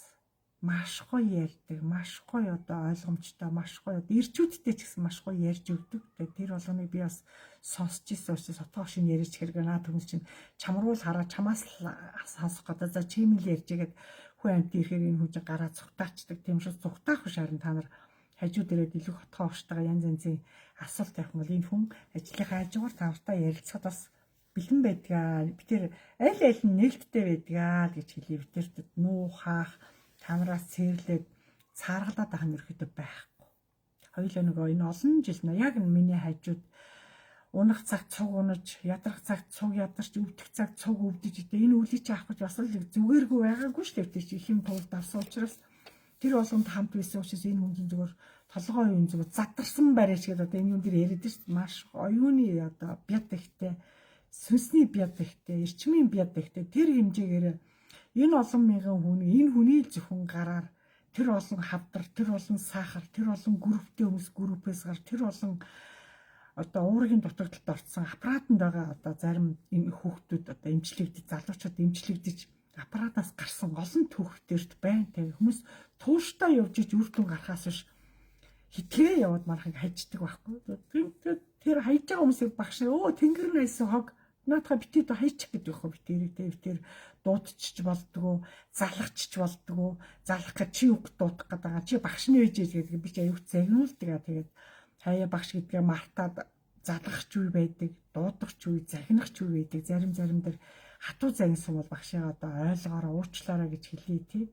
Маш гоё ярьдаг, маш гоё одоо ойлгомжтой, маш гоё одоо ирчүүдтэй ч гэсэн маш гоё ярьж өгдөг. Тэр болгоныг би бас сонсч ирсэн учраас сотгоо шин ярьж хэрэг наа түнс чинь чамруул хараа чамаас л сонсох гэдэг. За чимэл ярьж игээд хүү амт ирэхээр энэ хүн гараа цухтаачдаг. Тийм шүү цухтаах биш харин та нар хажууд ирээд илүү хотгоо овчтойгоо янз янзын асуулт тавих юм бол энэ хүн ажлынхаа хажуугаар тавтаа ярилцахад бас бэлэн байдгаа. Би тэр аль аль нь нээлттэй байдгаа л гэж хэлээ. Би тэр нуу хаах камераас цэрлээд цааргалаад байгаа нь ерөөдөө байхгүй. Хоёулаа нөгөө энэ олон жил нөө яг миний хажууд унах цаг цуг унаж, ядрах цаг цуг ядарч, өвдөх цаг цуг өвдөж идэ. Энэ үлийг чи авах гэж бас л зүгээргүй байгаагүй шүү дээ. Чи их юм тулд авсан учраас тэр болгонд хамт байсан учраас энэ хүн зүгээр толгой юм зүгээр задарсан барьж гэдэг одоо энэ юм дээр яриад шүү дээ. Маш оюуны одоо бяд ихтэй, сүнсний бяд ихтэй, эрчмийн бяд ихтэй тэр хэмжээгээр энэ олон мянган хүн энэ хүний зөвхөн гараар тэр олон хавдар, тэр олон сахар, тэр олон групптэй хүмүүс группээс гар тэр олон одоо уургийн дутагдалд орсон аппаратанд байгаа одоо зарим энэ хүүхдүүд одоо эмчлэгдэж залуучууд эмчлэгдэж аппаратаас гарсан олон түүхтэрт байна. Тэгээ хүмүүс тууштай явж иж үр дүн гарахаас биш хитрээ яваад манайхыг хайждаг байхгүй. Тэр хайж байгаа хүмүүсийг багш өө тэнгэр найсан хог наадхаа битээ дэ хайчих гэдэг байхгүй битээр дуудчих болдгоо залгахч болдгоо залах гэж чи үг дуудах гэдэг байгаа чи багш нь ээж гэдэг би ч аюух загнуулдаг. Тэгээд хаяа багш гэдгээ мартаад залгахч үе байдаг, дуудахч үе, захинахч үе байдаг. Зарим дээр хатуу загинсан бол багшаа одоо ойлгоороо уучлаарай гэж хэлээ тий.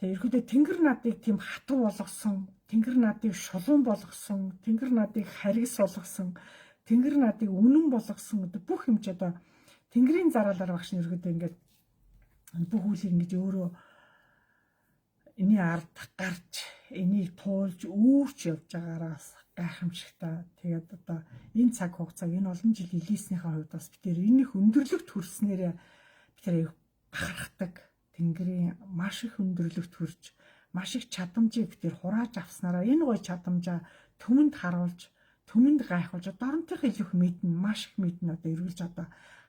Тэгээ ерөөдөө тэнгэр наадыг тийм хатуу болгосон, тэнгэр наадыг шулуун болгосон, тэнгэр наадыг харгас болгосон, тэнгэр наадыг үнэн болгосон одоо бүх юмч одоо тэнгэрийн зараалаар багш нь ерөөдөө ингээд бүх үлийг ингэж өөрөө эний ард гарч энийг туулж үүрч явж байгаараас гайхамшигтай. Тэгээд одоо энэ цаг хугацааг энэ олон жил илгээснийхээ хувьд бас бид энэ их өндөрлөгт хүрснээрээ бид аюу бахархдаг. Тэнгэрийн маш их өндөрлөгт хүрч маш их чадамжийг бид хурааж авснараа энэ гоё чадамжаа төмөнд харуулж төмөнд гайхуулж доронтойх илүүх мэднэ маш их мэднэ одоо эргэлж одоо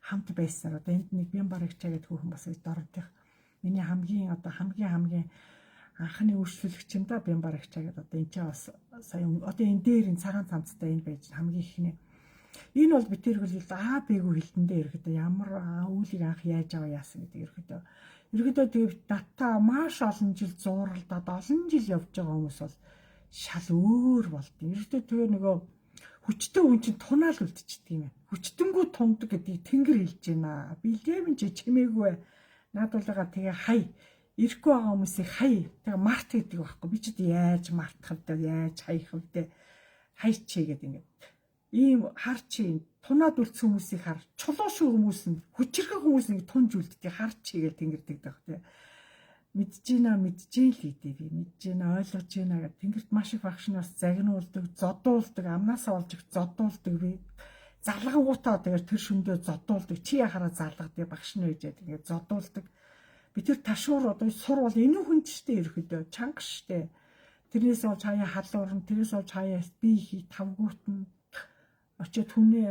хамт байснаар одоо энд нэг Бямбарагчаа гэдэг хүүхэн бас доронтойх миний хамгийн анхны үйлчлүүлэгч юм да Бямбарагчаа гэдэг одоо энэ ч бас сая одоо энэ дээр энэ цагаан цамцтай энэ байж хамгийн ихний энэ бол бид тэргэл бэгүү хилтэндээ ирэхэд ямар үүлийг анх яаж аваа яасан гэдэг ерөөдөө тэгээд дата маш олон жил зууралдаад олон жил явж байгаа хүмүүс бол шал өөр болд. Ерөөдөө тэгээ нөгөө хүчтэй хүн чинь тунаал үлдчихдэг юм. Хүчтэнгүү тундаг гэдгийг тэнгэр хэлж байна. Билгэмэн чи чимээгүй наадуулгаа тэгээ хай ирэхгүй байгаа хүмүүсийг хай тэгээ март гэдэг байхгүй. Би ч яаж мартах вэ? Яаж хаях вэ? Хайчээ гэдэг ингээд. Ийм хар чи тунаад үлдсэн хүмүүсийг хар чулуушгүй хүмүүс нь хүчрхэн хүмүүс нэг тунж үлддэг хар чи гэж тэнгэрдэг байх тийм. Мэдэж л идэ би мэдэж ойлгож байна гэдэг. Тэнгэрт маш их багш нь бас загнуулдаг, зодуулдаг, амнаасаа олж их зодуулдаг би. Залгангуудаа тэгээд тэр шөндөө зодуулдаг. Чи яхаараа залгадаг багш нь үежээд ингээд зодуулдаг. Би тэр ташуур одоо сур бол энэ хүн чтэй ирэхэд чанга штэ. Тэрнээс бол чаяа халуурн, тэрнээс бол чаяа би хий тавгуутна. Очоод хүнээ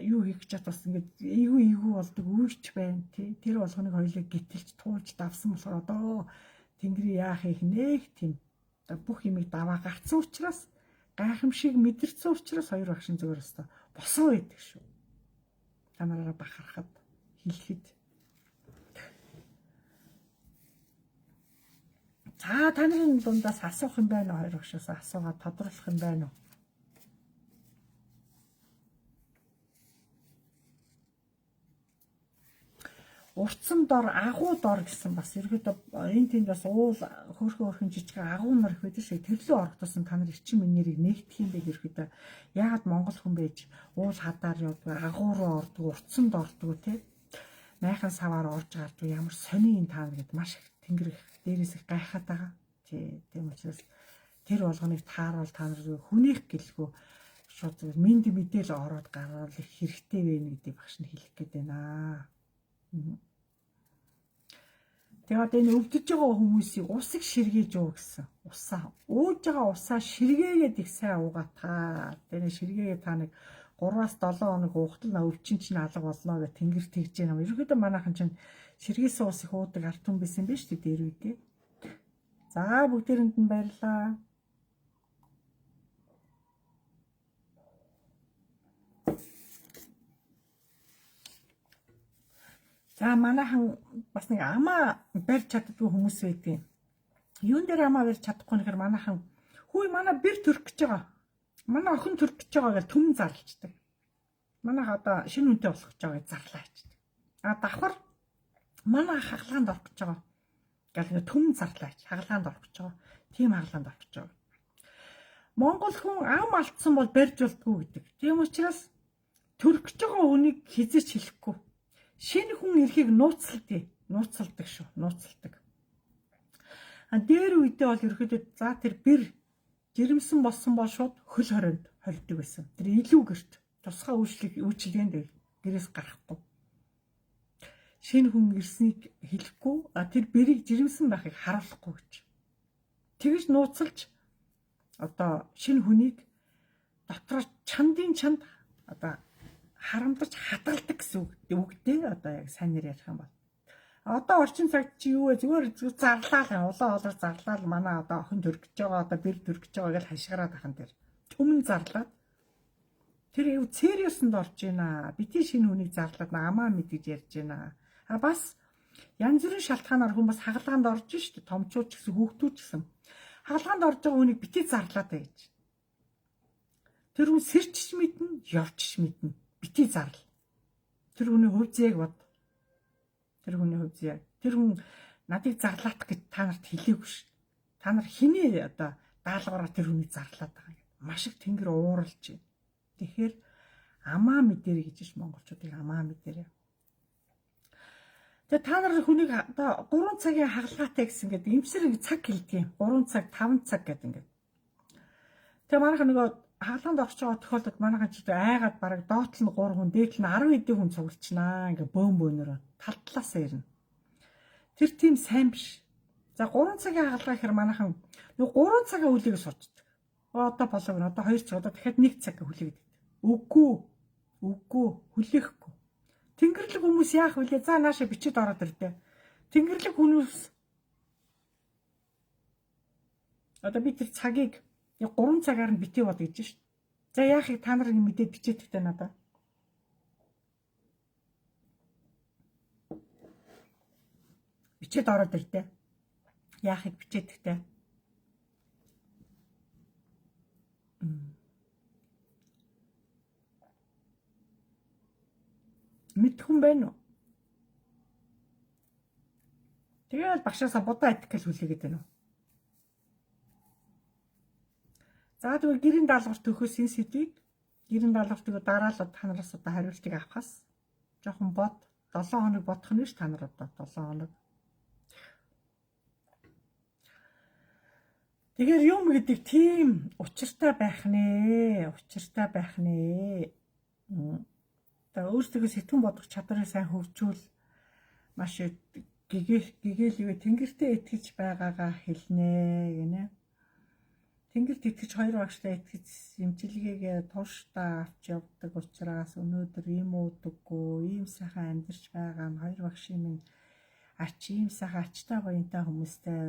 юу хийх гэж бас ингээд эйгүү болдог үүрч байна тий. Тэр болгоныг хоёулаа гítэлж туулж давсан болохоор одоо тэнгэрийн яах их нэг тийм бүх юмыг даваа гарцсан учраас гайхамшиг мэдэрсэн учраас хоёр багш нь зөвөр өстө босоо байдаг шүү. Танараа бахархад хэлэхэд. За таны дундаас асуух юм байна уу хоёр багшаас асуугаад тодруулах юм байна уу? Уртсан дор агуу дор гэсэн бас ерөөдөө энэ тэнд бас уул хөөрхөн жижиг агуу нар их байдаг шиг төрлөө орогдсон та нар эрчим энергийг нээгдэх юм бэ ерөөдөө яагаад монгол хүн байж уул хадаар явдаг агуу руу ордог уртсан дордог тий майхан саваар орж гардаг ямар сони энэ таа гэд маш их тэнгэр их дээрээс их гайхаад байгаа тий тийм учраас тэр болгоныг тааруул та нар хүнийх гэлгүй шууд минд мэдээл ороод гараад их хэрэгтэй вэ гэдэг багш нь хэлэх гээд байна. Тэгээд одоо энэ өвдөж байгаа хүмүүсийг усыг ширгээж уу гэсэн. Усаа ууж байгаа усаа ширгээгээд их сайн угаатаа. Тэр ширгээгээ та нэг 3-7 хоног уухтал өвчин чинь алга болно гэх тэнгэр тэгж байна. Ерөнхийдөө манайхан чинь сэргээс уус их уудаг ард түмэн байсан биз дээ дээр үедээ. За бүгдээрэнд нь баярлаа. За манайхан бас нэг амаа барьж чаддгүй хүмүүс байдیں۔ Юун дээр амаа барьж чадахгүй нэхэр манайхан хүй манай бэр төрөх гэж байгаа. Манай охин төрөх гэж байгаа гэж түмэн зарлцдаг. Манайх одоо шинэ үнтэй болох гэж байгаа гэж зарлаа хийдэг. А давхар манай хагалгаанд орох гэж байгаа. Гэл нэг түмэн зарлаа хийж хагалгаанд орох гэж байгаа. Тийм хагалгаанд орох гэж байгаа. Монгол хүн ам алдсан бол барьж болтгүй гэдэг. Тийм учраас төрөх гэж байгаа үнийг хизээч хэлэхгүй. Шинэ хүн эрхийг нууцалдаг шүү. Нууцалдаг. А дээр үедээ бол ерөөдөө за тэр бэр жирэмсэн болсон бол шууд хөл хорионд холдог байсан. Тэр илүү гэрт тусгай үйлчлэгэнд гэрээс гарахгүй. Шинэ хүн ирснийг хэлэхгүй, тэр бэрийг жирэмсэн байхыг харуулахгүй гэж. Тэгж нууцалж одоо шинэ хүнийг дотроо чанд одоо харамдаж хадгалдаг гэсэн үг дээ. Одоо яг сайн нэр ярих юм бол. Одоо орчин цагт чи юу вэ? Зүгээр зарлаа улаан олоор зарлаа манай одоо охин төрөх гэж байгаа, одоо бэр төрөх гэж байгаа гэж хашгираад ахын тэр. Түмэн зарлаад тэр сериуснд орж байна. Бити шинэ хүнийг зарлаад амаа мэдгэж ярьж байна. А бас янз бүрийн шалтгаанаар хүн бас хагалгаанд орж шүү дээ. Томчууд ч гэсэн хүүхдүүд ч гэсэн. Хагалгаанд орж байгаа хүнийг бити зарлаад бай гэж. Тэр хүн сэрчж мэднэ, явчих мэднэ. Бити зарл. Тэр хүний хувь зээг бод. Тэр хүний хувь зээг. Тэр хүн надыг зарлаах гэж та нарт хэлээгүй ш. Та нар хинээ одоо даалгавраар тэр хүнийг зарлаад байгаа юм. Маш их тэнгэр ууралж байна. Тэгэхээр амаа мэдэрэй гэж монголчуудыг амаа мэдэрэй. Тэгээ та нар хүнийг одоо 3 цагийн хагалгаатай гэсэн гэдэг эмчсэр цаг хэлдэг юм. 3 цаг, 5 цаг гэдэг ингээд. Тэгээ манайх нөгөө хаалганд орж байгаа тохиолдолд манайхан ч айгаад бараг доотл нь 3 хүн, дээдл нь 10 хэдэн хүн цуглчнаа. Ингээ бөөнөрөө тал талаасаа ирнэ. Тэр тийм сайн биш. За 3 цагийн хаалгаа гэхээр манайхан 3 цагийн хүлээг сурчдаг. Одоо болоог нь одоо 2 цаг, одоо дахиад 1 цаг хүлээгээд. Үгүй хүлээхгүй. Тэнгэрлэг хүмүүс яах вүлээ? За нааша бичиж ороод ирдэ. Тэнгэрлэг хүмүүс одоо би тэр цагийг 3 цагаар нь битээ бод гэж шв. За яахыг та нарыг мэдээд бичээдэгтэй надаа. Бичээд ороод ирдэ. Яахыг бичээдэгтэй. Мэдхэн байна уу? Тэгээд багшаасаа будаа идэх гэж хүлээгээд байна уу? За тэгвэл гэрийн даалгавар төхөөс энэ сэдвийг гэрийн даалгавртыг дараалал та нараас одоо хариултыг авахаас жоохон бод 7 хоног бодох нь ш та нар одоо 7 хоног. Тэгэхээр юм гэдэг тийм учиртай байх нэ. Тэгээ өөрсдөө сэтгэн бодох чадварыг сайн хөгжүүл маш гэгээлгээ тэнгэртээ итгэж байгаагаа хэлнэ гинэ. Тэнгэрт итгэж 2 багштай итгэж имчилгээгээ тууштай авч явдаг учраас өнөөдөр ийм уудаггүй, ийм сайхан амьдарч байгаа нь 2 багшийн минь ийм сайхан ачтай гоёнтай хүмүүстэй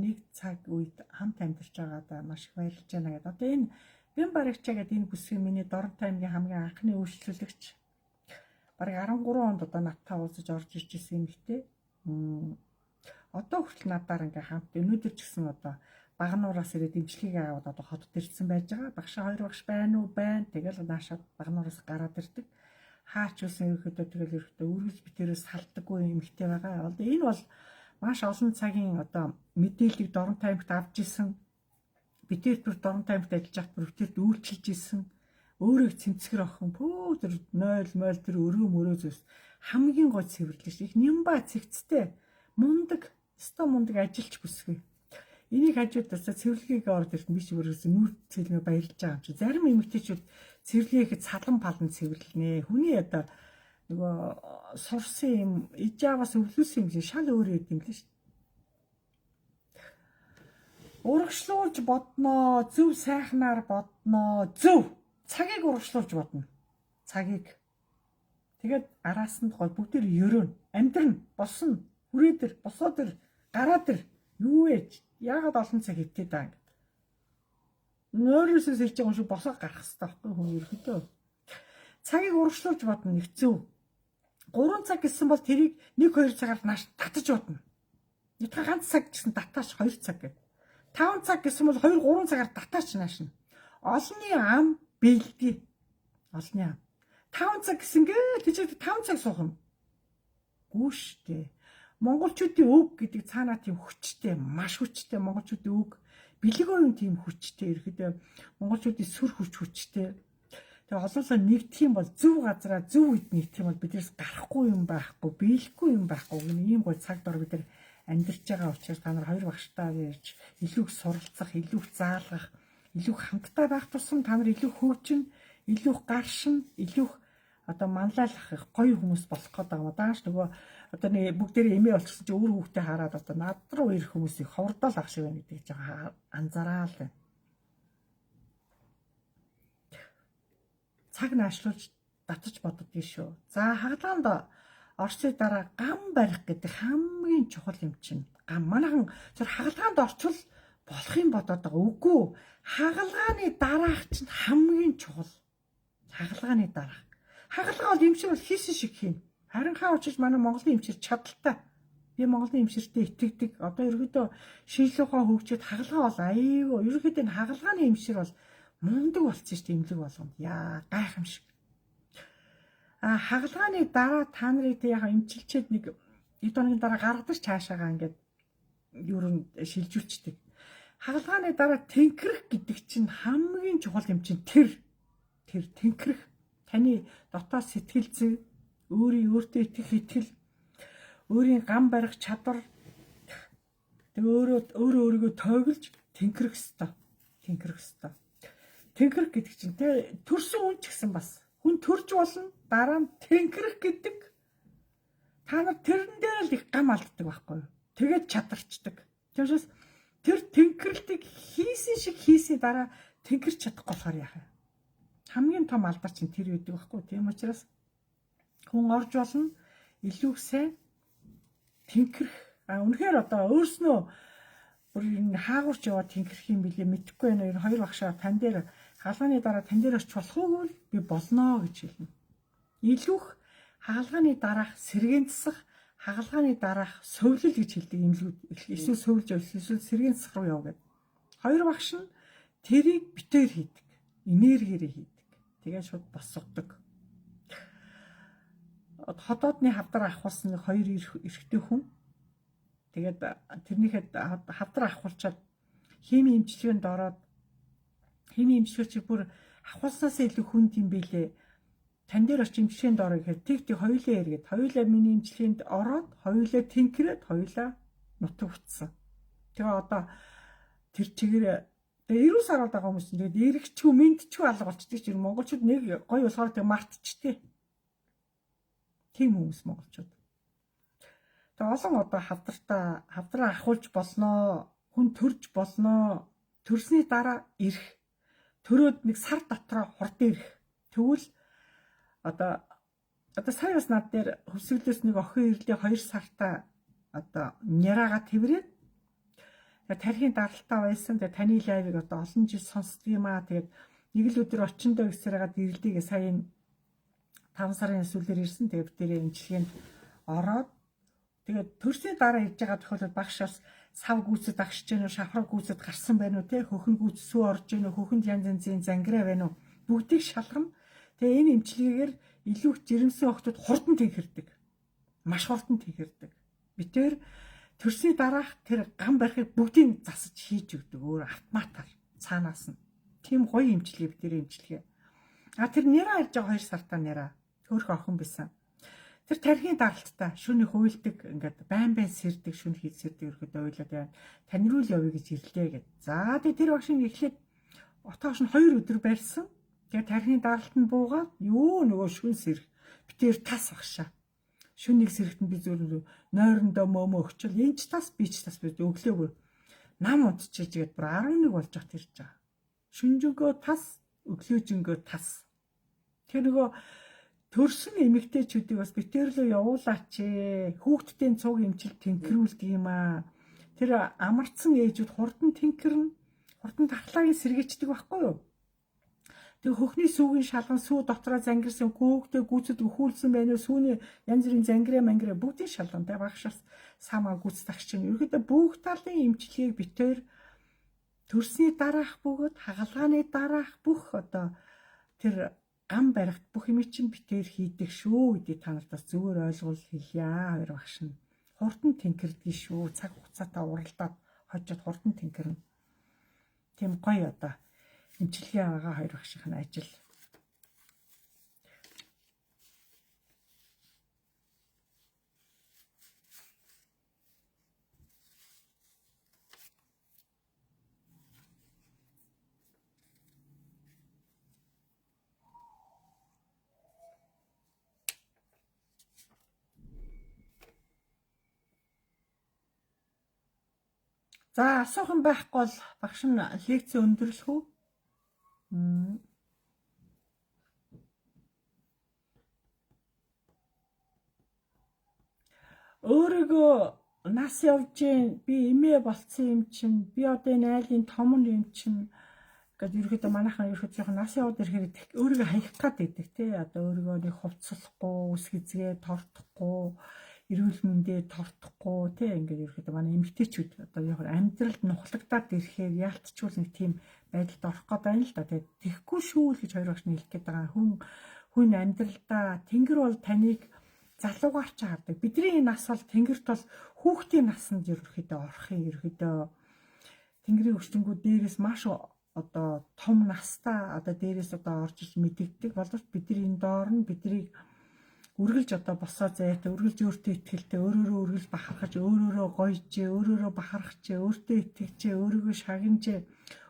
нэг цаг үед хамт амьдарч байгаадаа маш их баярлж байна гэдэг. Одоо энэ Бэн барагчаа гэдэг энэ бүсгийн миний Доронтой аймгийн хамгийн анхны үйлчлүүлэгч бараг 13 онд одоо надтай уулзаж орж ирж ирсэн юм хтэй. Одоо хүртэл надаар ингээ хамт өнөөдөр ч гэсэн одоо Багнуураас ирээд имчилгээг аваад одоо хотод ирсэн байж байгаа. Багшаа 2 багш байна уу? Байна. Тэгэл наашаа Багнуураас гараад ирдэг. Хаач юусэн ерөөхдөө үргэлж битээрээс салдаггүй юм хтэй байгаа. Одоо энэ бол маш олон цагийн одоо мэдээллийг Доронтой аймагт авч исэн. Битээр бүр Доронтой аймагт ажиллаж байхад бүр битээрд үйлчилж исэн. Өөрөө цэмцгэр охин пөө тэр 0 тэр өрөө мөрөө зүс хамгийн гой цэвэрлэж их нямба цэгцтэй мундаг ажилч бүсгүй. Энийг хажуудаас цэвэрлэгийг ороод ирсэн биш өөрөөс нүүр цэлмээ баярлж байгаа юм чи. Зарим эмэгтэйчүүд цэвэрлэхэд салан палан цэвэрлэнэ. Хүний одоо нөгөө сурсан юм ижааваас өвлөсөн юм шал өөр юм л шүү. Урагшлуулж бодноо, зөв сайхнаар бодноо, зөв. Цагийг урагшлуулж бодно. Цагийг. Тэгээд араас нь гол бүгд ерөөн, амьдрын, босно, хүрээдэр, босоодэр, гараадэр юу вэ? Яагаад олон цаг хөвтөө даа ингэ. Нойросоос ирж байгаа юм шиг босоо гарах хэрэгтэй байхгүй хүн ерөөдөө. Цагийг урагшлуулж бодно нэг зөв. 3 цаг гэсэн бол тэрийг 1-2 цагаар нааш татаж бодно. Ятга ганц цаг гэсэн татаач 2 цаг гэдэг. 5 цаг гэсэн бол 2-3 цагаар татаач наашна. Олонний ам бэлдээ. Олонний ам. 5 цаг гэсэн гээ тийч 5 цаг суух юм. Гүүштэй. Монголчуудын үг гэдэг цаанаа тийм хүчтэй, маш хүчтэй монголчуудын үг. Бэлэг оюун тийм хүчтэй. Ирэхэд монголчуудын сүр хүчтэй. Тэгээ олоолаа нэгдэх юм бол зөв газараа зөв үед нэгдэх юм бол биднээс гарахгүй юм байхгүй, биелэхгүй юм байхгүй гэх ийм гой цаг дор бид нар амьдарч байгаа учраас та нар хоёр багштайгаа ярьж илүү суралцах, илүү заалгах, илүү хамтдаа байх тусам та нар илүү хөгжин, илүү гаршин, илүү одоо манлайлах гоё хүмүүс болох гэдэг юм. Дааш нөгөө одоо нэг бүгдээрээ эмээ болчихсон чинь өөр хүүхдээ хараад одоо над руу ирэх хүмүүсийг ховордоол ах шиг байна гэдэг чинь анзаараа л байна. Цаг наашлуулж татаж боддгий шүү. За хагалгаанд орсны дараа гам барих гэдэг хамгийн чухал юм чинь. Гам манайхан зөв хагалгаанд орчвол болох юм бодоод байгаа. Үгүй. Хагалгааны дараах чинь хамгийн чухал. Хагалгааны дараах. Хагалгаа бол эмчир бол хийсэн шиг хийн. Харин хаа учирч манай Монголын эмчир чадaltaй. Би Монголын эмчиртэй итгэдэг. Одоо ерөөдөө шинжлэх ухаан хөгжөөд хагалгаа бол аяйгоо. Ерөөхдөө энэ хагалгааны эмчир бол мундаг болсон шүү дээ эмнэлэг болгонд. Яа, гайхамшиг. Хагалгааны дараа та нарыг тэг яхаа эмчилчээд нэг эд оногийн дараа гаргадаг цаашаагаа ингээд юурын шилжүүлчихдэг. Хагалгааны дараа тэнхрэх гэдэг чинь хамгийн чухал юм чинь тэр тэнхрэх. Таны дотоод сэтгэл зүй, өөртөө итгэх итгэл, өөрийн гам барих чадвар тэгээ өөрийгөө тойглож тэнхрэх ёстой. Тэнхрэх гэдэг чинь төрсөн хүн ч гэсэн бас хүн төрж болно дараа нь тэнхрэх гэдэг та нар тэрэн дээр л их гам алддаг байхгүй юу? Тэгээд чадарчдаг. Тэрээс тэр тэнхрэлтийг хийсэн дараа тэнхэрч чадахгүй болохоор яах вэ? Хамгийн том алдар чинь тэр үүдэг байхгүй. Тийм учраас хүн орж болно илүү сайн тэнхрэх. Үнэхээр одоо өөрснөө бүр энэ хаагурч яваад тэнхрэх юм билээ мэдэхгүй байна. Энэ хоёр багшаа тань дээр хаалганы дараа тань дээр очиж болохгүй л би болно гэж хэлнэ. Илүүх хаалганы дараах сэргээн засах, хаалганы дараах сувлал гэж хэлдэг имлүүд. Эсвэл сувлж эсвэл сэргээн засах руу яв гэдэг. Хоёр багш нь тэрийг битээр хийдэг. Энергиээр хийдэг. Тэгээд шууд босгодог. Ходоодны хавдар авахулсан хоёр эрэгтэй хүн. Тэгээд тэрнийхэд хавдар авахулчаад хими эмчилгээнд ороод хими эмчилгээч бүр авахулснаас илүү хүнд юм билээ. Тань дээр очиж эмчилгээнд орё гэхэд тэг хоёулаа эргээд хоёулаа миний эмчилгээнд ороод хоёулаа тэнхрээд хоёулаа нутаг утсан. Тэгээ одоо тэр чигээр тэгээ 90 сар болоод байгаа хүмүүс чинь тэгээд эргэчгүй мэдчгүй алга болчихдаг чинь монголчууд нэг гоё болохоор тэг мартчихдээ. Тийм хүмүүс монголчууд. Тэгээ олон одоо хавдраа ахуулж болноо, хүн төрж болноо, төрсний дараа ирэх. Төрөөд нэг сар дотроо хурд ирэх. Тэгвэл одоо сая бас над дээр хөвсгөлөөс нэг охин ирлээ 2 сартаа одоо няраага тэрврээд тархийн даралтаа байсан. Тэгээ таны лайвыг одоо олон жил сонсдог юм аа. Тэгээд нэг л өдөр очиндоо гэсээрээ ирэлдийгээ сая 5 сарын сүүлээр ирсэн. Тэгээд бид тэрээ эмчилгээнд ороод тэгээд төрсний дараа ирж байгаа тохиолдолд багш бас сав гүйцэд агшиж гэнэ, шавхраа гүйцэд гарсан байна уу те, хөхн гүйц сүү орж гэнэ, хөхөнд янз янзын зангираа байна уу? Бүгдийг шалгана. Тэгээ энэ эмчилгээгээр илүү жирэмсэн охтод хурдан тэнхэрдэг. Маш хурдан тэнхэрдэг. Битээр төрсний дараах тэр гам барихыг бүгдийг засаж хийж өгдөг өөр автоматар цаанаас нь. Тийм гоё эмчилгээ битээр эмчилгээ. Тэр нэраа ирж байгаа 2 сартаа нэраа төрх охин байсан. Тэр тархийн даралттай шүний хуйлдаг ингээд байн сэрдэг шүн хийж сэрдэг ирэхэд ойлоод байна. Тань руу л явъя гэж ирлээ гэд. За тэр багш нь эхлээд отоош нь 2 өдөр барьсан. Тэгээ тархийн даралт нь буугаад нөгөө шүн сэрх. Битээр тас багшаа. Шүнийг сэрхтэн би зөв нойрондоо мөмө өгчл энэ ч тас би ч тас би өглөөгүй. Нам унтчихэж гээд бүр 11 болж хат ирж байгаа. Шүнжөөгөө тас өглөөжөнгөө тас. Тэр нөгөө төрсөн эмэгтэйчүүдийг бас битээрлөө явуулаач ээ. Хүүхдүүдийн цуг эмчилж тэнхрүүлдэг юм аа. Тэр амарцсан ээжүүд хурдан тэнхэрнэ. Хурдан тахлагыг сэргээчдэг байхгүй юу? Тэг хөхний сүүгийн шалган сүү дотроо зангирсан гөөгдөө гүцэд өхүүлсэн байна уу? Сүүний янз бүрийн зангираа мангираа бүгдийн шалган тэ багшаас самаа гүц тагч чинь. Ерөөдөө бүх талын эмчилгээг битээр төрсний дараах бөгөөд хагалгааны дараах бүх одоо тэр гам барихт бүх юм чинь битээр хийдэг шүү гэдэг та нартаас зөвөр ойлгуул хэлье хоёр багш нь. Хурдан тэнхэрдэг шүү. Цаг хугацаатай уралдаад хожоод хурдан тэнхэрнэ. Тийм гоё одоо эмчилгээ байгаа хоёр багшийн ажил. За асуух юм байхгүй бол багш нь лекц өндөрлөх үү? Өөрийгөө нас явж гин би эмээ болцсон юм чинь би одоо энэ айлын том юм чинь гэдэг ерөөдөө манайхан ерөөдөө жоохон нас яваад ирэхээр өөрийгөө хаях гад байдаг тий. Одоо өөрийгөө нэг хувцсахгүй, үс хизгээ тортохгүй, эрүүл мэндээ тортохгүй тий. Ингээд ерөөдөө манай эмэгтэйчүүд одоо яг амьдралд нухлагдаад ирэхээр яалтчгүй нэг тийм байдалд орох гээд байна л да. Тэгээд тэхгүй шүү л гэж хоёр багш нь хэлэх гээд байгаа. Хүн амьдралдаа тэнгэр бол таныг залуугаар ч хардаг. Бидний нас бол тэнгэрт бол хүүхдийн насанд ерөөхдөө орохын ерөөхдөө тэнгэрийн өвчтөнгүүд дээрээс маш одоо том настай одоо дээрээс одоо орж иж мэдэгдэг боловч бидний энэ доор нь биднийг үргэлж одоо босоо зайтай үргэлж өөртөө ихтэй өөрөөрөө үргэлж бахархаж өөрөөрөө гоёжээ өөрөөрөө бахархажээ өөртөө итгэжээ өөрийгөө шагнажээ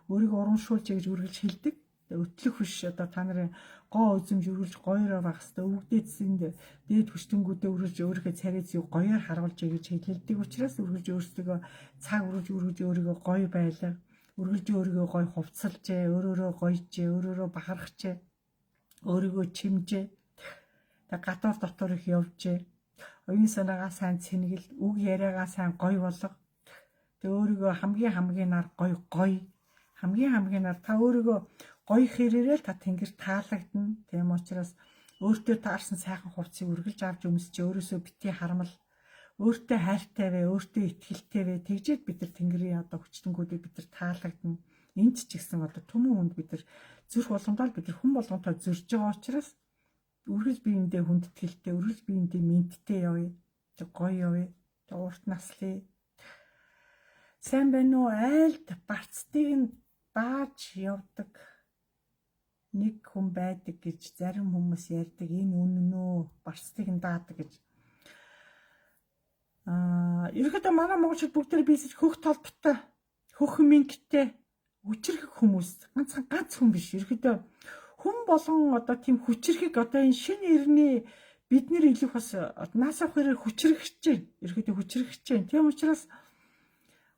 өөрийгөө урамшуулжээ гэж үргэлж хэлдэг. Өтлөх биш одоо та нарын гоо үзэмж үргэлж гоёроо байх хэвээр өвгдээдсэнд дээд хүчтэнгүүдээ үргэлж өөрийнхөө царайцыг гоёор харуулж гэж хэлдэг учраас үргэлж өөрсдөө цаг үргэлж өөрийгөө гоё байлаа үргэлж өөрийгөө гоё хувцалжээ өөрөөрөө гоёжээ өөрөөрөө бахархажээ өөрийгөө чимжээ тэг гадуур дотор их явжээ оюун санаагаа сайн цэнгэлд үг яриагаа сайн гоё болго тэг өөрийгөө хамгийн нар гоё хамгийн нар та өөрийгөө гоё хэрээрээ та тэнгэр таалагдана. Тийм учраас өөртөө таарсан сайхан хувцсыг үргэлж авч өмсч өөрөөсөө бити харамл өөртөө хайртай вэ, өөртөө итгэлтэй вэ. Тэгжээд бид нар тэнгэрийн одоо хүчтэнгүүдийг бид нар таалагдана. Энд ч гэсэн одоо түмэн хүнд бид нар зүрх болгондоо бид нар хүн болгонтой зөрж байгаа учраас үргэлж биендээ хүндэтгэлтэй, үргэлж биендээ мэдтэй явъя. Тэг гоё явъя. Тэг урт наслая. Сайн байна уу? Айлд барцдыг нь дааж явдаг нэг хүн байдаг гэж зарим хүмүүс ярьдаг. Энэ үнэн үү? Барцдыг нь даадаг гэж. Ерөнхийдөө манай монголчууд бүгд бисэж хөх толботой, хөх мингтэй хүчрэх хүмүүс. Ганц хүн биш. Ерөнхийдөө хүн болгон одоо тийм хүчрэхийг одоо энэ шинэ эртний бид нэр илүү бас наасаа хэрэг хүчрэгч जैन. Ерөнхийдөө хүчрэгч जैन. Тийм учраас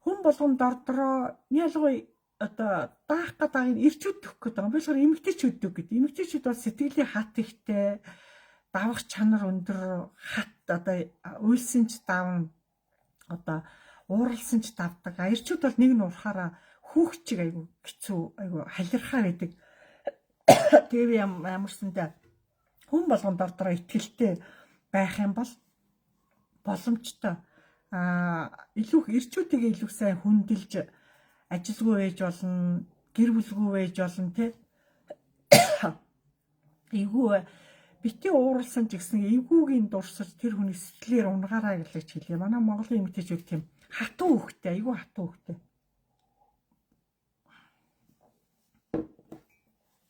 хүн болгон дордроо ялгой одоо даах гэдэг нь ирчүүд төх гэдэг юм. Болохоор эмэгтэйчүүд үг гэдэг. Эмэгтэйчүүд бол сэтгэлийн хат ихтэй, давах чанар өндөр, хат одоо уйлсан ч давна, одоо ууралсан ч давдаг. Ирчүүд бол нэг нь урахаараа хүүхчиг айгу хэцүү, айгу халирхаа байдаг. Тэгээ ямарсантай хүн болгон дордроо итгэлтэй байх юм бол боломжтой. Илүү ирчүүдийг илүү сайн хүндэлж ажилгүй байж болно, гэр бүлгүй байж болно тий. Эвгүй бити ууралсан ч гэсэн эвгүйгийн дурсаж тэр хүний сэтгэлээр унгаараа гэж хэлье. Манай Монголын эмэгтэйчүүд тийм хатуу хөхтэй, эвгүй хатуу хөхтэй.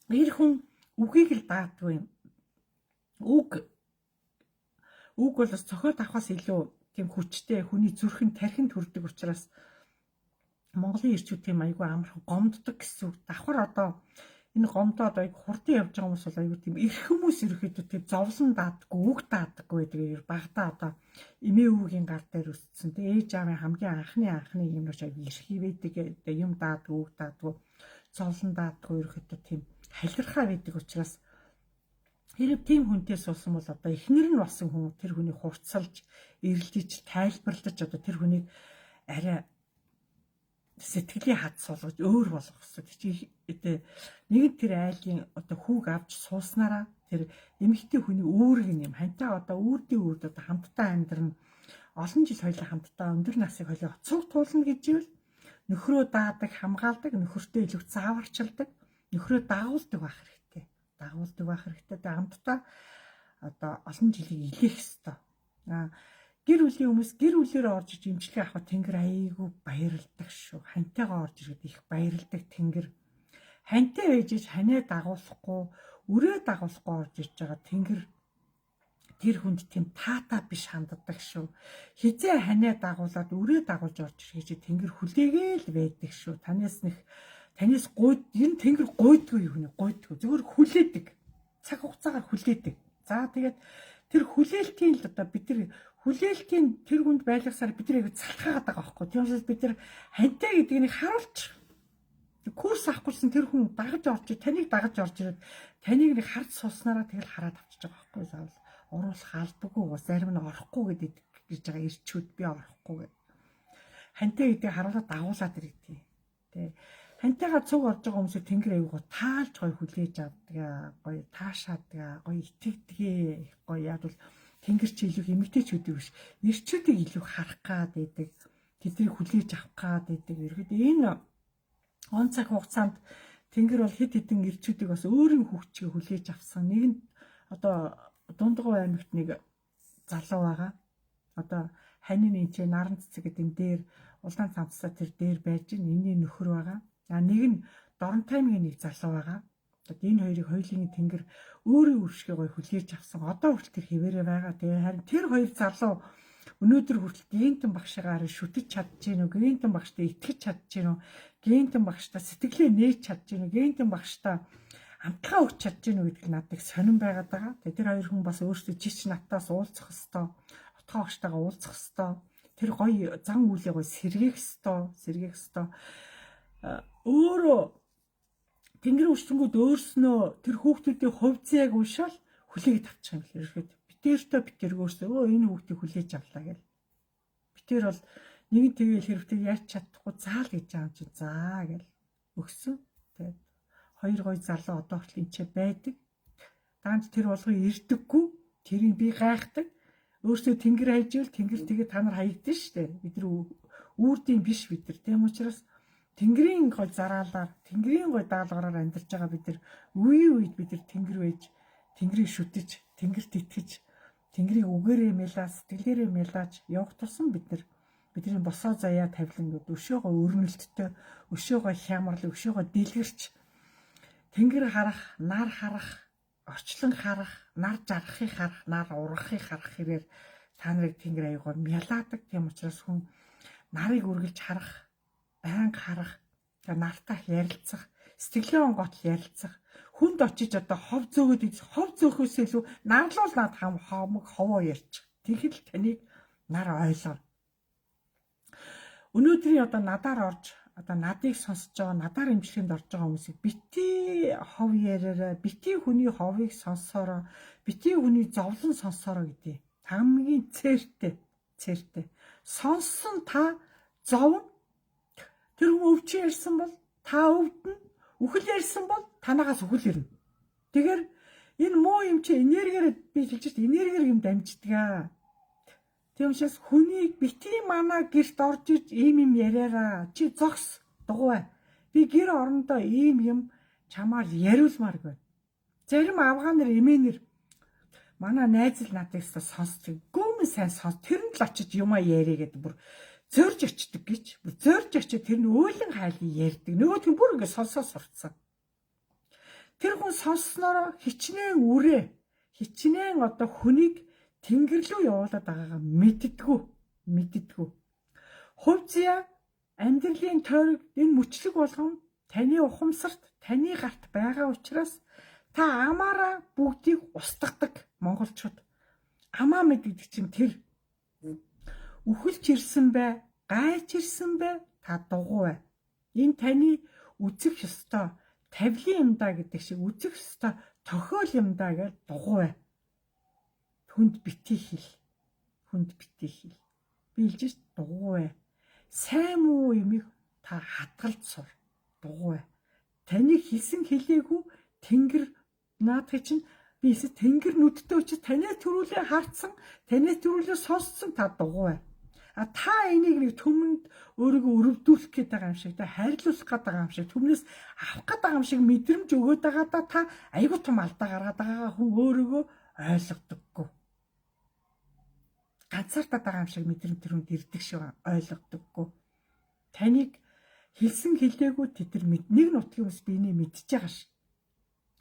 Ир хүн үгийг л даадгүй юм. Үг бол бас цохиод авахаас илүү тийм хүчтэй, хүний зүрхэн тархинд хүрдэг учраас Монголын ирчүүд тийм айгүй амархан гомддог гэсэн үг. Давхар одоо энэ гомдоод айгүй хурдан явж байгаа хүмүүс бол айгүй тийм эрх хүмүүс ерөөхдөө тийм зовлон даадаггүй, үг даадаггүй гэдэг багтаа одоо эмээ өвгийн гар дээр өссөн. Тэгээ ээж аавын хамгийн анхны юм нь айгүй эрх байдаг. Юм даадаггүй, үг даадаггүй, зовлон даадаггүй ерөөхдөө тийм халирхаа байдаг учраас хэрэг тийм хүнтэй суусан бол одоо эхнэр нь болсон хүн тэр хүнийг хурцсалж, эрэлдэж, тайлбарлаж одоо тэр хүнийг арай сэтгэлийн хад суулгаж өөр болгох хэрэгтэй. Нэгэн тэр айлын одоо хүүг авч сууснараа тэр эмэгтэй хүний үүрэг юм хантаа одоо үрдийн үрд одоо хамтдаа амьдрна. Олон жил хоёлаа хамтдаа өндөр насыг хоёлаа цуг туулна гэж ивэл нөхрөө даадаг, хамгаалдаг, нөхөртөө илүү зааварчилдаг, нөхрөө дагуулдаг байх хэрэгтэй. Дагуулдаг байх хэрэгтэй. Тэгээ хамтдаа одоо олон жилийг илээх ёстой. Гэр бүлийн хүмүүс гэр бүлээрээ орж иж имчилгээ авах тэнгэр аяйгуу баярлдаг шүү. Хантайгаа орж ирээд их баярлдаг тэнгэр. Хантай байж иж ханаа дагуулахгүй, үрээ дагуулахгүй орж ирж байгаа тэнгэр тэр хүнд тийм таата биш ханддаг шүү. Хизээ ханаа дагуулад үрээ дагуулж орж ирэх тэнгэр хүлээгээл байдаг шүү. Танаас гойд энэ тэнгэр гойдгүй юу хүнээ гойдгүй. Зүгээр хүлээдэг. Цаг хугацаагаар хүлээдэг. За тэгээд тэр хүлээлтийн л одоо бид нар хүлээлтийн тэр хүнд байлгасаар бид нарыг залхаагаад байгаа байхгүй. Тийм учраас бид нар хантай гэдгийг харуулж курс авахгүйсэн тэр хүн дагаж орж таныг дагаж орж ирээд таныг нэг харж сууснараа тэгэл хараад авчиж байгаа байхгүй. Заавал уруулах албагүй бас зарим нь орохгүй гэдэг гэж байгаа ирчүүд би орохгүй гэдэг. Хантай гэдгийг харуулаад дагуулад иргэдэг. Тэ хантайгаа цуг орж байгаа хүмүүсээ тэнгэр аягүй таалж гоё хүлээж авдаг, гоё таашаадаг, гоё итгэдэг, гоё яг бол тэнгэр чи илүү эмэгтэйчүүд биш, ирчүүдийг илүү харах гад байдаг, тэднийг хүлээж авах гад байдаг. Ерхэд энэ он цаг хугацаанд тэнгэр бол хэд хэдэн ирчүүдийг бас өөрийн хүүхчийг хүлээж авсан. Нэг нь одоо Дундгов аймагт нэг залуу байгаа. Одоо ханийн энэ наран цэцэг гэдэг энэ дээр улаан цамцсаа тэр дээр байж энэний нөхөр байгаа. Нэг нь Доронтаймгийн нэг залуу байгаа. Одоо энэ хоёрыг хоёулын тэнгэр өөрийн үршгээ гоё хүлээж авсан. Одоо хүртэл тэр хിവэрэ байгаа. Тэгээ харин тэр хоёр залуу өнөөдөр хүртэл гентэн багшаагаар шүтэж чадчихэв үү? Гентэн багштай итгэж чадчихэв үү? Гентэн багштай сэтгэлээ нээж чадчихэв үү? Гентэн багштай амтгаа өгч чадчихэв үү гэдэг надад сонирн байгаад байгаа. Тэгээ тэр хоёр хүн бас өөрсдөө чич натаас уулзах хэвээр, отгоо багштайгаа уулзах хэвээр, тэр гоё зан үйлээ гоё сэргээх хэвээр. Өөрөө тэнгэрийн өвчтөнгүүд өөрснөө тэр хүүхдүүдийн хувьцааг уншаал хүлээгээд авчих юм хэлээ. Ихэд битэртэй өөрсдөө энэ хүүхдийг хүлээж авлаа гэл. Битэр бол нэгэн тэгээл хэрэгтэй яаж чадахгүй заал гэж байгаа юм чи заа гэл өгсөн. Тэгээд хоёр гой залуу одоо хүртэл энэ ч байдаг. Даанч тэр болгоо ирдэггүй. Тэрийг би гайхдаг. Өөрсдөө тэнгэр хайж ивэл тэнгэр тэгээ та нар хаягдсан шүү дээ. Бид нар үрдийн биш бид нар. Тийм учраас тэнгэрийн гой зараалаар, тэнгэрийн гой даалгавраар амьдарч байгаа бид нар үе үед бид нар тэнгэр байж, тэнгэрийг шүтэж, тэнгэрт итгэж, тэнгэрийг үгээрээ мэлаас, сэтгэлээрээ мэлааж явах тусам бидний босоо заяа тавилангууд өшөөгөө өрнөлттэй, өшөөгөө хямрал, өшөөгөө дэлгэрч тэнгэр харах, нар харах, орчлон харах, нар жаргахыг харах, нар ургахыг харах хэрээр та нарыг тэнгэр аягаар мялаадаг. Тийм учраас хүн нарыг үргэлж харах, байнга харах, нартай ярилцах, сэтгэлийн онготл ярилцах, хүнд очиж одоо хов зөөхөөс илүү нарлуул над ховоо ярьчих. Тэгэхэд таныг нар ойлгоо. Өнөөдрийн одоо надаар орж одоо надыг сонсож байгаа, надаар имжлэхэнд орж байгаа хүмүүсийг бити хов яриараа, бити хүний ховыг сонсороо, бити хүний зовлон сонсороо гэдэг. Хамгийн цээртэй. Сонссон та зовно. Тэр хүн өвчин ярьсан бол та өвдөн, үхэл ярьсан бол танаагаас үхэл ирнэ. Тэгэхээр энэ муу юм чи энергиээр би хэлж байна, энергиэр юм дамждаг. Тийм учраас хүнийг бити манай гэрт орж иж ийм юм яриараа чи зогс дугуй. Би гэр орондоо ийм юм чамаар яриулмаар байна. Зарим афганэр эмээнэр манай найз л надыг сонсдог. Гүмэн сайн сонс. Тэрэнд л очиж юмаа яриа гэдэг бүр зорж очдөг гэж. Зорж очиж тэр нь өөлөн хайлын ярьдаг. Нөгөөдх нь бүр ингэ сонсоо сурцсан. Тэр хүн сонсснороо хичнээн үрээ. Хичнээн одоо хүнийг тэнгэр рүү явуулаад байгаагаа мэддэггүй. Хувьцаа амьдралын тойрог энэ мөчлөг болгон таны ухамсарт, таны гарт байгаа учраас та амаараа бүгдийг устгадаг монголчууд. Амаа мэддэг чинь тэр үхэлж ирсэн бай, гайж ирсэн бай, та дугуй. Энэ таны үзэх ёстой, тавилын юм да гэдэг шиг үзэх ёстой тохиол юм да гэж дугуй бай. Хүнд битгий хэл. Хүнд битгий хэл. Би хэлж ш дугуй бай. Сайн муу юмыг та хадгалж сур. Дугуй бай. Таныг хэлсэн хэлээгүй Тэнгэр наадхыг чинь би эсвэл Тэнгэр нүдтэй учраас танай төрүүлээ хартсан, танай төрүүлээ сонссон та дугуй бай. Та энийг нэг төмөнд өөрийгөө өрөвдүүлэх гээд байгаа юм шиг, та хайрлуулах гээд байгаа юм шиг, түмнээс авах гээд байгаа юм шиг мэдрэмж өгөөд байгаадаа та айгүй том алдаа гаргаад байгаа хүн өөрийгөө ойлгодоггүй. Ганцаардаа байгаа юм шиг мэдрэмж төрөнд ирдэг шиг ойлгодоггүй. Таныг хэлсэн хэлээгүй тэд нар нэг нутгийн хүмүүс биений мэдчихэж байгаа ш.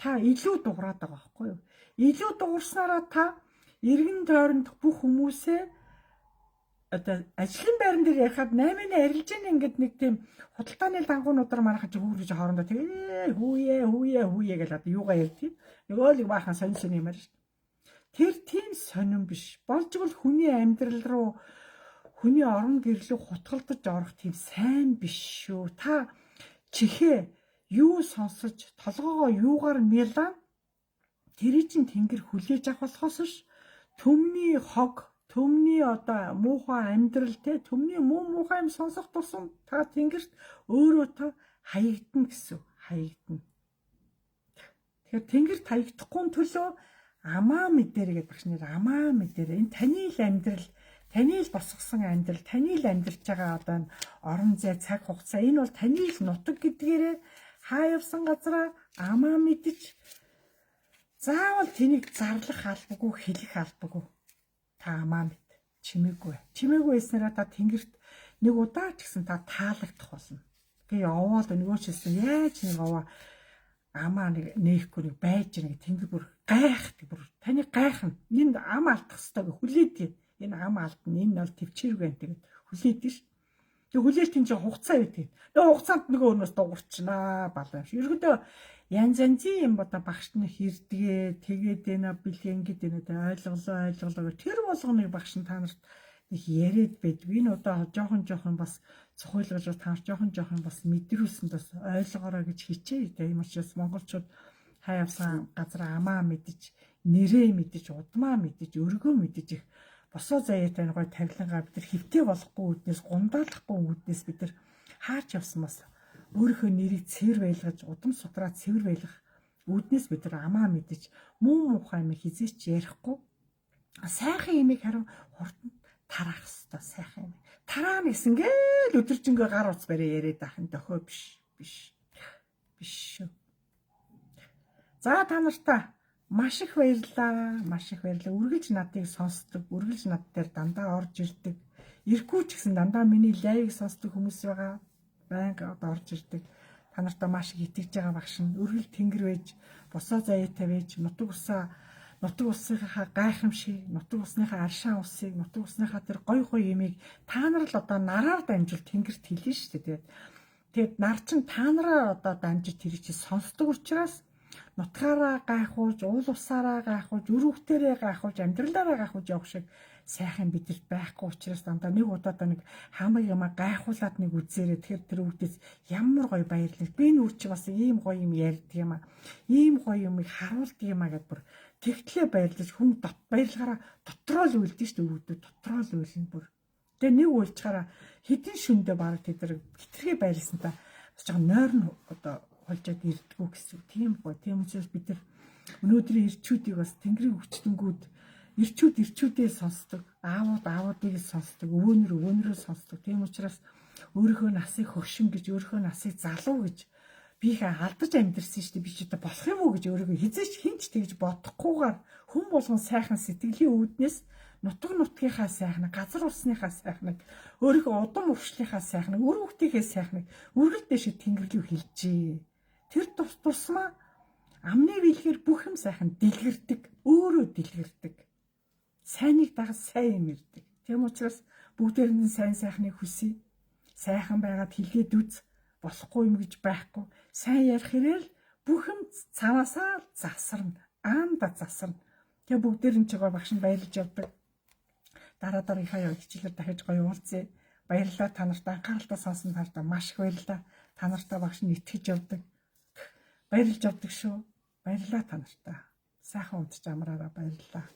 Та илүү дуурайд байгаа байхгүй юу? Илүү дуурснараа та эргэн тойронд бүх хүмүүсээ одоо ажлын байран дээр ярихад 8-ны арилж ийн ингээд нэг тийм худалдааны дангуунуудаар манайхан ч хүүрэж хоорондоо тэгээ хүүе гэж одоо юугаа ярьдгийг нөгөө л баахан сонь юм байна шүү. Тэр тийм сонирн биш. Болж игэл хүний амьдрал руу хүний орон гэрлүү хутгалдаж орох тийм сайн биш шүү. Та чихээ юу сонсож толгоогоо юугаар мялаа тэрий чин Тэнгэр хүлээж авах болохоос ш төмний хог төмний одоо муухай амьдрал те төмний муухай юм сонсох тусам та Тэнгэрт өөрөө та хаягдана гэсэн хаягдана. Тэгэхээр Тэнгэрт хаягдахгүй төлөө амаа мэдэрэ гэдэг багш нэр амаа мэдэрэ энэ таны л амьдрал таны л босгосон амьдрал таны л амьдарч байгаа одоо орон зай цаг хугацаа энэ бол таны л нутаг гэдгээрээ хаа явсан газараа амаа мэдэж заавал тэнийг зарлах албагүй хэлэх албагүй. Та амаа мэд чимээгүй. Чимээгүй байснараа та Тэнгэрт нэг удаа ч гэсэн та таалагдах болно. Тэгээ яваад нөгөөчөөс яаж нэг аваа амаа нээхгүй нэг байж нэг Тэнгэр бүр гайхдаг бүр таны гайхна. Энд ам алдах хэвээр хүлээдэг. Энэ ам алдна энэ бол төвчээргүй гэнэ тэгээд хүлээдэг ш. Тэг хүлээлт энэ чинь хугацаа байдаг. Тэгээ хугацаанд нөгөө өнөөс дуурчнаа балаа ш. Ерөөдөө янз янзын юм бодо багш нь хэрдэгээ тэгээд энэ бэлгээ ингэж энэ ойлголоо тэр болгоныг багш нь та нарт их яриад байдгүй. Энэ удаа жоохон бас цохиулгаж та нар жоохон бас мэдрүүлсэнд бас ойлгоорой гэж хичээе. Тийм учраас монголчууд хаа явсан газар амаа мэдэж нэрээ мэдэж удмаа мэдэж өргөө мэдэж их босоо заяатай гой тавилангаа бид нар хөвтэй болохгүй үднээс гундаалахгүй үднээс бид нар хаач явсан бас өөрийнхөө нэрийг цэвэр байлгаж удам судраа цэвэр байлгах үүднээс бид нар амаа мэдэж муухай юм хизээч ярихгүй сайхан юмыг харин хурдан тараах хэвээр сайхан юм. Тараана гэсэнгээл өдөржингөө гар утас барай яриад ахын дохой биш шүү. За та нартай маш их баярлалаа. Үргэлж надыг сонсдог, үргэлж над дээр дандаа орж ирдэг. Ирэхгүй ч гэсэн дандаа миний лайвыг сонсдог хүмүүс байгаа. Байнга орж ирдэг. Та нартай маш их итгэж байгаа багш нь өргөл Тэнгэр байж, босоо заяатай байж, нутаг усынхаа гайхамшиг, нутаг усныхаа аршаан усыг, нутаг усныхаа тэр гой юмыг та нар л одоо нараар дамжуул Тэнгэрт хэлнэ шүү дээ. Тэгээд нар чин та нараа одоо дамжиж тэр чинь сонсдог учраас нутгаараа гайхуулж, уул усаараа гайхуулж, үр хөвгтөрөө гайхуулж, амьдралаараа гайхуулж явах шиг сайхан бидэрт байхгүй учраас дандаа нэг удаа нэг хамаг юмаа гайхуулаад нэг үзээрэй. Тэгэхээр тэр үгдээс ямар гоё баярлал. Би нүүр чи бас ийм гоё юм ярьдаг юм аа. Ийм гоё юмыг харуулдаг юм аа гэдээ бүр тэгтлээ баярлаж хүн баярлахаараа дотроо л үлдэн шүү дээ. Үгдүүд дотроо л үлэн бүр. Тэгээ нэг уйлчаараа хэдэн шөндөө баг тэдэр хитрхээ баярлсан та бас жоохон нойрн одоо холжоод ирдгүү гэсэн. Тийм гоо. Тийм учраас бид нар өнөөдрийн ирчүүдийг бас Тэнгэрийн хүчтэнгүүд ирчүүдээ сонсдог. Аавуудыг сонсдог. Өвөөнөрөө сонсдог. Тийм учраас өөрийнхөө насыг хөгшин гэж, өөрийнхөө насыг залуу гэж би их алдаж амьдэрсэн шүү дээ. Би ч одоо болох юм уу гэж өөрийгөө хизээч хинч тэгж бодохгүйгээр хүн болгон сайхан сэтгэлийн үүднээс нутгийнхаа сайхныг, газар усныхаа сайхныг, өөрийнхөө удам уршлынхаа сайхныг, үр хөвгтийнхээ сайхныг үргэлж дэше Тэнгэрлүү хэлжээ. Тэр тусмаа амны биелэхээр бүх юм сайхан дэлгэрдэг, өөрөө дэлгэрдэг. Сайныг дагаж сайн юм ирдэг. Тийм учраас бүгдээрээ сайн сайхныг хүсье. Сайхан байгаад хэлгээд үз. Болохгүй юм гэж байхгүй. Сайн ярих хэрэг бүх юм цаанасаа засарна. Аанда засарна. Тэгээ бүгдээр нь чигээр багш нь баярлаж явдаг. Дараагийнхаа хичээлээр дахиж гоё уулзъя. Баярлалаа та нарт анхааралтай сонсон таартай маш их баярлалаа. Та нартай багш нь итгэж явдаг. Баярлж авдаг шүү. Баярлалаа та нартай. Сайхан унтж амраараа баярлалаа.